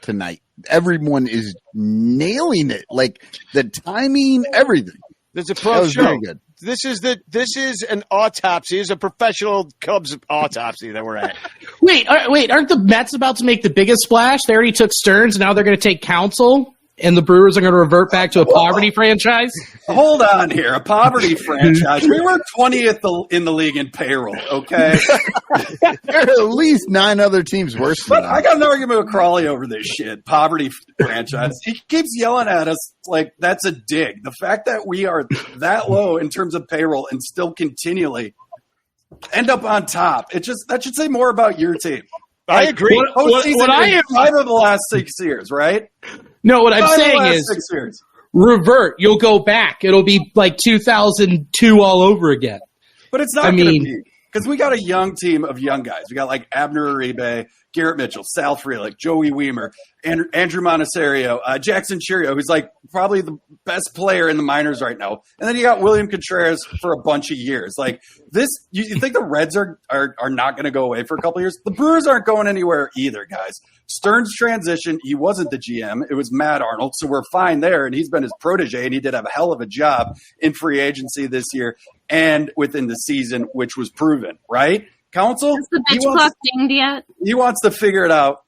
tonight. Everyone is nailing it. Like, the timing, everything. There's a pro show. Very good. This is an autopsy. It's a professional Cubs autopsy that we're at. Wait, aren't the Mets about to make the biggest splash? They already took Stearns, and now they're going to take Counsell, and the Brewers are going to revert back to a poverty franchise? Hold on here. A poverty franchise. We were 20th in the league in payroll, okay? There are at least 9 other teams worse than But that. I got an argument with Crawly over this shit. Poverty franchise. He keeps yelling at us like that's a dig. The fact that we are that low in terms of payroll and still continually end up on top, that should say more about your team. I agree. What I am 5 of the last 6 years, right? No, what I'm 5 of the saying last is 6 years. revert. You'll go back. It'll be like 2002 all over again. But it's not going to be. Because we got a young team of young guys. We got like Abner Uribe, Garrett Mitchell, Sal Frelick, Joey Weimer, Andrew Monasterio, Jackson Cheerio, who's like probably the best player in the minors right now. And then you got William Contreras for a bunch of years. Like this, you think the Reds are not going to go away for a couple of years? The Brewers aren't going anywhere either, guys. Stearns transition, he wasn't the GM. It was Matt Arnold, so we're fine there. And he's been his protege, and he did have a hell of a job in free agency this year and within the season, which was proven, right? Counsell, Is the bitch clock dinged yet? he wants to figure it out.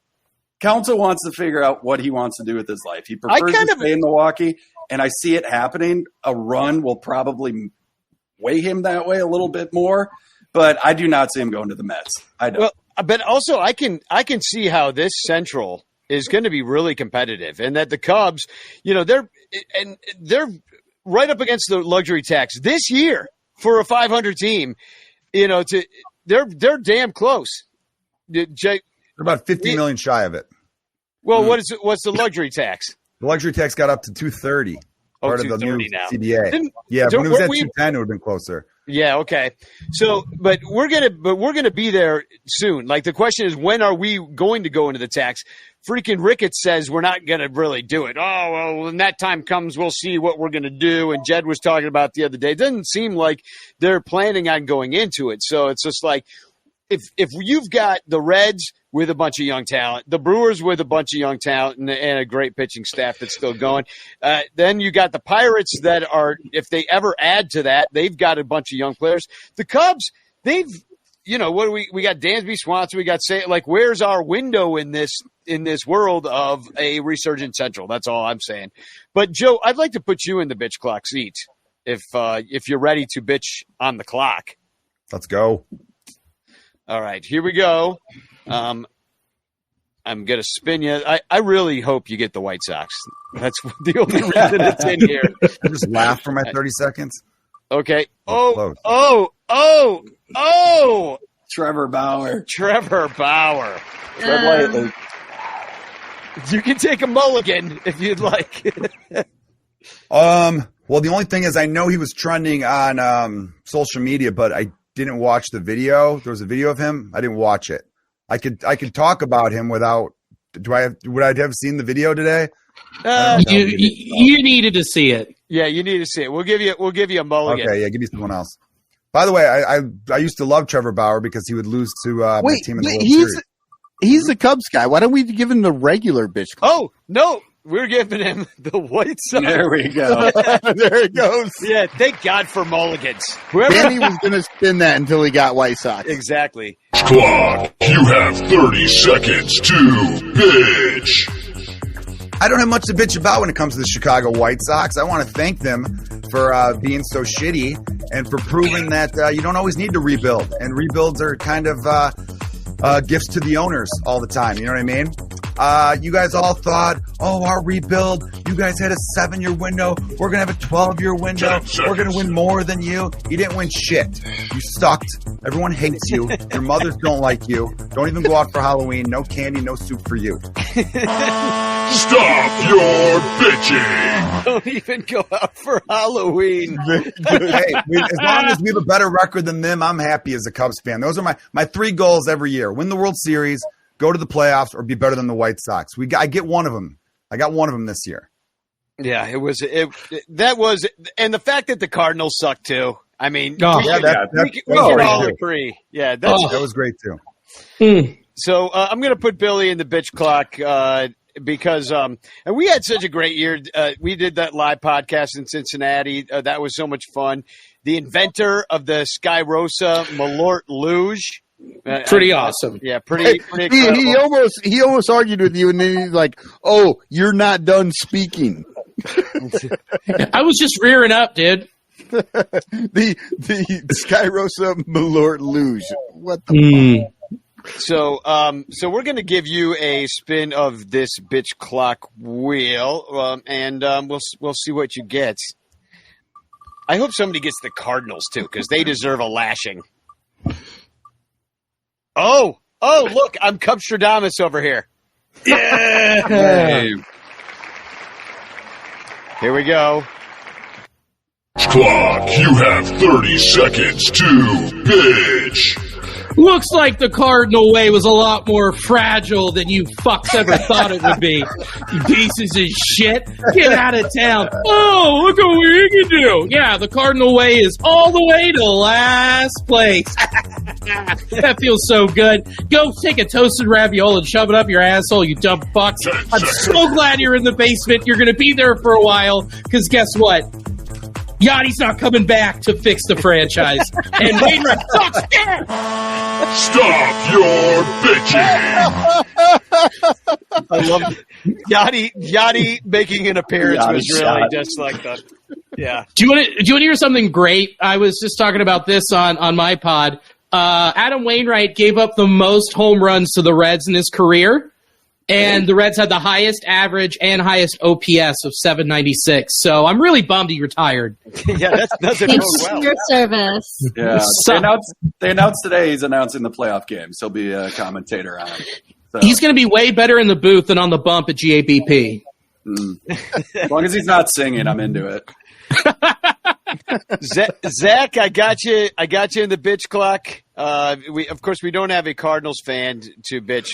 Counsell wants to figure out what he wants to do with his life. He prefers to stay in Milwaukee, and I see it happening. A run will probably weigh him that way a little bit more, but I do not see him going to the Mets. I don't. Well, but also I can see how this Central is going to be really competitive, and that the Cubs, they're right up against the luxury tax this year for a 500 team. They're damn close. They're about 50 million shy of it. Well, what's the luxury tax? The luxury tax got up to 230. Part of the new now. CBA. When it was at 210, it would have been closer. Yeah, okay. So, but we're gonna be there soon. Like the question is, when are we going to go into the tax? Freaking Rockett says we're not gonna really do it. Oh well, when that time comes, we'll see what we're gonna do. And Jed was talking about the other day. It doesn't seem like they're planning on going into it. So it's just like if you've got the Reds with a bunch of young talent, the Brewers with a bunch of young talent and a great pitching staff that's still going. Then you got the Pirates that are, if they ever add to that, they've got a bunch of young players. The Cubs, they've, what do we got? Dansby, Swanson, we got where's our window in this world of a resurgent Central? That's all I'm saying. But Joe, I'd like to put you in the bitch clock seat if you're ready to bitch on the clock. Let's go. All right, here we go. I'm going to spin you. I really hope you get the White Sox. That's the only reason it's in here. I just laugh for my 30 seconds. Okay. Oh. Trevor Bauer. Tread lightly. You can take a mulligan if you'd like. Well, the only thing is I know he was trending on social media, but I didn't watch the video. There was a video of him. I didn't watch it. I could talk about him without. Would I have seen the video today? You needed to see it. Yeah, you need to see it. We'll give you a mulligan. Okay, yeah, give me someone else. By the way, I used to love Trevor Bauer because he would lose to my team in the World Series. He's the Cubs guy. Why don't we give him the regular bitch? Oh no, we're giving him the White Sox. There we go. There it goes. Yeah, thank God for mulligans. Danny was going to spin that until he got White Sox. Exactly. Clock, you have 30 seconds to bitch. I don't have much to bitch about when it comes to the Chicago White Sox. I want to thank them for being so shitty and for proving that you don't always need to rebuild. And rebuilds are kind of gifts to the owners all the time. You know what I mean? You guys all thought, oh, our rebuild, you guys had a 7-year window. We're going to have a 12-year window. We're going to win more than you. You didn't win shit. You sucked. Everyone hates you. Your mothers don't like you. Don't even go out for Halloween. No candy, no soup for you. Stop your bitching. Don't even go out for Halloween. Hey, as long as we have a better record than them, I'm happy as a Cubs fan. Those are my 3 goals every year. Win the World Series, go to the playoffs, or be better than the White Sox. I get one of them. I got one of them this year. Yeah, and the fact that the Cardinals suck too. I mean, we can all agree. Yeah, that was great too. So I'm going to put Billy in the bitch clock because and we had such a great year. We did that live podcast in Cincinnati. That was so much fun. The inventor of the Sky Rosa Malort Luge. Pretty awesome. Yeah, pretty he almost argued with you, and then he's like, "Oh, you're not done speaking." I was just rearing up, dude. the Sky Rosa Malort Luge. What the fuck? So we're going to give you a spin of this bitch clock wheel, and we'll see what you get. I hope somebody gets the Cardinals too, because they deserve a lashing. Oh, look, I'm Cubstradamus over here. Yeah. Hey. Here we go. Clock, you have 30 seconds to bitch. Looks like the Cardinal way was a lot more fragile than you fucks ever thought it would be. You pieces of shit. Get out of town. Oh, look what we can do. Yeah, the Cardinal way is all the way to last place. That feels so good. Go take a toasted ravioli and shove it up your asshole, you dumb fucks. I'm so glad you're in the basement. You're going to be there for a while, because guess what? Yachty's not coming back to fix the franchise. And Wainwright sucks. Stop your bitching. I love Yachty making an appearance was really just like that. Yeah. Do you want to hear something great? I was just talking about this on my pod. Adam Wainwright gave up the most home runs to the Reds in his career. And the Reds had the highest average and highest OPS of 796. So I'm really bummed he retired. Yeah, that's well. Your service. Yeah, they announced today he's announcing the playoff games. He'll be a commentator on it. So. He's going to be way better in the booth than on the bump at GABP. As long as he's not singing, I'm into it. Zach, I got you in the bitch clock. Of course we don't have a Cardinals fan to bitch.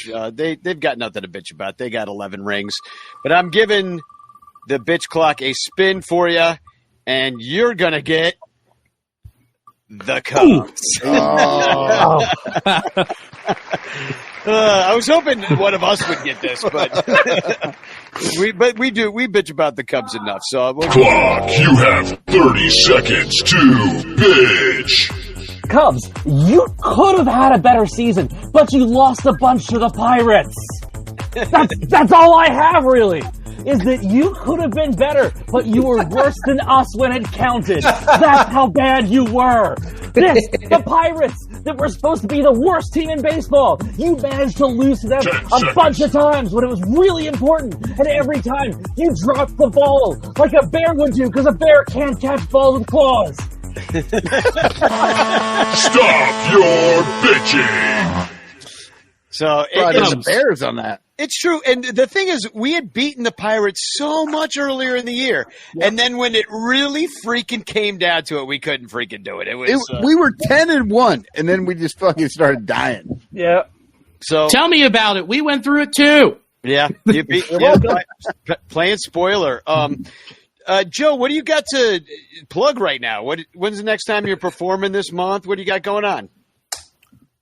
They've got nothing to bitch about. They got 11 rings, but I'm giving the bitch clock a spin for you, and you're gonna get the Cubs. Oh. I was hoping one of us would get this, but we bitch about the Cubs enough. So Clock, you have 30 seconds to bitch. Cubs, you could have had a better season, but you lost a bunch to the Pirates. That's all I have, really, is that you could have been better, but you were worse than us when it counted. That's how bad you were. The Pirates, that were supposed to be the worst team in baseball, you managed to lose to them a bunch of times when it was really important, and every time you dropped the ball like a bear would do, because a bear can't catch balls with claws. Stop your bitching. So there's the Bears on that. It's true. And the thing is, we had beaten the Pirates so much earlier in the year. Yep. And then when it really freaking came down to it, we couldn't freaking do it. We were 10-1, and then we just fucking started dying. Yeah. So tell me about it. We went through it too. Yeah. Playing spoiler. Joe, what do you got to plug right now? When's the next time you're performing this month? What do you got going on?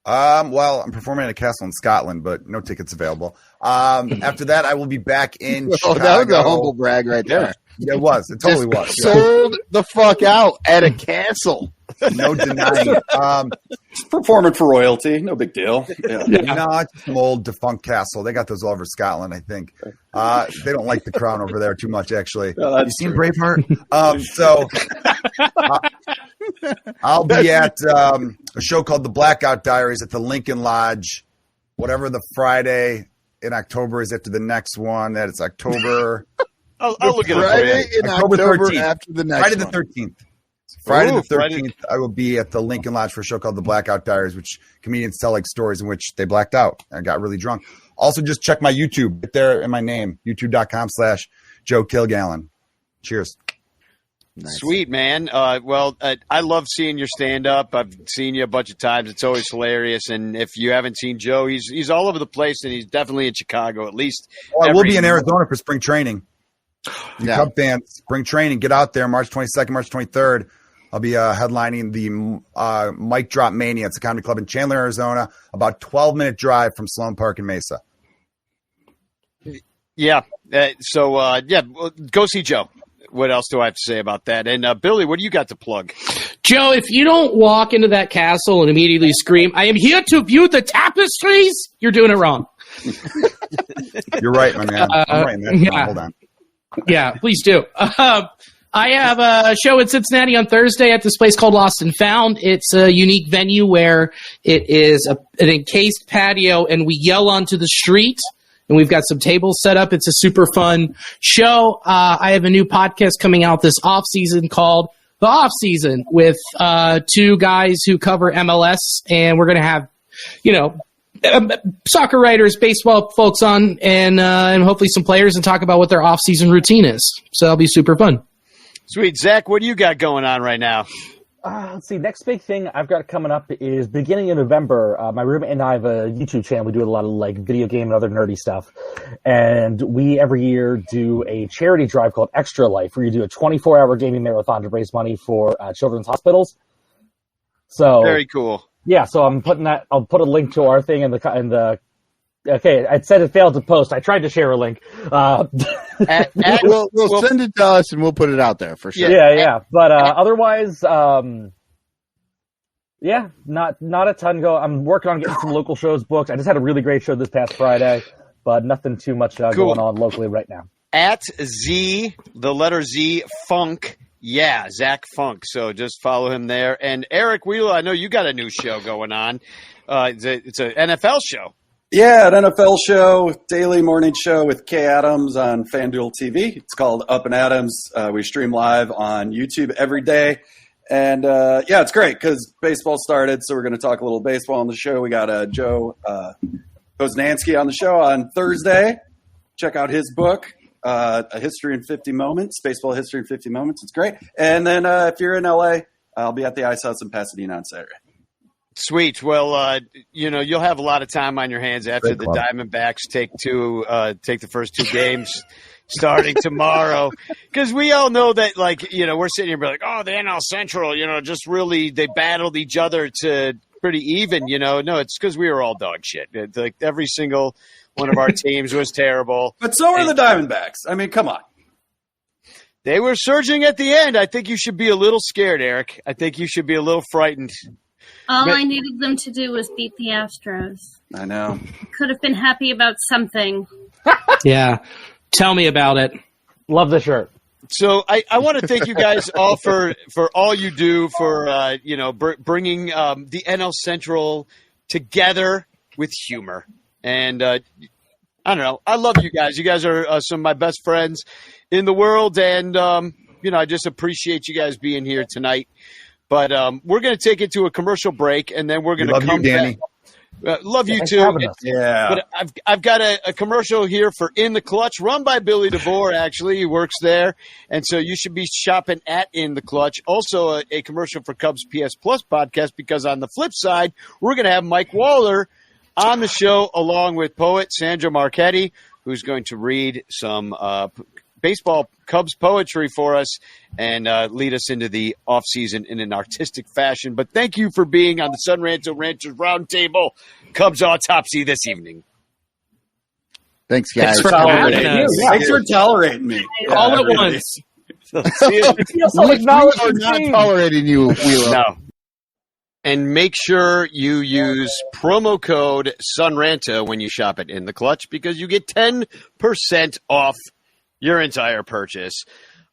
Well, I'm performing at a castle in Scotland, but no tickets available. After that, I will be back in Chicago. That was a humble brag right there. Yeah, it was. It totally was. Sold the fuck out at a castle. No denying it. Performing for royalty. No big deal. Yeah. No, it's just an old defunct castle. They got those all over Scotland, I think. They don't like the crown over there too much, actually. No, you seen Braveheart? I'll be at a show called The Blackout Diaries at the Lincoln Lodge, whatever the Friday in October is after the next one. That it's October. I'll look at Friday it. in October October 13th. after the next Friday the one. 13th. Friday Ooh, the 13th, I will be at the Lincoln Lodge for a show called The Blackout Diaries, which comedians tell like stories in which they blacked out and got really drunk. Also, just check my YouTube right there in my name, youtube.com/Joe Kilgallon. Cheers. Nice. Sweet, man. I love seeing your stand-up. I've seen you a bunch of times. It's always hilarious. And if you haven't seen Joe, he's all over the place, and he's definitely in Chicago at least. I will be in Arizona for spring training. You Yeah. Cub fans, spring training, get out there March 22nd, March 23rd. I'll be headlining the Mic Drop Mania. It's a comedy club in Chandler, Arizona, about 12-minute drive from Sloan Park in Mesa. Yeah. Go see Joe. What else do I have to say about that? And Billy, what do you got to plug? Joe, if you don't walk into that castle and immediately scream, "I am here to view the tapestries," you're doing it wrong. You're right, my man. I'm writing that down. yeah. Hold on. Yeah, please do. I have a show in Cincinnati on Thursday at this place called Lost and Found. It's a unique venue where it is an encased patio, and we yell onto the street, and we've got some tables set up. It's a super fun show. I have a new podcast coming out this off season called The Off Season with two guys who cover MLS, and we're going to have, soccer writers, baseball folks on, and hopefully some players, and talk about what their off-season routine is. So that'll be super fun. Sweet. Zach, what do you got going on right now? Let's see. Next big thing I've got coming up is beginning of November. My roommate and I have a YouTube channel. We do a lot of like video game and other nerdy stuff. And we every year do a charity drive called Extra Life, where you do a 24-hour gaming marathon to raise money for children's hospitals. So very cool. Yeah, so I'm putting that. I'll put a link to our thing in the. Okay, I said it failed to post. I tried to share a link. We'll send it to us and we'll put it out there for sure. Yeah. But otherwise, not a ton go. I'm working on getting some local shows booked. I just had a really great show this past Friday, but nothing too much going on locally right now. At Z, the letter Z, Funk. Yeah, Zach Funk. So just follow him there. And Eric Wielo, I know you got a new show going on. It's an NFL show. Yeah, an NFL show, daily morning show with Kay Adams on FanDuel TV. It's called Up and Adams. We stream live on YouTube every day. And, it's great because baseball started, so we're going to talk a little baseball on the show. We got Joe Poznansky on the show on Thursday. Check out his book, A History in 50 Moments, Baseball History in 50 Moments. It's great. And then if you're in L.A., I'll be at the Ice House in Pasadena on Saturday. Sweet. Well, you'll have a lot of time on your hands after the Diamondbacks take the first two games starting tomorrow. Because we all know that, we're sitting here like, oh, the NL Central, just really they battled each other to pretty even, No, it's because we were all dog shit. Like every single one of our teams was terrible. But so are the Diamondbacks. I mean, come on. They were surging at the end. I think you should be a little scared, Eric. I think you should be a little frightened. All I needed them to do was beat the Astros. I know. Could have been happy about something. Yeah. Tell me about it. Love the shirt. So I want to thank you guys all for all you do for, bringing the NL Central together with humor. And I don't know. I love you guys. You guys are some of my best friends in the world. And, I just appreciate you guys being here tonight. But we're going to take it to a commercial break, and then we're going to come back. Love you too. Yeah. But I've got a commercial here for In the Clutch, run by Billy Devore. Actually, he works there, and so you should be shopping at In the Clutch. Also, a commercial for Cubs PS Plus podcast, because on the flip side, we're going to have Mike Waller on the show along with poet Sandra Marchetti, who's going to read some baseball Cubs poetry for us and lead us into the offseason in an artistic fashion. But thank you for being on the Sun Ranto Ranchers Roundtable Cubs Autopsy this evening. Thanks, guys. Thanks for tolerating us. Thanks for tolerating me. All at once. We're not tolerating you, Wielo. No. And make sure you use promo code SUNRANTO when you shop it In the Clutch, because you get 10% off your entire purchase.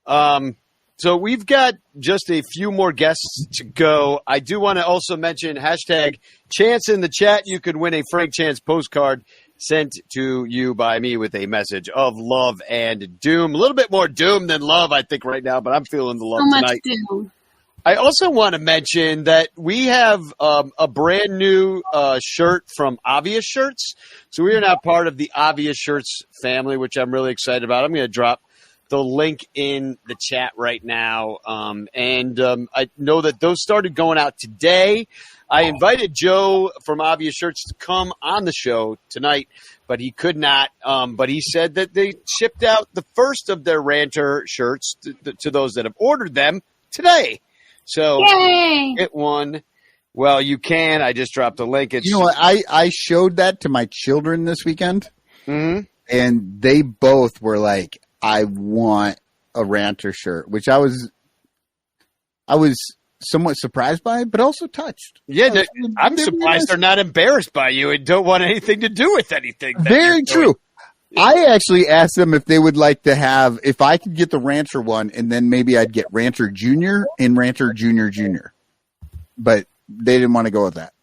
So we've got just a few more guests to go. I do want to also mention hashtag Chance in the chat. You could win a Frank Chance postcard sent to you by me with a message of love and doom. A little bit more doom than love, I think, right now, but I'm feeling the love So much tonight. doom. I also want to mention that we have a brand new shirt from Obvious Shirts. So we are now part of the Obvious Shirts family, which I'm really excited about. I'm going to drop the link in the chat right now. I know that those started going out today. I invited Joe from Obvious Shirts to come on the show tonight, but he could not. But he said that they shipped out the first of their Ranter shirts to those that have ordered them today. So Yay! get one. Well, you can. I just dropped the link. It's, You know what? I showed that to my children this weekend, Mhm. and they both were like, "I want a Ranter shirt," which I was somewhat surprised by, but also touched. Yeah, no, I'm surprised they're not embarrassed by you and don't want anything to do with anything. that Very you're doing. true. I actually asked them if they would like to have, if I could get the Rancher one, and then maybe I'd get Rancher Junior and Rancher Junior. But they didn't want to go with that.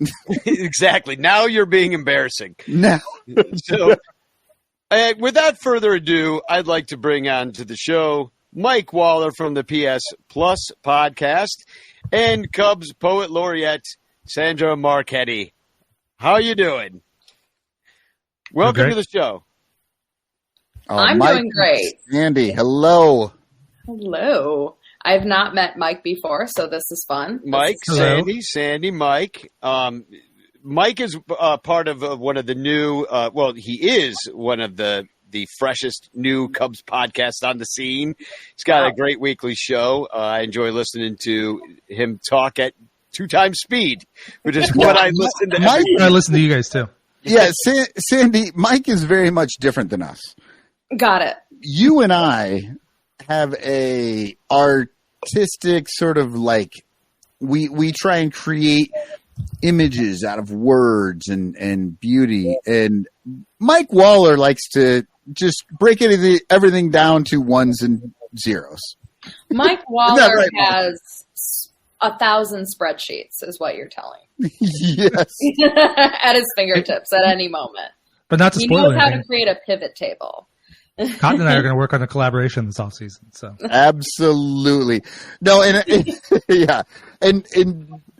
Exactly. Now you're being embarrassing. No. So, without further ado, I'd like to bring on to the show Mike Waller from the PS Plus podcast and Cubs poet laureate Sandra Marchetti. How you doing? Welcome to the show. I'm doing great. Andy, hello. Hello. I've not met Mike before, so this is fun. Mike, Sandy, Mike. Mike is part of one of the new, he is one of the freshest new Cubs podcasts on the scene. He's got a great weekly show. I enjoy listening to him talk at 2 times speed, which is what I listen to. I listen to you guys too. Yeah, Sandy, Mike is very much different than us. Got it. You and I have a artistic sort of like, we try and create images out of words and beauty. And Mike Waller likes to just break everything down to ones and zeros. Mike Waller right, has 1,000 spreadsheets, is what you're telling. Yes. At his fingertips at any moment. But not to He spoil knows how to anything. create a pivot table. Cotton and I are going to work on a collaboration this offseason. So Absolutely. No, and yeah. And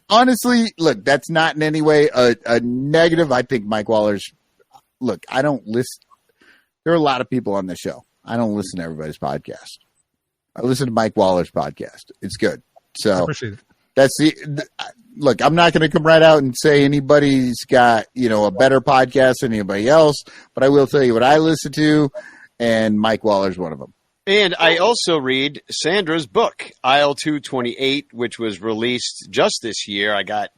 honestly, look, that's not in any way a negative. I think Mike Waller's, look, I don't listen. There are a lot of people on this show. I don't listen to everybody's podcast. I listen to Mike Waller's podcast. It's good. I So appreciate it. that's look, I'm not going to come right out and say anybody's got, a better podcast than anybody else, but I will tell you what I listen to, and Mike Waller's one of them. And I also read Sandra's book, Aisle 228, which was released just this year. I got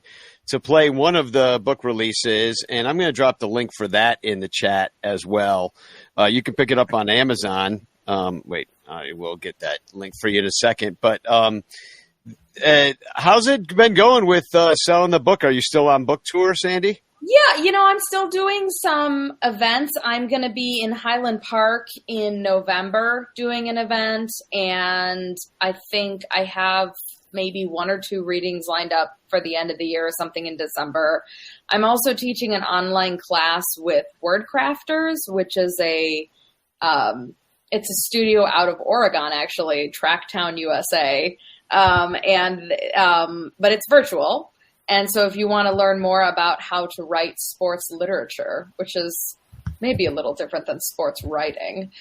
to play one of the book releases, and I'm going to drop the link for that in the chat as well. You can pick it up on Amazon. I will get that link for you in a second. But how's it been going with selling the book? Are you still on book tour, Sandy? Yeah, I'm still doing some events. I'm going to be in Highland Park in November doing an event, and I think I have maybe 1 or 2 readings lined up for the end of the year or something in December. I'm also teaching an online class with Word Crafters, which is it's a studio out of Oregon, actually, Tracktown, USA, but it's virtual. And so if you want to learn more about how to write sports literature, which is maybe a little different than sports writing,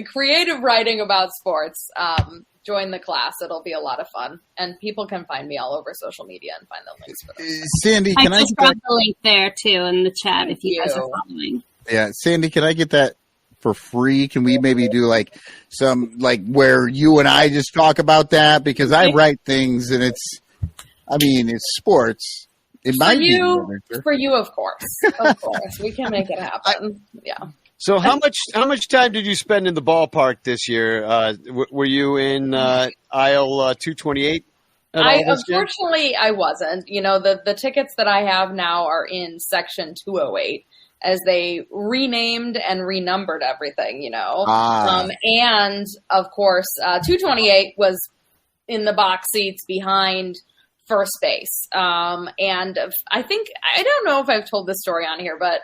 creative writing about sports, join the class. It'll be a lot of fun. And people can find me all over social media and find the links for those. Sandy, I can I just get dropped that? the link there too in the chat if you guys are following. Yeah, Sandy, can I get that for free? Can we maybe do like some, like where you and I just talk about that? Because I write things and it's sports. It might be literature. For you, of course. Of course. We can make it happen. Yeah. So how much time did you spend in the ballpark this year? Were you in aisle 228? Unfortunately, I wasn't. The tickets that I have now are in section 208 as they renamed and renumbered everything, and of course, 228 was in the box seats behind first base. And I don't know if I've told this story on here, but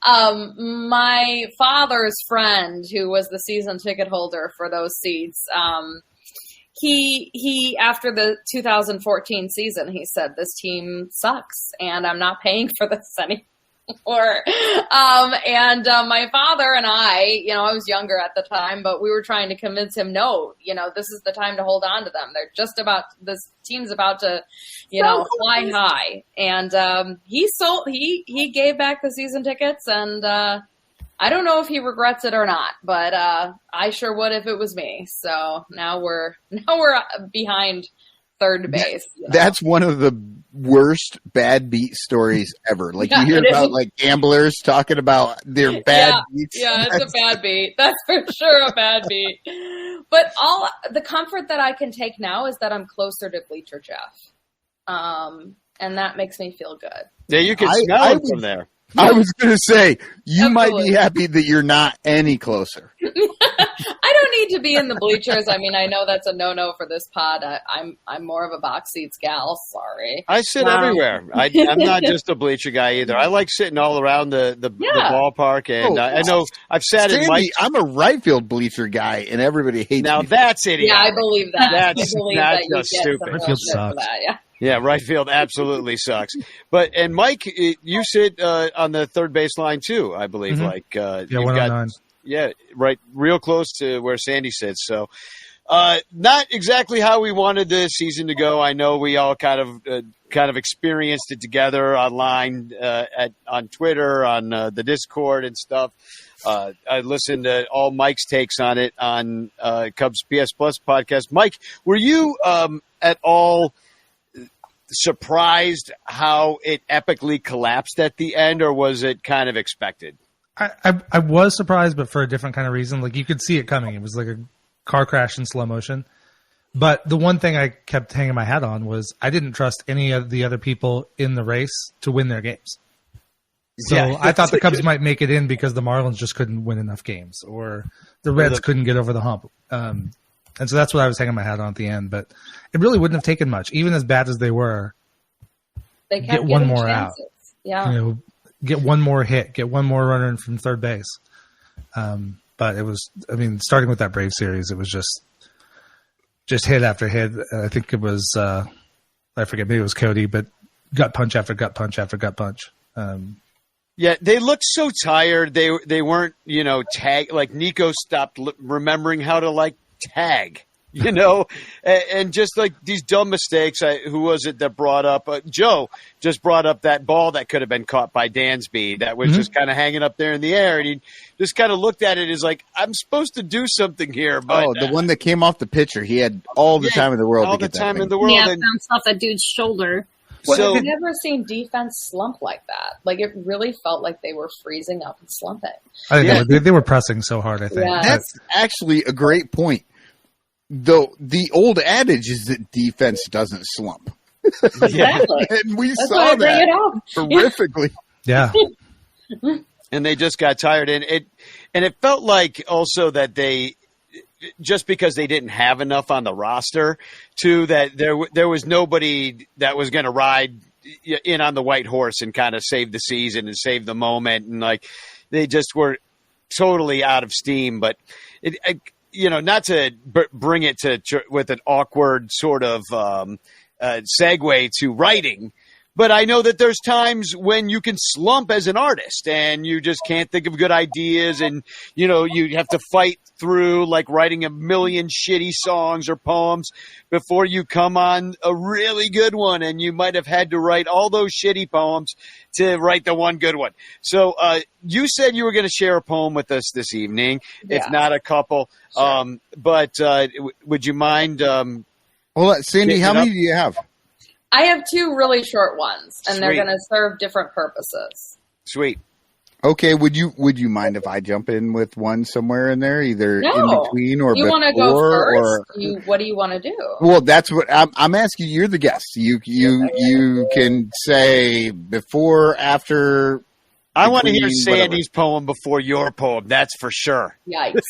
My father's friend, who was the season ticket holder for those seats, he after the 2014 season, he said, this team sucks and I'm not paying for this anymore. My father and I was younger at the time, but we were trying to convince him, no, this is the time to hold on to them. They're just this team's about to, fly high. And he gave back the season tickets, and I don't know if he regrets it or not, but I sure would if it was me. So now we're behind third base. That's one of the worst bad beat stories ever. Like Yeah, you hear it about is. like gamblers talking about their bad beats. Yeah, it's a bad beat. That's for sure a bad beat. But all the comfort that I can take now is that I'm closer to Bleacher Jeff. And that makes me feel good. Yeah, you can smell it from there. I was going to say, you might Absolutely. be happy that you're not any closer. I don't need to be in the bleachers. I mean, I know that's a no-no for this pod. I'm more of a box seats gal. Sorry. I sit everywhere. I'm not just a bleacher guy either. I like sitting all around the ballpark, and I know I've sat in Sandy, Mike. I'm a right field bleacher guy, and everybody hates Now me. that's idiotic. Yeah, I believe that. That's I believe not that you just get stupid. some Right real field shit for sucks. that. Yeah. Yeah, right field absolutely sucks. And Mike, you sit on the third base line too, I believe. Mhm. Like Yeah, 109. yeah, right, real close to where Sandy sits. So, not exactly how we wanted the season to go. I know we all kind of experienced it together online, on Twitter, on the Discord and stuff. I listened to all Mike's takes on it on Cubs PS Plus podcast. Mike, were you at all surprised how it epically collapsed at the end, or was it kind of expected? I was surprised, but for a different kind of reason. Like you could see it coming. It was like a car crash in slow motion. But the one thing I kept hanging my hat on was I didn't trust any of the other people in the race to win their games. So Yeah, I thought the Cubs might make it in because the Marlins just couldn't win enough games, or the Reds couldn't get over the hump. And so that's what I was hanging my hat on at the end. But it really wouldn't have taken much, even as bad as they were. They kept Get one getting more chances. out. Yeah. Get one more hit, get one more runner in from third base. But it was, starting with that Brave series, it was just hit after hit. I think it was, I forget, maybe it was Cody, but gut punch after gut punch after gut punch. Yeah, they looked so tired. They weren't, tag. Like Nico stopped remembering how to tag, and just like these dumb mistakes. Who was it that brought up? Joe just brought up that ball that could have been caught by Dansby that was just kind of hanging up there in the air, and he just kind of looked at it as like, I'm supposed to do something here. But the one that came off the pitcher, he had all the time in the world all to get the that time thing. in the world. Yeah, and bounced off that dude's shoulder. I've never seen defense slump like that. Like it really felt like they were freezing up and slumping. I think they were pressing so hard, I think. Yeah. That's actually a great point. Though the old adage is that defense doesn't slump. Exactly. And we That's saw why I bring that it up. horrifically. Yeah. and they just got tired, and it felt like also that they, just because they didn't have enough on the roster, too, that there was nobody that was going to ride in on the white horse and kind of save the season and save the moment, and they just were totally out of steam. But not to bring it to with an awkward sort of segue to writing. But I know that there's times when you can slump as an artist and you just can't think of good ideas, and, you have to fight through writing a million shitty songs or poems before you come on a really good one. And you might have had to write all those shitty poems to write the one good one. So you said you were going to share a poem with us this evening, if not a couple. Sure. But would you mind? Sandy, how many do you have? I have two really short ones, and they're Sweet. going to serve different purposes. Sweet. Okay, would you mind if I jump in with one somewhere in there, either in between or you before? want to go first? Or, What do you want to do? well, that's what I'm asking. You're the guest. You can say before, after. I want to hear between, Sandy's poem before your poem. That's for sure. Yikes.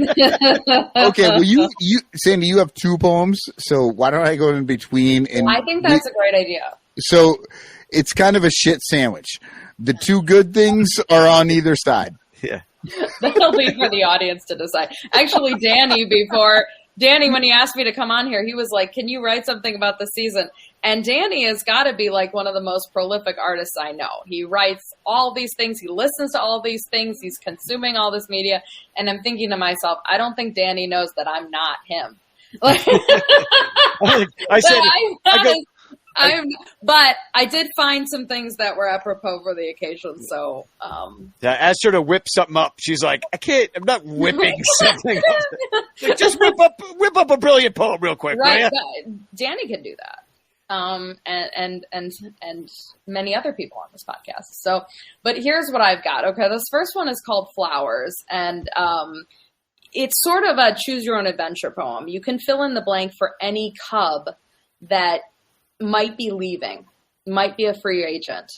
Okay, well, you Sandy, you have two poems, so why don't I go in between? And I think that's a great idea. so it's kind of a shit sandwich The two good things are on either side. Yeah. That'll be for the audience to decide. Actually, Danny, when he asked me to come on here, he was like, can you write something about the season? And Danny has got to be like one of the most prolific artists I know. He writes all these things. He listens to all these things. He's consuming all this media. And I'm thinking to myself, I don't think Danny knows that I'm not him. Like, but I did find some things that were apropos for the occasion. So, I asked her to whip something up. She's like, I'm not whipping something up. Like, just whip up a brilliant poem real quick. Right. Danny can do that. And many other people on this podcast. So, but here's what I've got. Okay. This first one is called Flowers. And, it's sort of a choose your own adventure poem. You can fill in the blank for any Cub that might be leaving, might be a free agent,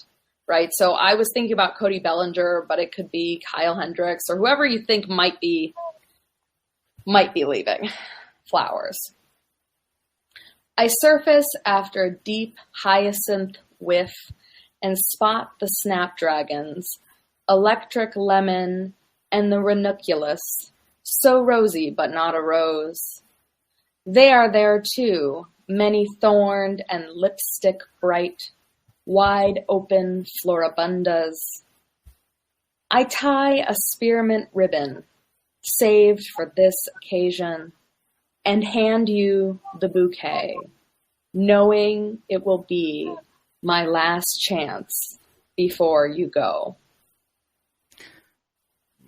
right? So I was thinking about Cody Bellinger, but it could be Kyle Hendricks or whoever you think might be leaving. Flowers. I surface after a deep hyacinth whiff and spot the snapdragons, electric lemon, and the ranunculus, so rosy but not a rose. They are there too, many thorned and lipstick bright, wide open floribundas. I tie a spearmint ribbon, saved for this occasion, and hand you the bouquet, knowing it will be my last chance before you go.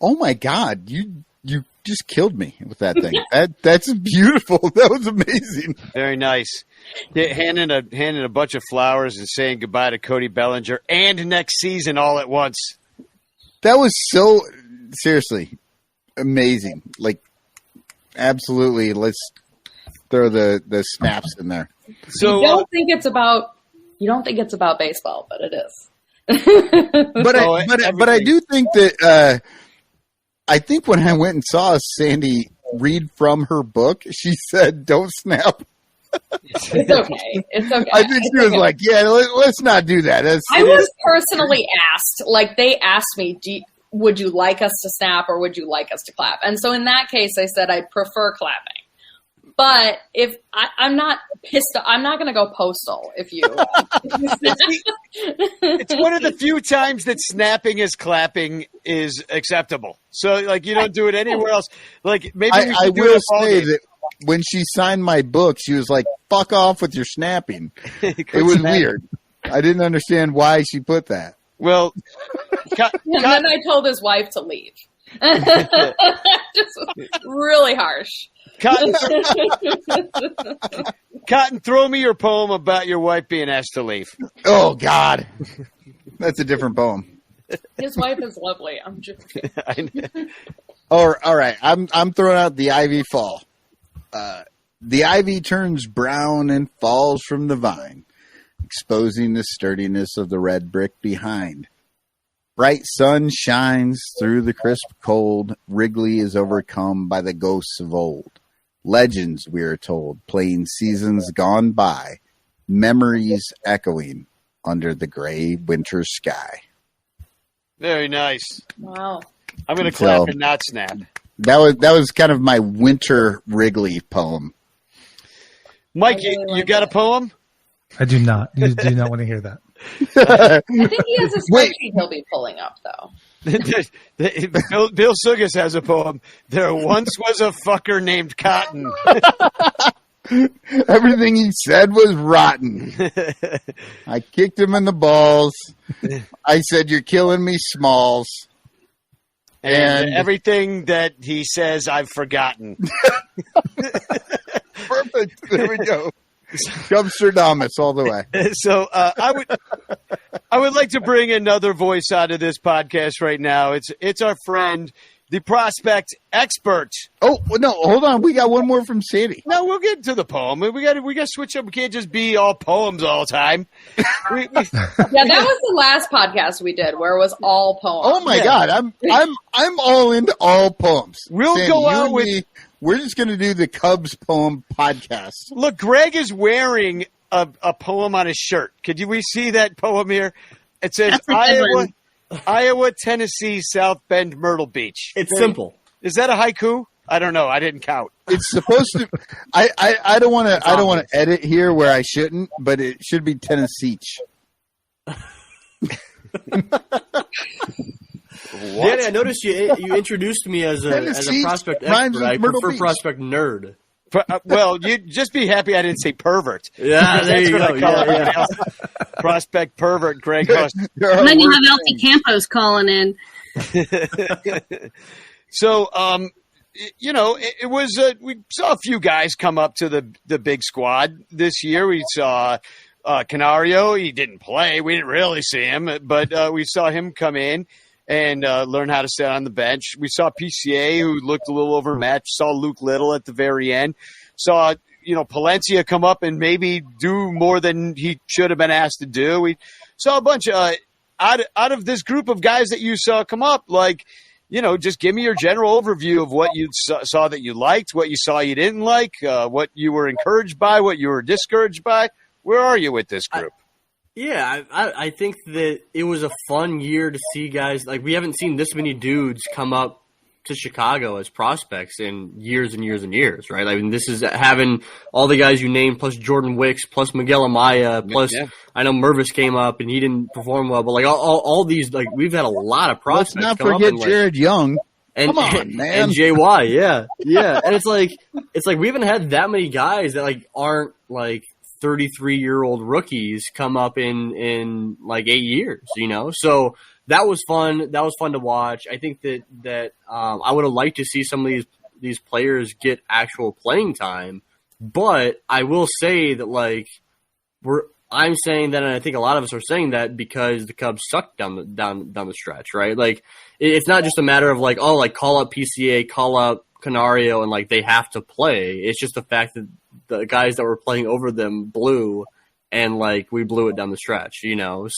Oh my God, you just killed me with that thing. That's beautiful. That was amazing. Very nice. Yeah, handing a bunch of flowers and saying goodbye to Cody Bellinger and next season all at once. That was so seriously amazing. Like, absolutely. Let's throw the snaps in there. So you don't think it's about baseball, but it is. but I do think that I think when I went and saw Sandy read from her book, she said, "Don't snap." It's okay. It's okay. I think she was like, "Yeah, let's not do that." I was personally asked, like they asked me, would you like us to snap or would you like us to clap? And so in that case, I said I'd prefer clapping. But if I'm not pissed, I'm not going to go postal if you. It's one of the few times that snapping as clapping is acceptable. So, like, you don't do it anywhere else. Like, maybe we should do it. I will say that when she signed my book, she was like, "Fuck off with your snapping." It was weird. I didn't understand why she put that. Well, and then I told his wife to leave. Just really harsh. Cotton, throw me your poem about your wife being asked to leave. Oh, God. That's a different poem. His wife is lovely. I'm joking. All right. I'm throwing out the ivy fall. The ivy turns brown and falls from the vine, exposing the sturdiness of the red brick behind. Bright sun shines through the crisp cold. Wrigley is overcome by the ghosts of old. Legends, we are told, playing seasons gone by. Memories echoing under the gray winter sky. Very nice. Wow. I'm going to clap and not snap. That was kind of my winter Wrigley poem. Mike, you got a poem? I do not. You do not want to hear that. I think he has a spreadsheet he'll be pulling up, though. Bill Sugas has a poem. There once was a fucker named Cotton. Everything he said was rotten. I kicked him in the balls. I said, "You're killing me, Smalls." And everything that he says, I've forgotten. Perfect. There we go. Gubstradamus all the way. So I would like to bring another voice onto this podcast right now. It's our friend, the prospect expert. Oh no, hold on. We got one more from Sandy. No, we'll get to the poem. We got to switch up. We can't just be all poems all the time. Yeah, that was the last podcast we did where it was all poems. Oh my God, I'm all into all poems. We'll Sandy, go out with. We're just going to do the Cubs poem podcast. Look, Greg is wearing a poem on his shirt. We see that poem here? It says, Iowa, Tennessee, South Bend, Myrtle Beach. It's simple. Is that a haiku? I don't know. I didn't count. It's supposed to. I don't want to. I don't want to edit here where I shouldn't, but it should be Tennessee. Danny, I noticed you introduced me as a prospect expert. I prefer prospect nerd. Well, you just be happy I didn't say pervert. Yeah, there you go. Yeah. Prospect pervert, Greg Huss. And then you have Alfie Campos calling in. So, it was we saw a few guys come up to the big squad this year. We saw Canario. He didn't play. We didn't really see him, but we saw him come in and learn how to sit on the bench. We saw PCA, who looked a little overmatched. Saw Luke Little at the very end. Saw Palencia come up and maybe do more than he should have been asked to do. We saw a bunch of out of this group of guys that you saw come up, just give me your general overview of what you saw that you liked, what you saw you didn't like, what you were encouraged by, what you were discouraged by. Where are you with this group? I think that it was a fun year to see guys. Like, we haven't seen this many dudes come up to Chicago as prospects in years and years and years, right? I mean, this is having all the guys you named, plus Jordan Wicks, plus Miguel Amaya, plus I know Mervis came up and he didn't perform well, but all these, we've had a lot of prospects. Let's not come forget up Jared Young. Come on, man. And JY, yeah. And it's like we haven't had that many guys that aren't 33-year-old rookies come up in 8 years, So that was fun. That was fun to watch. I think that I would have liked to see some of these players get actual playing time, but I will say that I'm saying that, and I think a lot of us are saying that because the Cubs sucked down the stretch, right? It's not just a matter of call up PCA, call up Canario, and they have to play. It's just the fact that the guys that were playing over them blew, and we blew it down the stretch,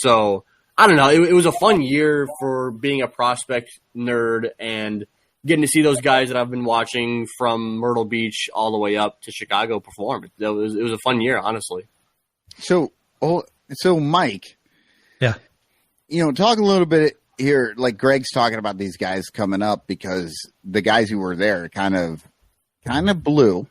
So I don't know. It was a fun year for being a prospect nerd and getting to see those guys that I've been watching from Myrtle Beach all the way up to Chicago perform. It was a fun year, honestly. So Mike, yeah, talk a little bit here. Greg's talking about these guys coming up because the guys who were there kind of blew.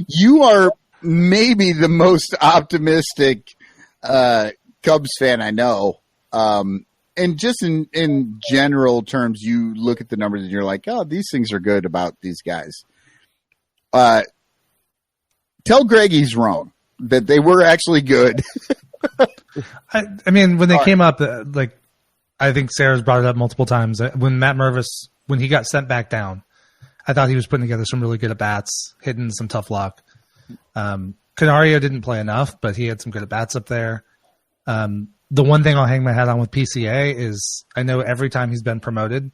You are maybe the most optimistic Cubs fan I know. And just in general terms, you look at the numbers and you're like, oh, these things are good about these guys. Tell Greg he's wrong, that they were actually good. I mean, when they came up, I think Sarah's brought it up multiple times. When Matt Mervis, when he got sent back down, I thought he was putting together some really good at-bats, hitting some tough luck. Canario didn't play enough, but he had some good at-bats up there. The one thing I'll hang my hat on with PCA is I know every time he's been promoted,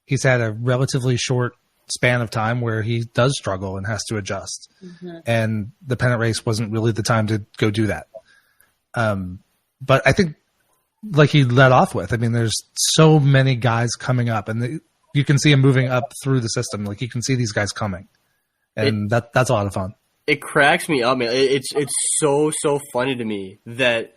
he's had a relatively short span of time where he does struggle and has to adjust. Mm-hmm. And the pennant race wasn't really the time to go do that. But I think he led off with, there's so many guys coming up, and you can see them moving up through the system. You can see these guys coming, and that's a lot of fun. It cracks me up, man. It's so funny to me that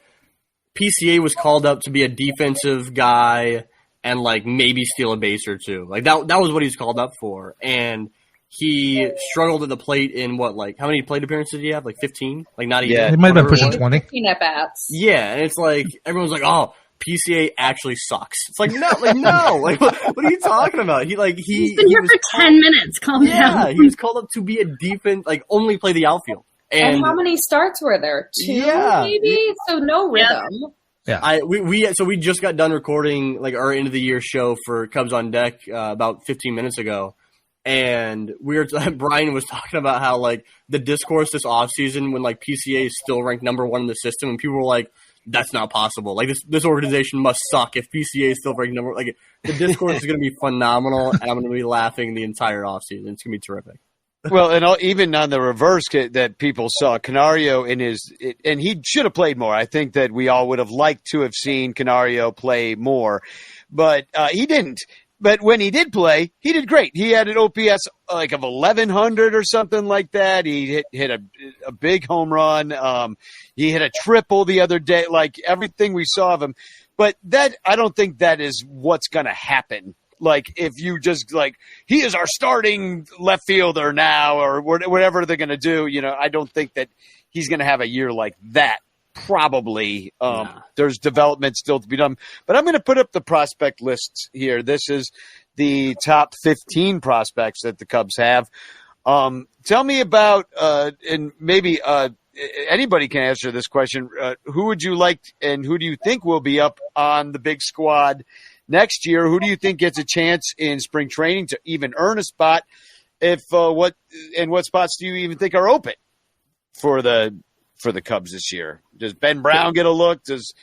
PCA was called up to be a defensive guy and maybe steal a base or two. That was what he was called up for, and he struggled at the plate in how many plate appearances did he have? 15? Not even. Yeah, he might have been pushing 20. 15 at bats. Yeah, and it's everyone's oh, PCA actually sucks. It's no. What are you talking about? He's been here for 10 minutes. Calm down. Yeah, he was called up to be a defense, only play the outfield. And how many starts were there? 2, maybe? So no rhythm. Yeah. We just got done recording our end of the year show for Cubs on Deck about 15 minutes ago. And Brian was talking about how the discourse this offseason when PCA is still ranked number 1 in the system, and people were that's not possible. This organization must suck if PCA is still ranked number 1. The discourse is going to be phenomenal, and I'm going to be laughing the entire offseason. It's going to be terrific. Well, and even on the reverse that people saw, Canario and he should have played more. I think that we all would have liked to have seen Canario play more, but he didn't. But when he did play, he did great. He had an OPS of 1,100 or something like that. He hit a big home run. He hit a triple the other day. Everything we saw of him. But that I don't think that is what's going to happen. Like if you just like he is our starting left fielder now, or whatever they're going to do. I don't think that he's going to have a year like that. Probably there's development still to be done. But I'm going to put up the prospect lists here. This is the top 15 prospects that the Cubs have. Tell me about and maybe anybody can answer this question. Who would you like and who do you think will be up on the big squad next year? Who do you think gets a chance in spring training to even earn a spot? What spots do you even think are open for the Cubs this year? Does Ben Brown get a look? Is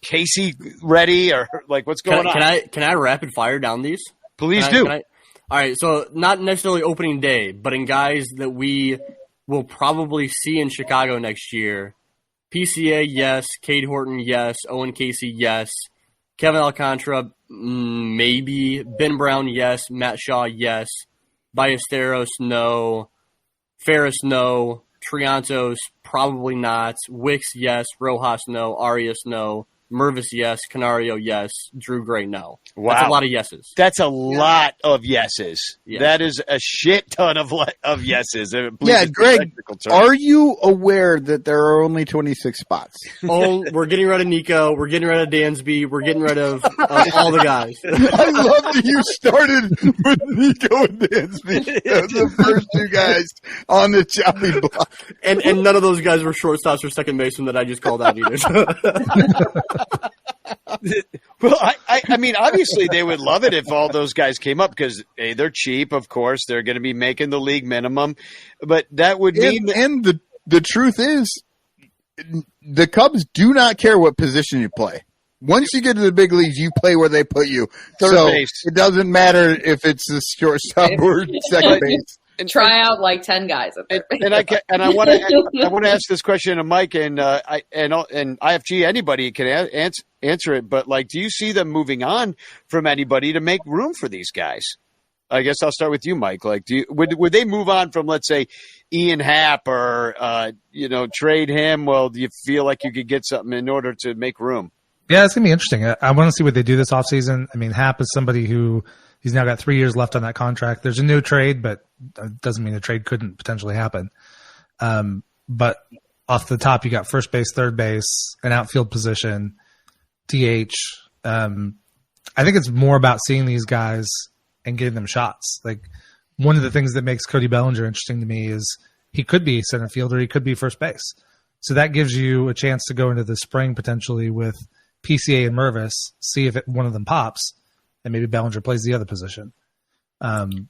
Casey ready, or like what's going on? Can I rapid fire down these? Please do. All right, so not necessarily opening day, but in guys that we will probably see in Chicago next year. PCA, yes. Cade Horton, yes. Owen Casey, yes. Kevin Alcantara, maybe. Ben Brown, yes. Matt Shaw, yes. Ballesteros, no. Ferris, no. Triantos, probably not. Wicks, yes. Rojas, no. Arias, no. Mervis, yes. Canario, yes. Drew Gray, no. Wow. That's a lot of yeses. That's a lot of yeses. Yeah. That is a shit ton of yeses. Yeah, Greg, are you aware that there are only 26 spots? Oh, we're getting rid of Nico. We're getting rid of Dansby. We're getting rid of all the guys. I love that you started with Nico and Dansby. Those are the first two guys on the chopping block. And none of those guys were shortstops or second baseman that I just called out either. Well, I mean, obviously they would love it if all those guys came up because they're cheap, of course. They're going to be making the league minimum, but that would mean. And the truth is, the Cubs do not care what position you play. Once you get to the big leagues, you play where they put you. Third base. It doesn't matter if it's the shortstop or second base. And try out like 10 guys up there. And I want to ask this question to Mike and IFG. Anybody can answer it, but like, do you see them moving on from anybody to make room for these guys? I guess I'll start with you, Mike. Like, would they move on from, let's say, Ian Happ or trade him? Well, do you feel like you could get something in order to make room? Yeah, it's gonna be interesting. I want to see what they do this offseason. I mean, Happ is somebody who. He's now got 3 years left on that contract. There's a new trade, but it doesn't mean a trade couldn't potentially happen. But off the top, you got first base, third base, an outfield position, DH. I think it's more about seeing these guys and getting them shots. Like one of the things that makes Cody Bellinger interesting to me is he could be center fielder, he could be first base. So that gives you a chance to go into the spring potentially with PCA and Mervis, see if one of them pops. And maybe Bellinger plays the other position. And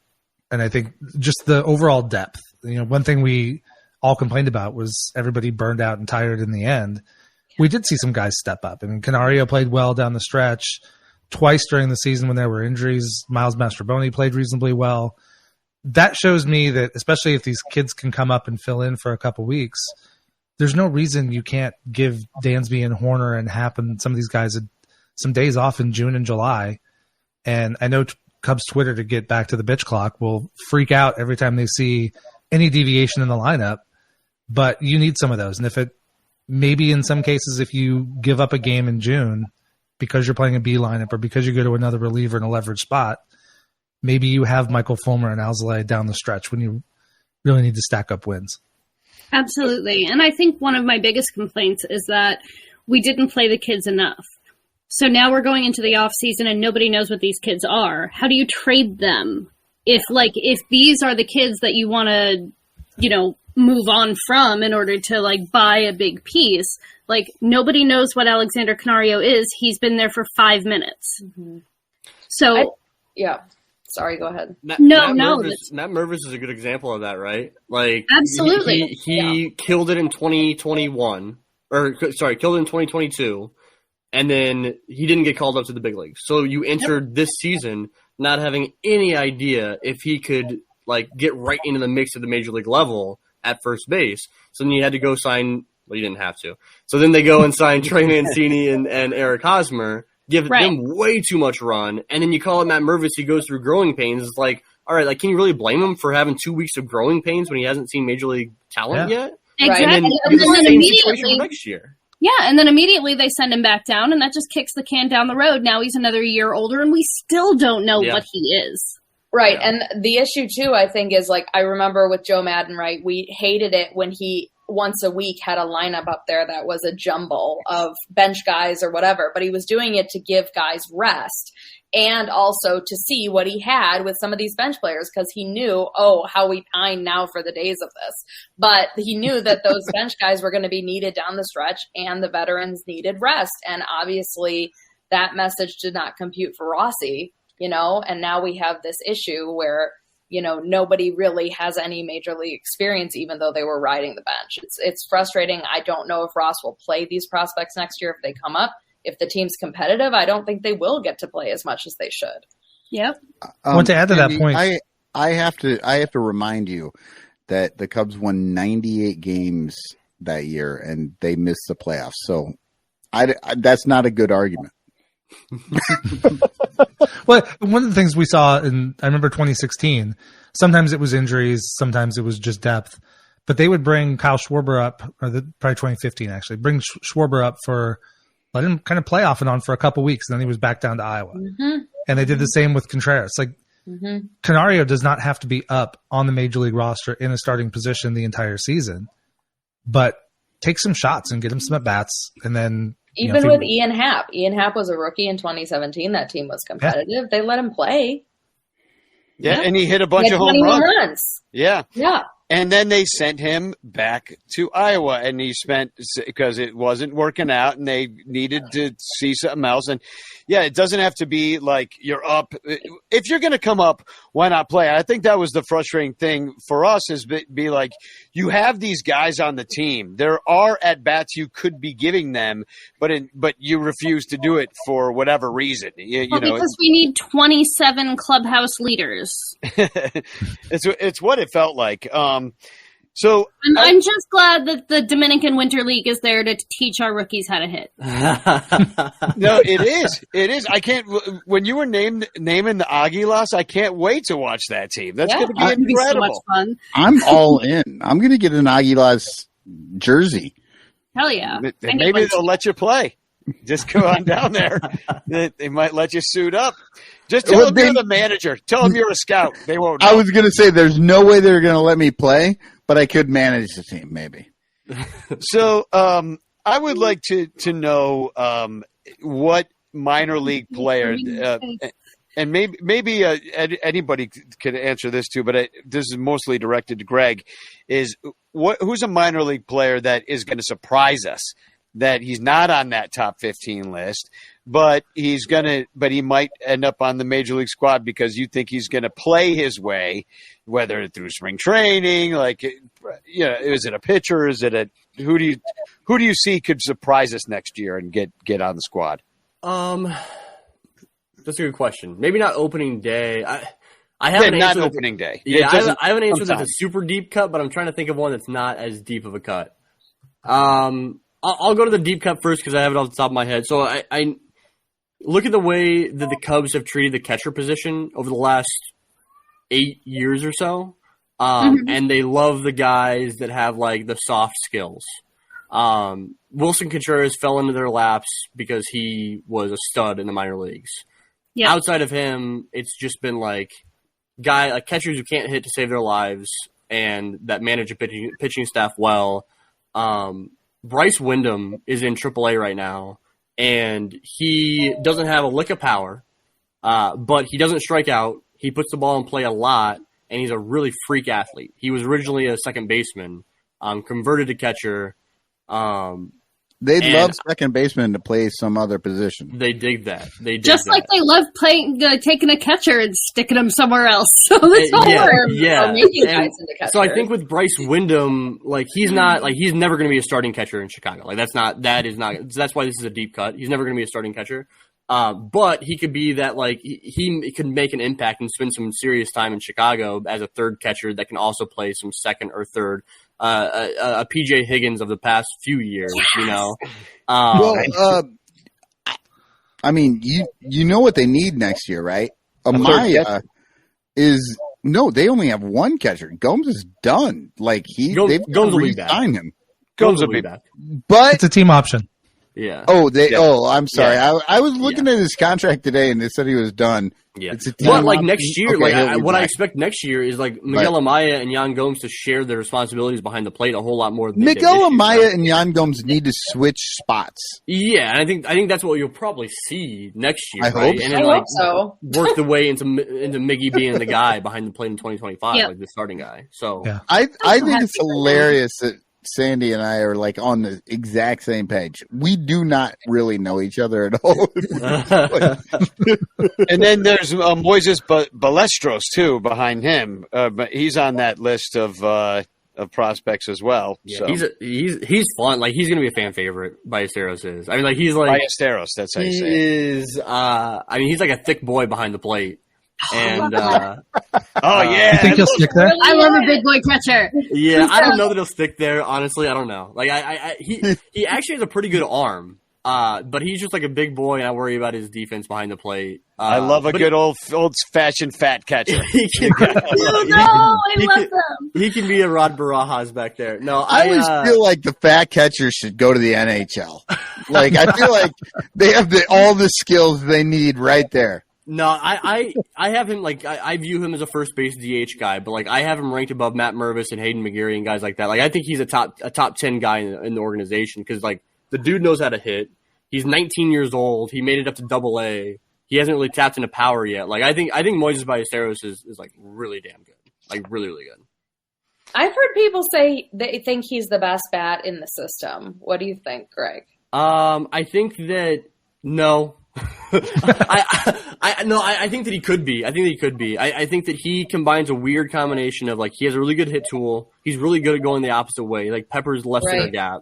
I think just the overall depth. One thing we all complained about was everybody burned out and tired in the end. We did see some guys step up. I mean, Canario played well down the stretch. Twice during the season when there were injuries, Miles Mastrobuoni played reasonably well. That shows me that, especially if these kids can come up and fill in for a couple weeks, there's no reason you can't give Dansby and Horner and Happ and some of these guys some days off in June and July. And I know Cubs Twitter, to get back to the bitch clock, will freak out every time they see any deviation in the lineup. But you need some of those. And maybe in some cases, if you give up a game in June because you're playing a B lineup or because you go to another reliever in a leverage spot, maybe you have Michael Fulmer and Alzolay down the stretch when you really need to stack up wins. Absolutely. And I think one of my biggest complaints is that we didn't play the kids enough. So now we're going into the off season and nobody knows what these kids are. How do you trade them? If these are the kids that you want to, move on from in order to buy a big piece, nobody knows what Alexander Canario is. He's been there for 5 minutes. Mm-hmm. So sorry, go ahead. Matt Mervis is a good example of that, right? Absolutely. He killed it in 2021 killed it in 2022. And then he didn't get called up to the big leagues. So you entered this season not having any idea if he could get right into the mix at the major league level at first base. So then you had to go sign. Well, you didn't have to. So then they go and sign Trey Mancini and Eric Hosmer, give them way too much run, and then you call it Matt Mervis. He goes through growing pains. It's all right. Can you really blame him for having 2 weeks of growing pains when he hasn't seen major league talent yet? Exactly. And then immediately next year. Yeah, and then immediately they send him back down, and that just kicks the can down the road. Now he's another year older, and we still don't know what he is. Right, and the issue, too, I think, is, like, I remember with Joe Madden, right, we hated it when he once a week had a lineup up there that was a jumble of bench guys or whatever, but he was doing it to give guys rest and also to see what he had with some of these bench players because he knew, how we pine now for the days of this. But he knew that those bench guys were going to be needed down the stretch and the veterans needed rest. And obviously that message did not compute for Rossi, and now we have this issue where, nobody really has any major league experience, even though they were riding the bench. It's frustrating. I don't know if Ross will play these prospects next year if they come up. If the team's competitive, I don't think they will get to play as much as they should. Yep. I want to add to that point. I have to remind you that the Cubs won 98 games that year and they missed the playoffs. So that's not a good argument. Well, one of the things we saw I remember 2016, sometimes it was injuries, sometimes it was just depth, but they would bring Kyle Schwarber up, or probably 2015 actually, bring Schwarber up let him kind of play off and on for a couple weeks, and then he was back down to Iowa. Mm-hmm. And they did the same with Contreras. Like, Canario does not have to be up on the major league roster in a starting position the entire season, but take some shots and get him some at-bats, and then Even with Ian Happ. Ian Happ was a rookie in 2017. That team was competitive. Yeah. They let him play. Yeah, and he hit a bunch of home runs. Yeah. Yeah. And then they sent him back to Iowa, and he spent because it wasn't working out, and they needed to see something else. And yeah, it doesn't have to be like you're up. If you're going to come up, why not play? I think that was the frustrating thing for us is be like, you have these guys on the team. There are at bats you could be giving them, but you refuse to do it for whatever reason. Because we need 27 clubhouse leaders. It's what it felt like. So I'm just glad that the Dominican Winter League is there to teach our rookies how to hit. No, it is. I can't. When you were naming the Aguilas, I can't wait to watch that team. That's going to be incredible. So much fun. I'm all in. I'm going to get an Aguilas jersey. Hell yeah! Maybe they'll let you play. Just go on down there. They might let you suit up. Just tell them you're the manager. Tell them you're a scout. They won't know. I was going to say there's no way they're going to let me play, but I could manage the team maybe. So I would like to know what minor league player and maybe anybody could answer this too, but this is mostly directed to Greg, is who's a minor league player that is going to surprise us? That he's not on that top 15 list, but he might end up on the major league squad because you think he's going to play his way, whether through spring training, is it a pitcher? Is it who do you see could surprise us next year and get on the squad? That's a good question. Maybe not opening day. I have not opening day. Yeah, I have an answer that's a super deep cut, but I'm trying to think of one that's not as deep of a cut. I'll go to the deep cut first because I have it off the top of my head. So I look at the way that the Cubs have treated the catcher position over the last 8 years or so, and they love the guys that have like the soft skills. Wilson Contreras fell into their laps because he was a stud in the minor leagues. Yep. Outside of him, it's just been like catchers who can't hit to save their lives and that manage a pitching staff well. Bryce Wyndham is in AAA right now, and he doesn't have a lick of power, but he doesn't strike out. He puts the ball in play a lot, and he's a really freak athlete. He was originally a second baseman, converted to catcher. They'd love second baseman to play some other position. They dig that. They love playing, taking a catcher and sticking him somewhere else. So this whole making guys into catcher. So I think with Bryce Wyndham, he's never going to be a starting catcher in Chicago. That's why this is a deep cut. He's never going to be a starting catcher. But he could be that he could make an impact and spend some serious time in Chicago as a third catcher that can also play some second or third. A PJ Higgins of the past few years, I mean, you know what they need next year, right? Amaya they only have one catcher. Gomes is done. They've Gomes will be back. re-signed him. Gomes will be back. But it's a team option. Yeah. Oh, Yeah. I'm sorry. Yeah. I was looking at his contract today, and they said he was done. Yeah. It's a team But like option. next year, Okay, what I back. expect next year is like Miguel Amaya and Jan Gomes to share their responsibilities behind the plate a whole lot more than they did Miguel this year. Amaya and Jan Gomes need to switch spots. Yeah, and I think that's what you'll probably see next year. I right? hope And so. then, I hope so. work the way into Miggy being the guy behind the plate in 2025, Yep. like the starting guy. So I think it's hilarious that Sandy and I are like on the exact same page. We do not really know each other at all. And then there's Moises Balestros too behind him, but he's on that list of prospects as well. yeah, So. he's fun. Like he's gonna be a fan favorite. Ballesteros is. I mean, like he's like Ballesteros, that's how you he say it. is. I mean, he's like a thick boy behind the plate. And oh yeah, You think he'll stick there? I love a big boy catcher. yeah, I don't know that he'll stick there. Honestly, I don't know. Like he actually has a pretty good arm. But he's just like a big boy, and I worry about his defense behind the plate. I love a good old fashioned fat catcher. He can, he can be a Rod Barajas back there. No, I always feel like the fat catcher should go to the NHL. Like I feel like they have all the skills they need right there. No, I have him like I view him as a first base DH guy, but like I have him ranked above Matt Mervis and Hayden McGeary and guys like that. Like I think he's a top 10 guy in the organization because like the dude knows how to hit. He's 19 years old. He made it up to Double-A. He hasn't really tapped into power yet. Like I think Moises Ballesteros is like really damn good, like really really good. I've heard people say they think he's the best bat in the system. What do you think, Greg? I think that no. I think that he could be. I think that he combines a weird combination of like he has a really good hit tool. He's really good at going the opposite way, like Pepper's left center gap.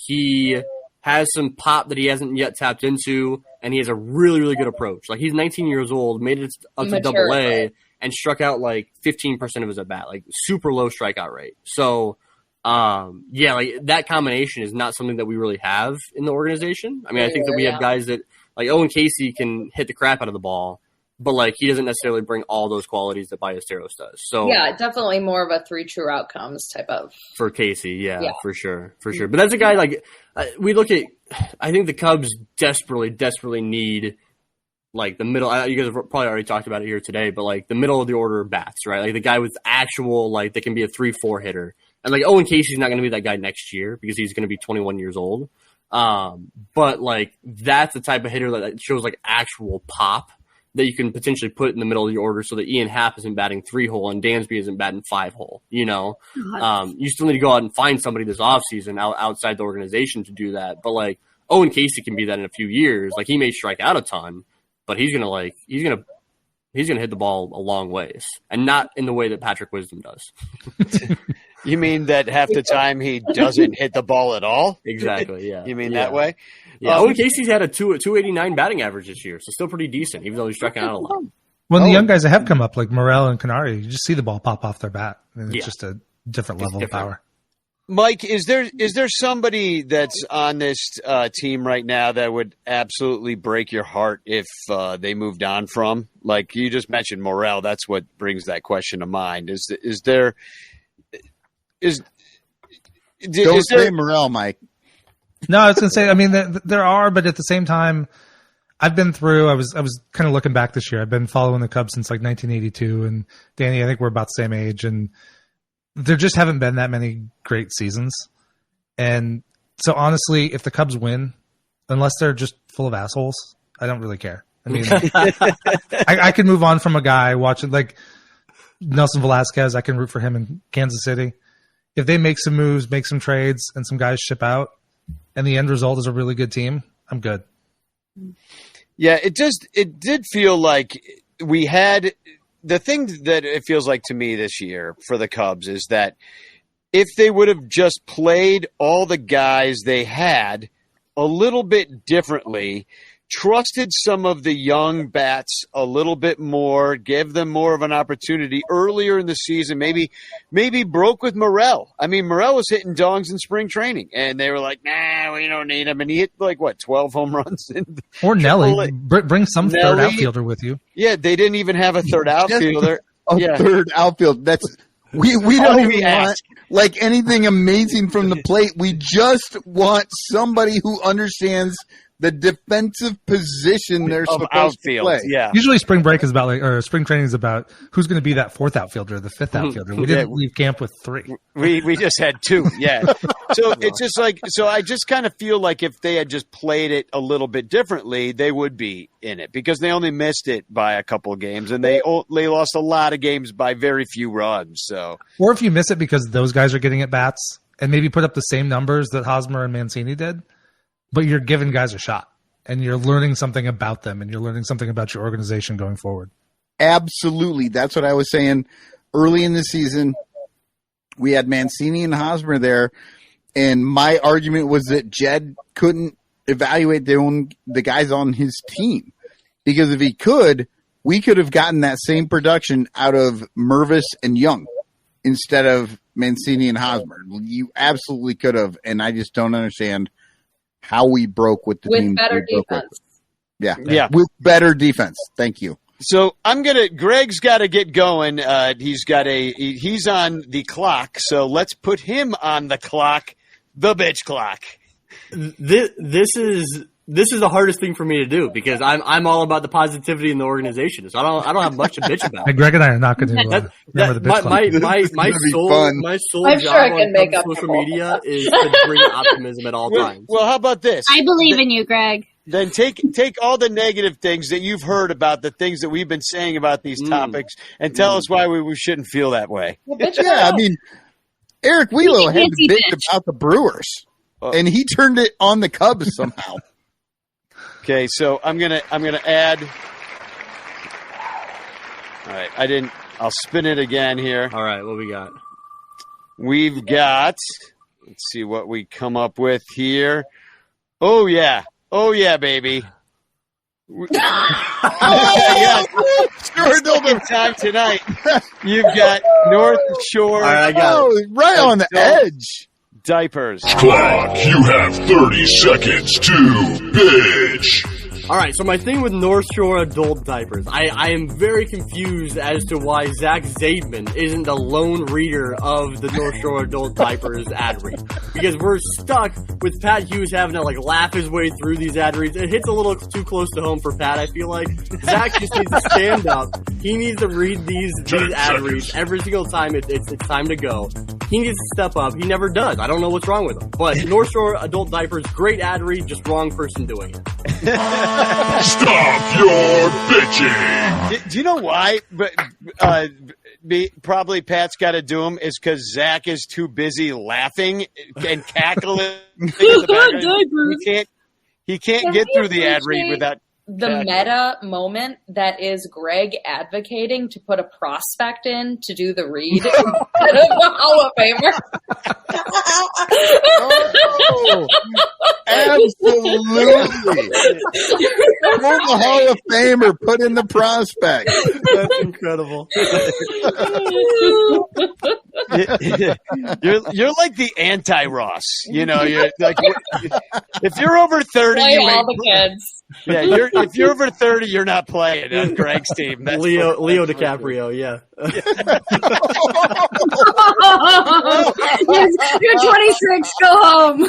He has some pop that he hasn't yet tapped into, and he has a really really good approach. Like he's 19 years old, made it up to Double-A, and struck out like 15% of his at bat, like super low strikeout rate. So. Yeah, like that combination is not something that we really have in the organization. I mean, I think that we have guys that like Owen Casey can hit the crap out of the ball, but like he doesn't necessarily bring all those qualities that Ballesteros does. So yeah, definitely more of a 3 true outcomes type of for Casey, yeah. for sure. But that's a guy like we look at. I think the Cubs desperately need like the middle. You guys have probably already talked about it here today, but like the middle of the order of bats, right? Like the guy with actual like that can be a 3-4 hitter. And like Owen Casey's not going to be that guy next year because he's going to be 21 years old. But like that's the type of hitter that shows like actual pop that you can potentially put in the middle of your order so that Ian Happ isn't batting 3-hole and Dansby isn't batting 5-hole. You know, you still need to go out and find somebody this offseason outside the organization to do that. But like Owen Casey can be that in a few years. Like he may strike out a ton, but he's gonna hit the ball a long ways and not in the way that Patrick Wisdom does. You mean that half the time he doesn't hit the ball at all? Exactly, yeah. You mean that way? Yeah, Owen Casey's had a 289 batting average this year, so still pretty decent, even though he's striking out a lot. When the young guys that have come up, like Morel and Canary, you just see the ball pop off their bat. And it's just a different level of power. Mike, is there somebody that's on this team right now that would absolutely break your heart if they moved on from? Like you just mentioned Morel, that's what brings that question to mind. Don't say Morel, Mike. No, I was going to say, I mean, there are, but at the same time, I've been through, I was kind of looking back this year. I've been following the Cubs since like 1982. And Danny, I think we're about the same age. And there just haven't been that many great seasons. And so honestly, if the Cubs win, unless they're just full of assholes, I don't really care. I mean, I can move on from a guy watching like Nelson Velasquez. I can root for him in Kansas City. If they make some moves, make some trades, and some guys ship out, and the end result is a really good team, I'm good. Yeah, it did feel like we had the thing that it feels like to me this year for the Cubs is that if they would have just played all the guys they had a little bit differently, trusted some of the young bats a little bit more, give them more of an opportunity earlier in the season, maybe broke with Morel. I mean, Morel was hitting dongs in spring training, and they were like, nah, we don't need him. And he hit, 12 home runs? Or Nelly. Bring some third outfielder with you. Yeah, they didn't even have a third outfielder. Third outfield. We don't even want like anything amazing from the plate. We just want somebody who understands the defensive position they're supposed to play. Yeah. Usually spring break is about or spring training is about who's going to be that fourth outfielder, the fifth outfielder. We didn't leave camp with 3. We just had 2. Yeah. So it's just so I just kind of feel like if they had just played it a little bit differently, they would be in it because they only missed it by a couple of games and they lost a lot of games by very few runs. So, or if you miss it because those guys are getting at bats and maybe put up the same numbers that Hosmer and Mancini did. But you're giving guys a shot, and you're learning something about them, and you're learning something about your organization going forward. Absolutely. That's what I was saying early in the season. We had Mancini and Hosmer there, and my argument was that Jed couldn't evaluate the guys on his team. Because if he could, we could have gotten that same production out of Mervis and Young instead of Mancini and Hosmer. You absolutely could have, and I just don't understand how we broke with the team. With better defense. Yeah. With better defense. Thank you. So Greg's got to get going. He's on the clock. So let's put him on the clock, the bitch clock. This is the hardest thing for me to do because I'm all about the positivity in the organization. So I don't have much to bitch about. And Greg and I are not going to remember the bitch clock. My sole I'm job sure I can make up social media is to bring optimism at all times. Well, how about this? I believe in you, Greg. Then take all the negative things that you've heard about the things that we've been saying about these topics and tell us why we shouldn't feel that way. Yeah, I mean, Eric Wielo had to bitch about the Brewers, and he turned it on the Cubs somehow. Okay, so I'm gonna add. All right, I'll spin it again here. All right, what we got? We've got. Let's see what we come up with here. Oh yeah, baby. Yeah. Sure, time tonight. You've got North Shore. All right, I got it. Right on the edge. Diapers. Clock, you have 30 seconds to bitch. All right, so my thing with North Shore adult diapers, I am very confused as to why Zach Zaidman isn't the lone reader of the North Shore adult diapers ad read. Because we're stuck with Pat Hughes having to laugh his way through these ad reads. It hits a little too close to home for Pat, I feel like. Zach just needs to stand up. He needs to read these ad reads every single time it's time to go. He needs to step up. He never does. I don't know what's wrong with him. But North Shore adult diapers, great ad read, just wrong person doing it. Stop your bitching. Do you know why? But probably Pat's got to do them is because Zach is too busy laughing and cackling. He can't get through the ad read without. The meta moment that is Greg advocating to put a prospect in to do the read instead of a Hall of Famer. Oh, absolutely. Former Hall of Famer put in the prospect. That's incredible. You're like the anti-Ross. You know, you're like if you're over 30, play all the kids. Yeah, if you're over 30, you're not playing on Greg's team. That's Leo DiCaprio, yeah. You're 26. Go home.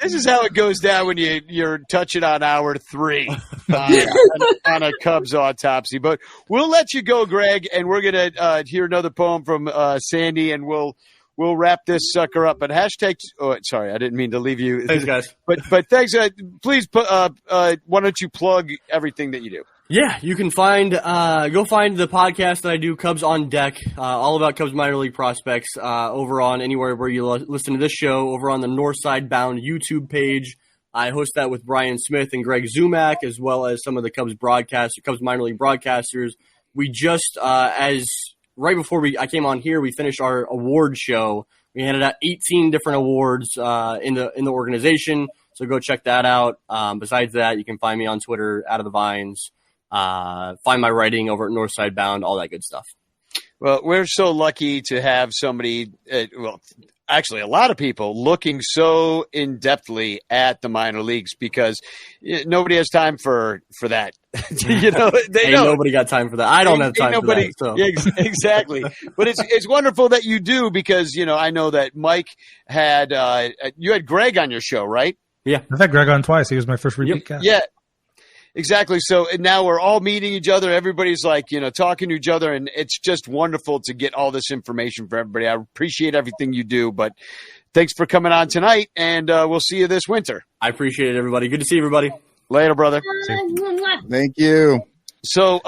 This is how it goes down when you're touching on hour 3 on a Cubs autopsy. But we'll let you go, Greg, and we're gonna hear another poem from Sandy, and we'll wrap this sucker up. But hashtag. Oh, sorry, I didn't mean to leave you. Thanks, guys. But thanks. Please, why don't you plug everything that you do? Yeah, you can go find the podcast that I do, Cubs on Deck, all about Cubs minor league prospects, over on anywhere where you listen to this show, over on the Northside Bound YouTube page. I host that with Brian Smith and Greg Zumak, as well as some of the Cubs minor league broadcasters. We just, right before I came on here, we finished our award show. We handed out 18 different awards in the organization, so go check that out. Besides that, you can find me on Twitter, Out of the Vines. Find my writing over at Northside Bound, all that good stuff. Well, we're so lucky to have somebody, actually a lot of people looking so in-depthly at the minor leagues because nobody has time for that. Nobody got time for that. I don't have time for that. So. Yeah, exactly. But it's wonderful that you do because, I know that Mike had you had Greg on your show, right? Yeah. I've had Greg on twice. He was my first repeat guest. Yeah. Exactly. So now we're all meeting each other. Everybody's talking to each other, and it's just wonderful to get all this information for everybody. I appreciate everything you do, but thanks for coming on tonight, and we'll see you this winter. I appreciate it, everybody. Good to see everybody. Later, brother. Thank you. So,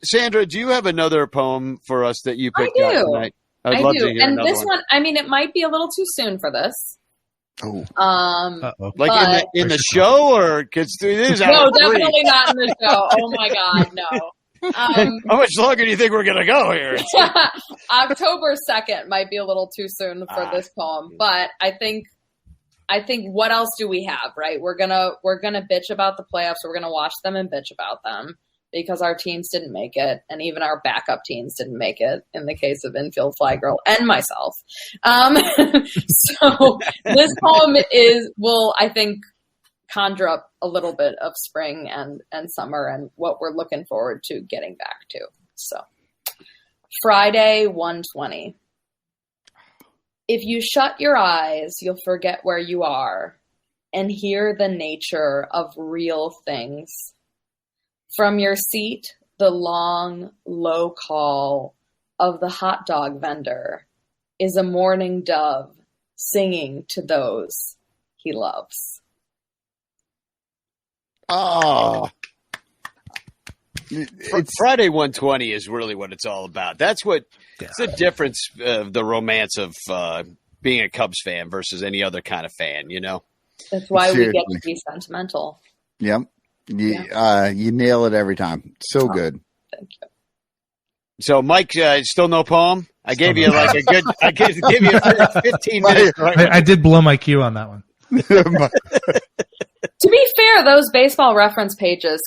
Sandra, do you have another poem for us that you picked out tonight? I do. And this one, it might be a little too soon for this. Oh. Like in the show, or because it is out no, definitely not in the show. Oh my God, no. How much longer do you think we're gonna go here? October 2nd might be a little too soon for this poem, but I think what else do we have? Right, we're gonna bitch about the playoffs. We're gonna watch them and bitch about them because our teams didn't make it, and even our backup teams didn't make it. In the case of Infield Fly Girl and myself, so this poem will I think conjure up a little bit of spring and summer and what we're looking forward to getting back to. So, Friday 1:20. If you shut your eyes, you'll forget where you are and hear the nature of real things. From your seat, the long, low call of the hot dog vendor is a mourning dove singing to those he loves. Oh. Friday 120 is really what it's all about. That's what it's the difference of the romance of being a Cubs fan versus any other kind of fan, That's why we get to be sentimental. Yep. You nail it every time. So good. Thank you. So, Mike, still no poem? I gave you I gave you 15 minutes. I did blow my cue on that one. To be fair, those baseball reference pages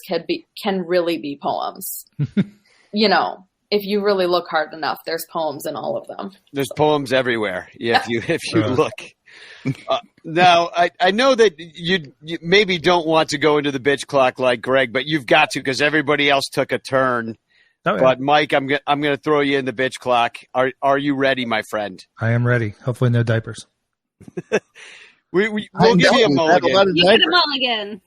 can really be poems. If you really look hard enough, there's poems in all of them. There's poems everywhere. Yeah, if you look. Now, I know that you maybe don't want to go into the bitch clock like Greg, but you've got to because everybody else took a turn. Oh, yeah. But Mike, I'm going to throw you in the bitch clock. Are you ready, my friend? I am ready. Hopefully, no diapers. We'll give you a mulligan. You get a mulligan.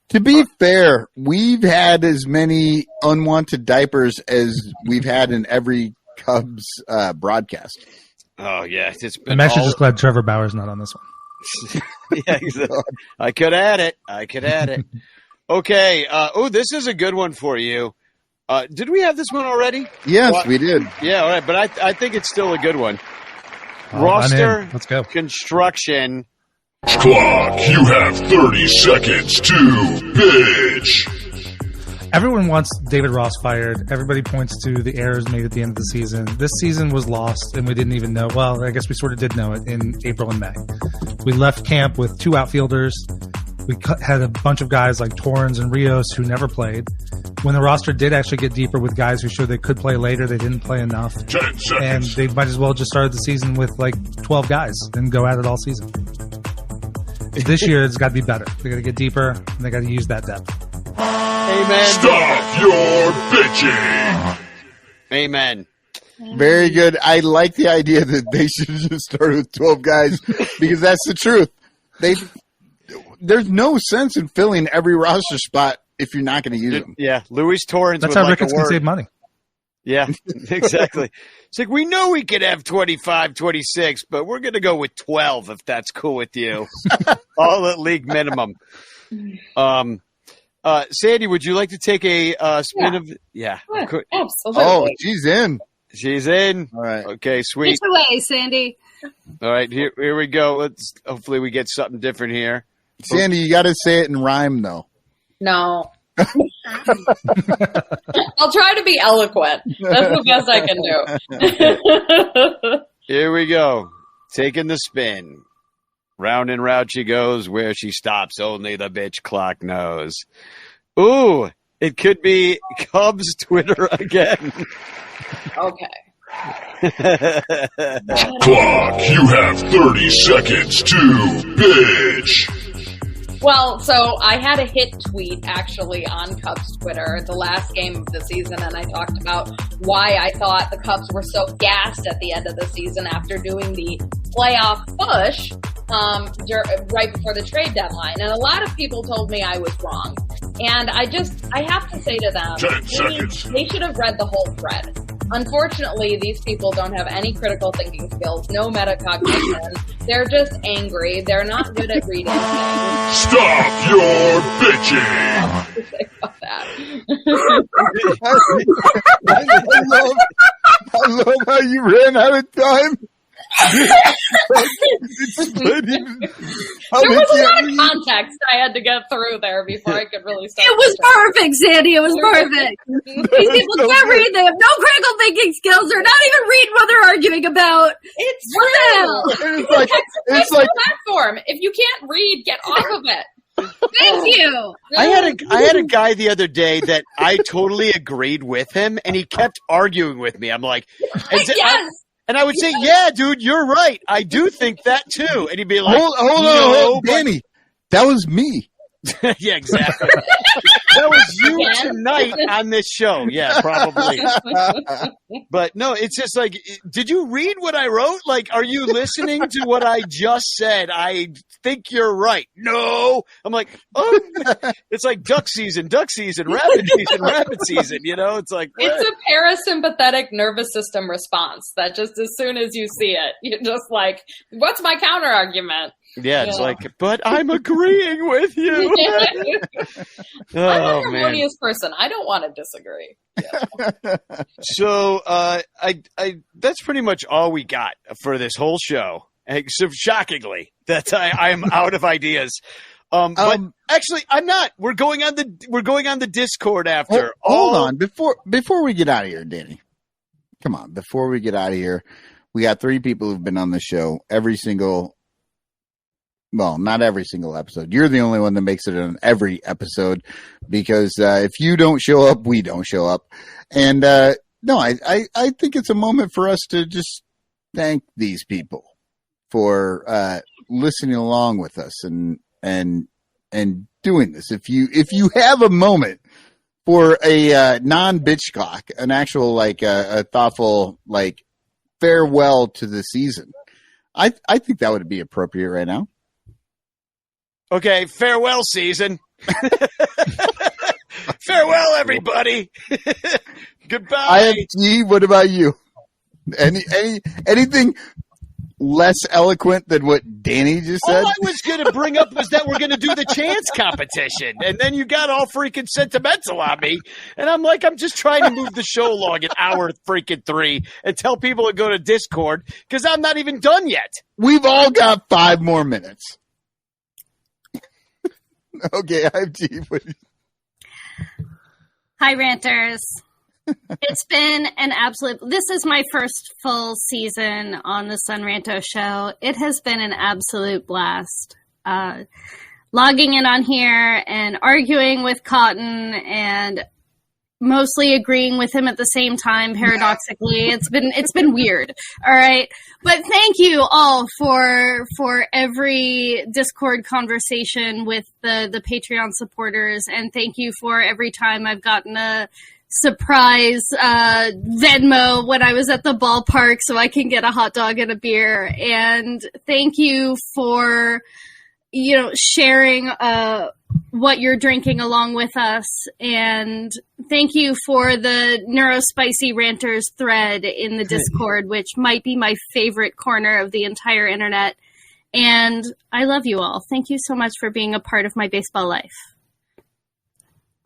To be fair, we've had as many unwanted diapers as we've had in every Cubs broadcast. Oh, yeah. I'm actually just glad Trevor Bauer's not on this one. Yeah, exactly. I could add it. Okay. This is a good one for you. Did we have this one already? Yes, we did. Yeah, all right. But I think it's still a good one. Oh, Roster Let's go. construction. Clock, you have 30 seconds to bitch. Everyone wants David Ross fired. Everybody points to the errors made at the end of the season. This season was lost, and we didn't even know. Well, I guess we sort of did know it in April and May. We left camp with 2 outfielders. We had a bunch of guys like Torrens and Rios who never played. When the roster did actually get deeper with guys who showed they could play later, they didn't play enough. 10 seconds. And they might as well just start the season with like 12 guys and go at it all season. This year, it's got to be better. They got to get deeper, and they got to use that depth. Amen. Stop your bitching. Amen. Very good. I like the idea that they should just start with 12 guys because that's the truth. There's no sense in filling every roster spot if you're not going to use them. Yeah, Luis Torrens. That's how Ricketts can save money. Yeah, exactly. It's like we know we could have 25, 26, but we're going to go with 12 if that's cool with you. All at league minimum. Sandy, would you like to take a spin of? Yeah, absolutely. Oh, she's in. She's in. All right. Okay, sweet. Get away, Sandy. All right, here we go. Let's hopefully we get something different here. Sandy, you got to say it in rhyme though. No. I'll try to be eloquent. That's the best I can do. Here we go. Taking the spin. Round and round she goes. Where she stops, only the bitch clock knows. Ooh, it could be Cubs Twitter again. Okay. Clock, you have 30 seconds to bitch. Well, so I had a hit tweet actually on Cubs Twitter the last game of the season, and I talked about why I thought the Cubs were so gassed at the end of the season after doing the playoff push right before the trade deadline. And a lot of people told me I was wrong. And I have to say to them, 10 seconds. They should have read the whole thread. Unfortunately, these people don't have any critical thinking skills, no metacognition. They're just angry. They're not good at reading things. Stop your bitching! I love how you ran out of time. There was a lot of context I had to get through there before I could really start. It was perfect, Sandy. It was perfect. These people can't read. They have no critical thinking skills. They're not even reading what they're arguing about. It's what the hell? It's like platform. If you can't read, get off of it. Thank you. I had a guy the other day that I totally agreed with him, and he kept arguing with me. I'm like, and I would say, yeah, dude, you're right. I do think that too. And he'd be like, hold on, Danny. That was me. Yeah, exactly. That was you tonight on this show. Yeah, probably. But no, it's just like, did you read what I wrote? Like, are you listening to what I just said? I think you're right. No. I'm like, oh, it's like duck season, rabbit season, you know? It's like, it's a parasympathetic nervous system response that just as soon as you see it, you're just like, what's my counter argument? Yeah, it's like, but I'm agreeing with you. I'm a harmonious person. I don't want to disagree. Yeah. So, I that's pretty much all we got for this whole show. Except shockingly, that I am out of ideas. But actually, I'm not. We're going on the Discord after. Hold on, before we get out of here, Danny. Come on, before we get out of here, we got 3 people who've been on the show well, not every single episode. You're the only one that makes it on every episode because if you don't show up, we don't show up. And no, I think it's a moment for us to just thank these people for listening along with us and doing this. If you have a moment for a non-bitch clock, an actual like a thoughtful like farewell to the season, I think that would be appropriate right now. Okay, farewell season. Farewell, everybody. Goodbye. IFG, what about you? Anything less eloquent than what Danny just said? All I was going to bring up was that we're going to do the chance competition, and then you got all freaking sentimental on me, and I'm like, I'm just trying to move the show along an hour freaking 3 and tell people to go to Discord because I'm not even done yet. We've all got 5 more minutes. Okay, IFG. Hi, Ranters. It's been an absolute... This is my first full season on the Sun Ranto show. It has been an absolute blast. Logging in on here and arguing with Cotton and mostly agreeing with him at the same time, paradoxically. It's been weird. All right. But thank you all for every Discord conversation with the Patreon supporters. And thank you for every time I've gotten a surprise Venmo when I was at the ballpark so I can get a hot dog and a beer. And thank you for, sharing what you're drinking along with us. And thank you for the Neurospicy Ranters thread in the Discord, which might be my favorite corner of the entire internet. And I love you all. Thank you so much for being a part of my baseball life.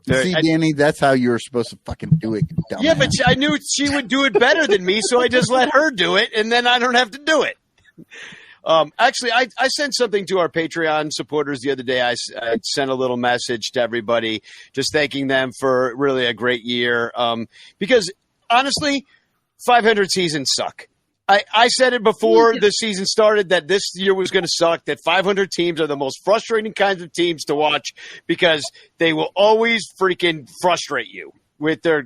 See, Danny, that's how you were supposed to fucking do it. Yeah, but I knew she would do it better than me, so I just let her do it, and then I don't have to do it. Actually, I sent something to our Patreon supporters the other day. I sent a little message to everybody just thanking them for really a great year. Because, honestly, 500 seasons suck. I said it before the season started that this year was going to suck, that 500 teams are the most frustrating kinds of teams to watch because they will always freaking frustrate you with their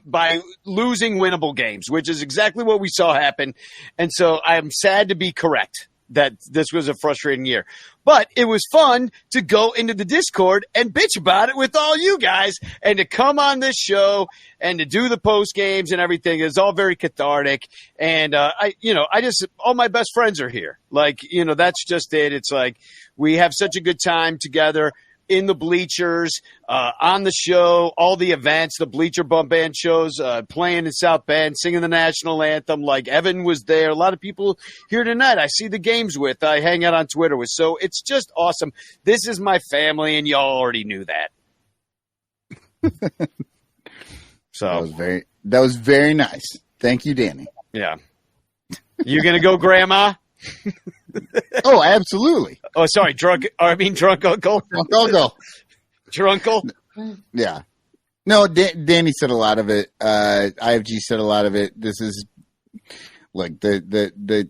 by losing winnable games, which is exactly what we saw happen. And so I'm sad to be correct that this was a frustrating year. But it was fun to go into the Discord and bitch about it with all you guys and to come on this show and to do the post games and everything. It's all very cathartic. And, all my best friends are here. Like, that's just it. It's like we have such a good time together in the bleachers, on the show, all the events, the Bleacher Bump Band shows, playing in South Bend, singing the national anthem. Like Evan was there. A lot of people here tonight I see the games with, I hang out on Twitter with. So it's just awesome. This is my family, and y'all already knew that. So that was very nice. Thank you, Danny. Yeah. You going to go, Grandma? Oh, absolutely. Oh, sorry, drunk uncle. Drunk uncle. Drunkle. Yeah. No, Danny said a lot of it. IFG said a lot of it. This is like the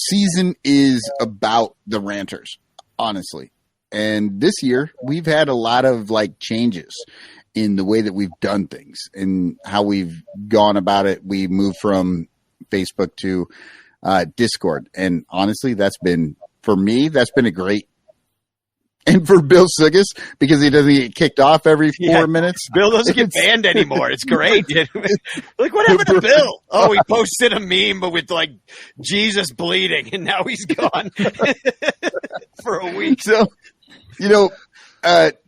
season is about the Ranters, honestly. And this year we've had a lot of like changes in the way that we've done things and how we've gone about it. We moved from Facebook to Discord, and honestly, that's been a great. And for Bill Sigas, because he doesn't get kicked off every 4 minutes. Bill doesn't get banned anymore. It's great. Look what happened to Bill. Oh, he posted a meme, but with like Jesus bleeding, and now he's gone for a week. So,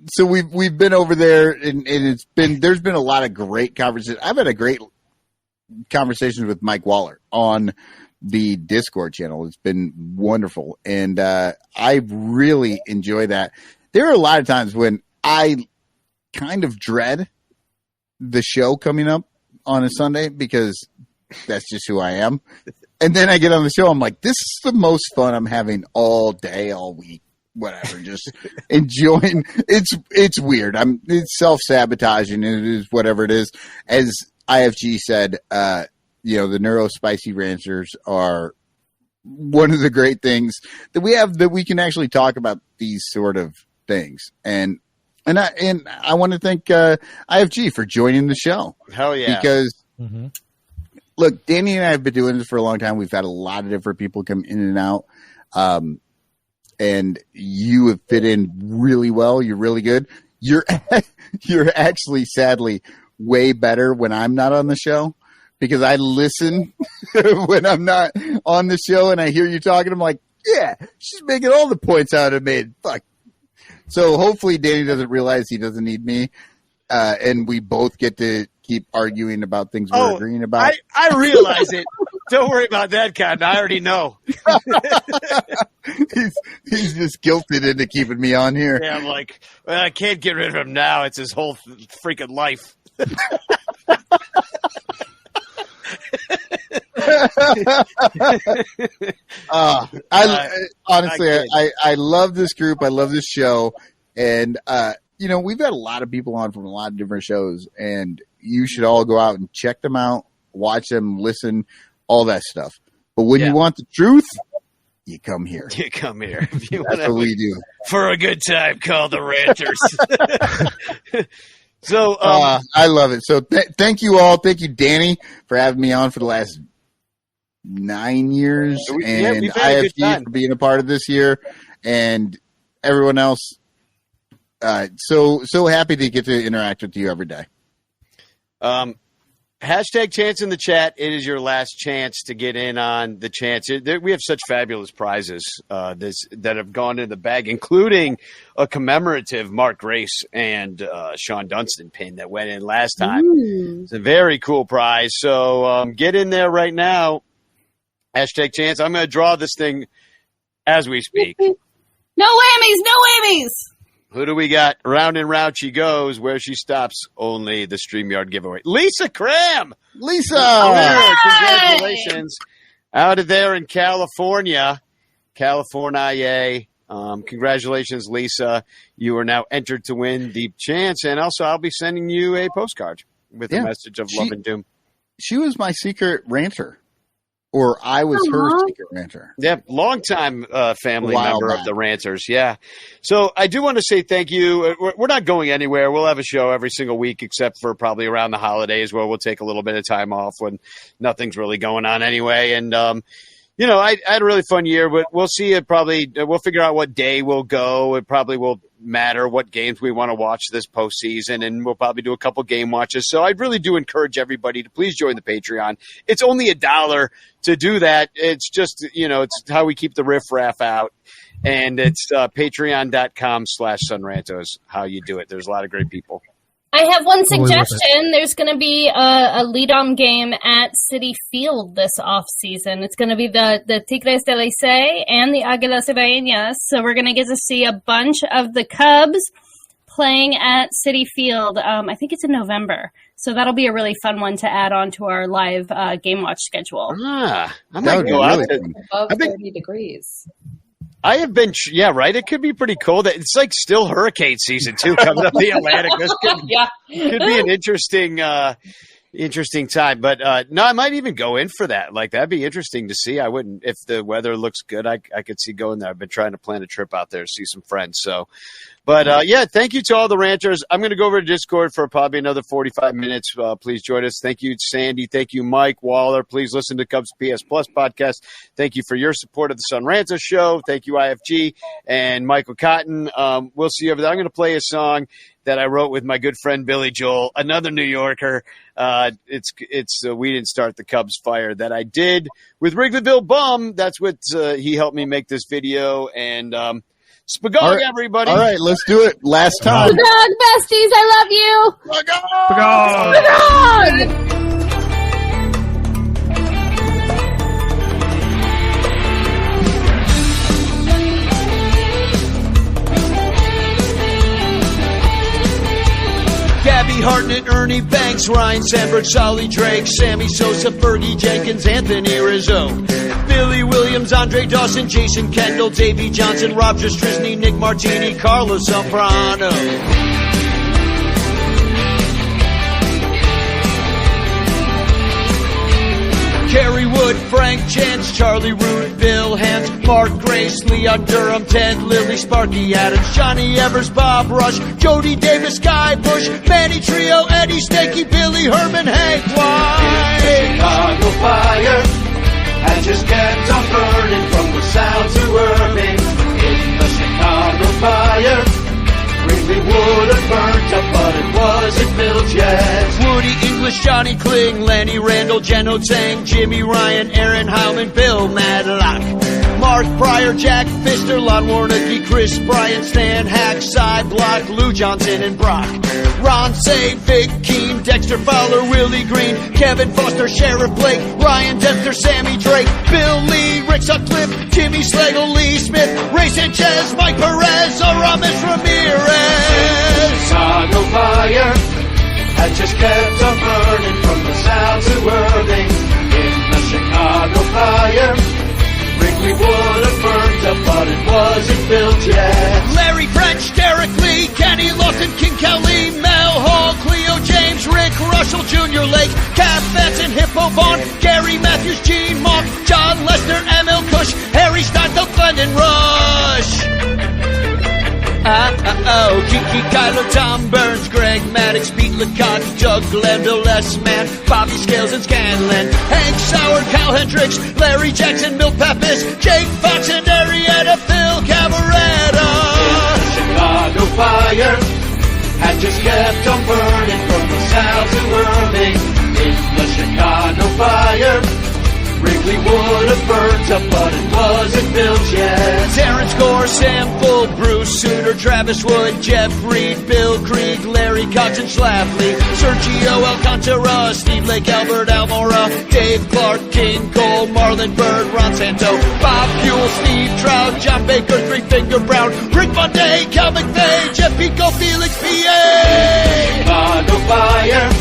so we've been over there, and there's been a lot of great conversations. I've had a great conversation with Mike Waller on the Discord channel. It's been wonderful, and I really enjoy that. There are a lot of times when I kind of dread the show coming up on a Sunday because that's just who I am. And then I get on the show, I'm like, this is the most fun I'm having all day, all week, whatever, just enjoying. It's weird. It's self-sabotaging, and it is whatever it is. As IFG said, the Neuro Spicy Ranchers are one of the great things that we have, that we can actually talk about these sort of things. And I want to thank IFG for joining the show. Hell yeah. Because look, Danny and I have been doing this for a long time. We've had a lot of different people come in and out. And you have fit in really well. You're really good. You're actually, sadly, way better when I'm not on the show. Because I listen when I'm not on the show and I hear you talking. I'm like, yeah, she's making all the points I would have made. Fuck. So hopefully Danny doesn't realize he doesn't need me. And we both get to keep arguing about things we're agreeing about. I realize it. Don't worry about that, Cotton. I already know. he's just guilted into keeping me on here. Yeah, I'm like, well, I can't get rid of him now. It's his whole freaking life. I love this group. I love this show. And, we've had a lot of people on from a lot of different shows, and you should all go out and check them out, watch them, listen, all that stuff. But when you want the truth, you come here. You come here. If you That's what we do. For a good time, call the Ranters. So I love it. So thank you all. Thank you, Danny, for having me on for the last 9 years, and IFG for being a part of this year, and everyone else. So happy to get to interact with you every day. Hashtag chance in the chat. It is your last chance to get in on the chance. We have such fabulous prizes that have gone in the bag, including a commemorative Mark Grace and Sean Dunston pin that went in last time. Ooh. It's a very cool prize. So get in there right now. Hashtag chance. I'm going to draw this thing as we speak. No whammies. No whammies. Who do we got? Round and round she goes. Where she stops, only the StreamYard giveaway. Lisa Cram! Lisa! Congratulations. Out of there in California. Congratulations, Lisa. You are now entered to win the chance. And also, I'll be sending you a postcard with a message of love and doom. She was my secret ranter. or I was her secret ranter. Yeah, longtime family member back. of the Ranters. Yeah. So I do want to say thank you. We're not going anywhere. We'll have a show every single week, except for probably around the holidays where we'll take a little bit of time off when nothing's really going on anyway. And, I had a really fun year, but we'll see it probably. We'll figure out what day we'll go. It probably will matter what games we want to watch this postseason, and we'll probably do a couple game watches. So I really do encourage everybody to please join the Patreon. It's only $1 to do that. It's just, it's how we keep the riffraff out. And it's patreon.com/sunranto is how you do it. There's a lot of great people. I have one suggestion. There's going to be a lead-on game at City Field this off-season. It's going to be the Tigres del Licey and the Águilas Ibaeñas. So we're going to get to see a bunch of the Cubs playing at City Field. I think it's in November. So that'll be a really fun one to add on to our live game watch schedule. I might go out there. Above 30 degrees. I have been, right? It could be pretty cold. It's like still hurricane season, too, coming up the Atlantic. This could be an interesting time. But, no, I might even go in for that. Like, that'd be interesting to see. I wouldn't, if the weather looks good, I could see going there. I've been trying to plan a trip out there to see some friends. So, but, thank you to all the Ranters. I'm going to go over to Discord for probably another 45 minutes. Please join us. Thank you, Sandy. Thank you, Mike Waller. Please listen to Cubs PS Plus podcast. Thank you for your support of the Sun Ranto Show. Thank you, IFG and Michael Cotton. We'll see you over there. I'm going to play a song that I wrote with my good friend Billy Joel, another New Yorker. It's We Didn't Start the Cubs Fire that I did with Wrigleyville Bum. That's what he helped me make this video. And Spagog, everybody. All right, let's do it. Last time. Spagog, besties, I love you. Spagog. Gabby Hartnett, Ernie Banks, Ryan Sandberg, Solly Drake, Sammy Sosa, Fergie Jenkins, Anthony Rizzo, Billy Williams, Andre Dawson, Jason Kendall, Davey Johnson, Rob Justrisny, Nick Martini, Carlos Zambrano. Kerry Wood, Frank Chance, Charlie Root, Bill Hans, Mark Grace, Leon Durham, Ted Lilly, Sparky Adams, Johnny Evers, Bob Rush, Jody Davis, Guy Bush, Manny Trio, Eddie Stakey, Billy Herman, Hank White. The Chicago fire has just kept on burning from the south to Irving. In the Chicago fire, Wrigley would have burnt up, but it wasn't built yet. Woody English, Johnny Kling, Lanny Randall, Jeno Tang, Jimmy Ryan, Aaron Heilman, Bill Madlock, Mark Pryor, Jack Pfister, Lon Warnicki, Chris Bryant, Stan Hack, Cy Block, Lou Johnson, and Brock. Ron Say, Vic Keane, Dexter Fowler, Willie Green, Kevin Foster, Sheriff Blake, Ryan Dempster, Sammy Drake, Bill Lee, Rick Sutcliffe, Jimmy Slagle, Lee Smith, Ray Sanchez, Mike Perez, Aramis Ramirez. Chicago fire had just kept on burning from the south to Irving. In the Chicago fire, Wrigley would have burnt up, but it wasn't built yet. Larry French, Derek Lee, Kenny Lawson, King Kelly, Mel Hall, Cleo James, Rick Russell, Junior Lake, Cap Benson, Hippo Vaughn, Gary Matthews, Gene Mock, John Lester, ML Cush, Harry Steinfeld, Glendon Rush. Kiki Kyler, Tom Burns, Greg Maddox, Pete LeConte, Doug Glenville, Les Mann, Bobby Scales and Scanlon, Hank Sauer, Cal Hendricks, Larry Jackson, Milt Pappas, Jake Fox and Arietta, Phil Cavaretta. The Chicago fire had just kept on burning from the south to Irving. In the Chicago fire, Wrigley would have burnt up, but it wasn't built yet. Terrence Gore, Sam Full, Bruce Suter, Travis Wood, Jeff Reed, Bill Krieg, Larry Cox and Schlafly, Sergio Alcantara, Steve Lake, Albert Almora, Dave Clark, King Cole, Marlon Bird, Ron Santo, Bob Buell, Steve Trout, John Baker, Three Finger Brown, Rick Monday, Cal McVeigh, Jeff Pico, Felix P.A. Chicago fire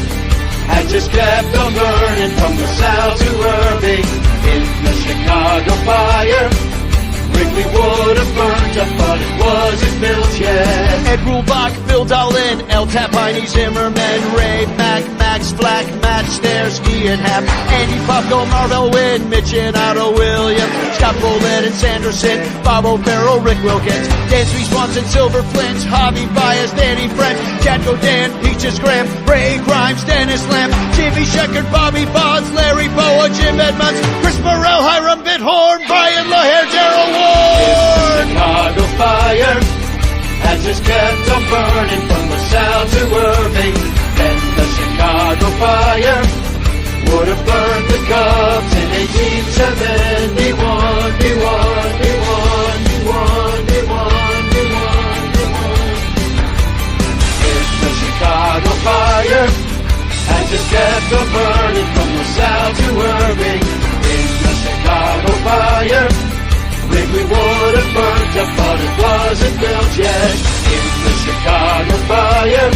had just kept on burning from the south to Irving. In the Chicago fire, Wrigley would have burnt up, but it wasn't built yet. Ed Rulbach, Bill Dolan, El Tapine, Zimmerman, Ray Mac, Max Flack, Matt Swerski and Hap, Andy Puffco, Marvell Wynn, Mitch and Otto Williams, Scott Bolin and Sanderson, Bob O'Farrell, Rick Wilkins, Dan Sweet Swanson, Silver Flint, Javi Baez, Danny French, Chad Dan, Peaches Graham, Ray Grimes, Dennis Lamb, Jimmy Sheckard, Bobby Bonds, Larry Boa, Jim Edmonds, Chris Burrell, Hiram Bithorn, Brian Lahair, Daryl Ward. Chicago fire has just kept on burning from LaSalle to Irving. And the Chicago fire would have burned the Cubs in 1871. If the Chicago fire has just kept on burning from LaSalle to Irving. In the Chicago fire, Wrigley would have burnt up, but it wasn't built yet. In the Chicago fire,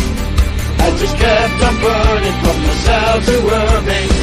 I just kept on burning from LaSalle to Irving.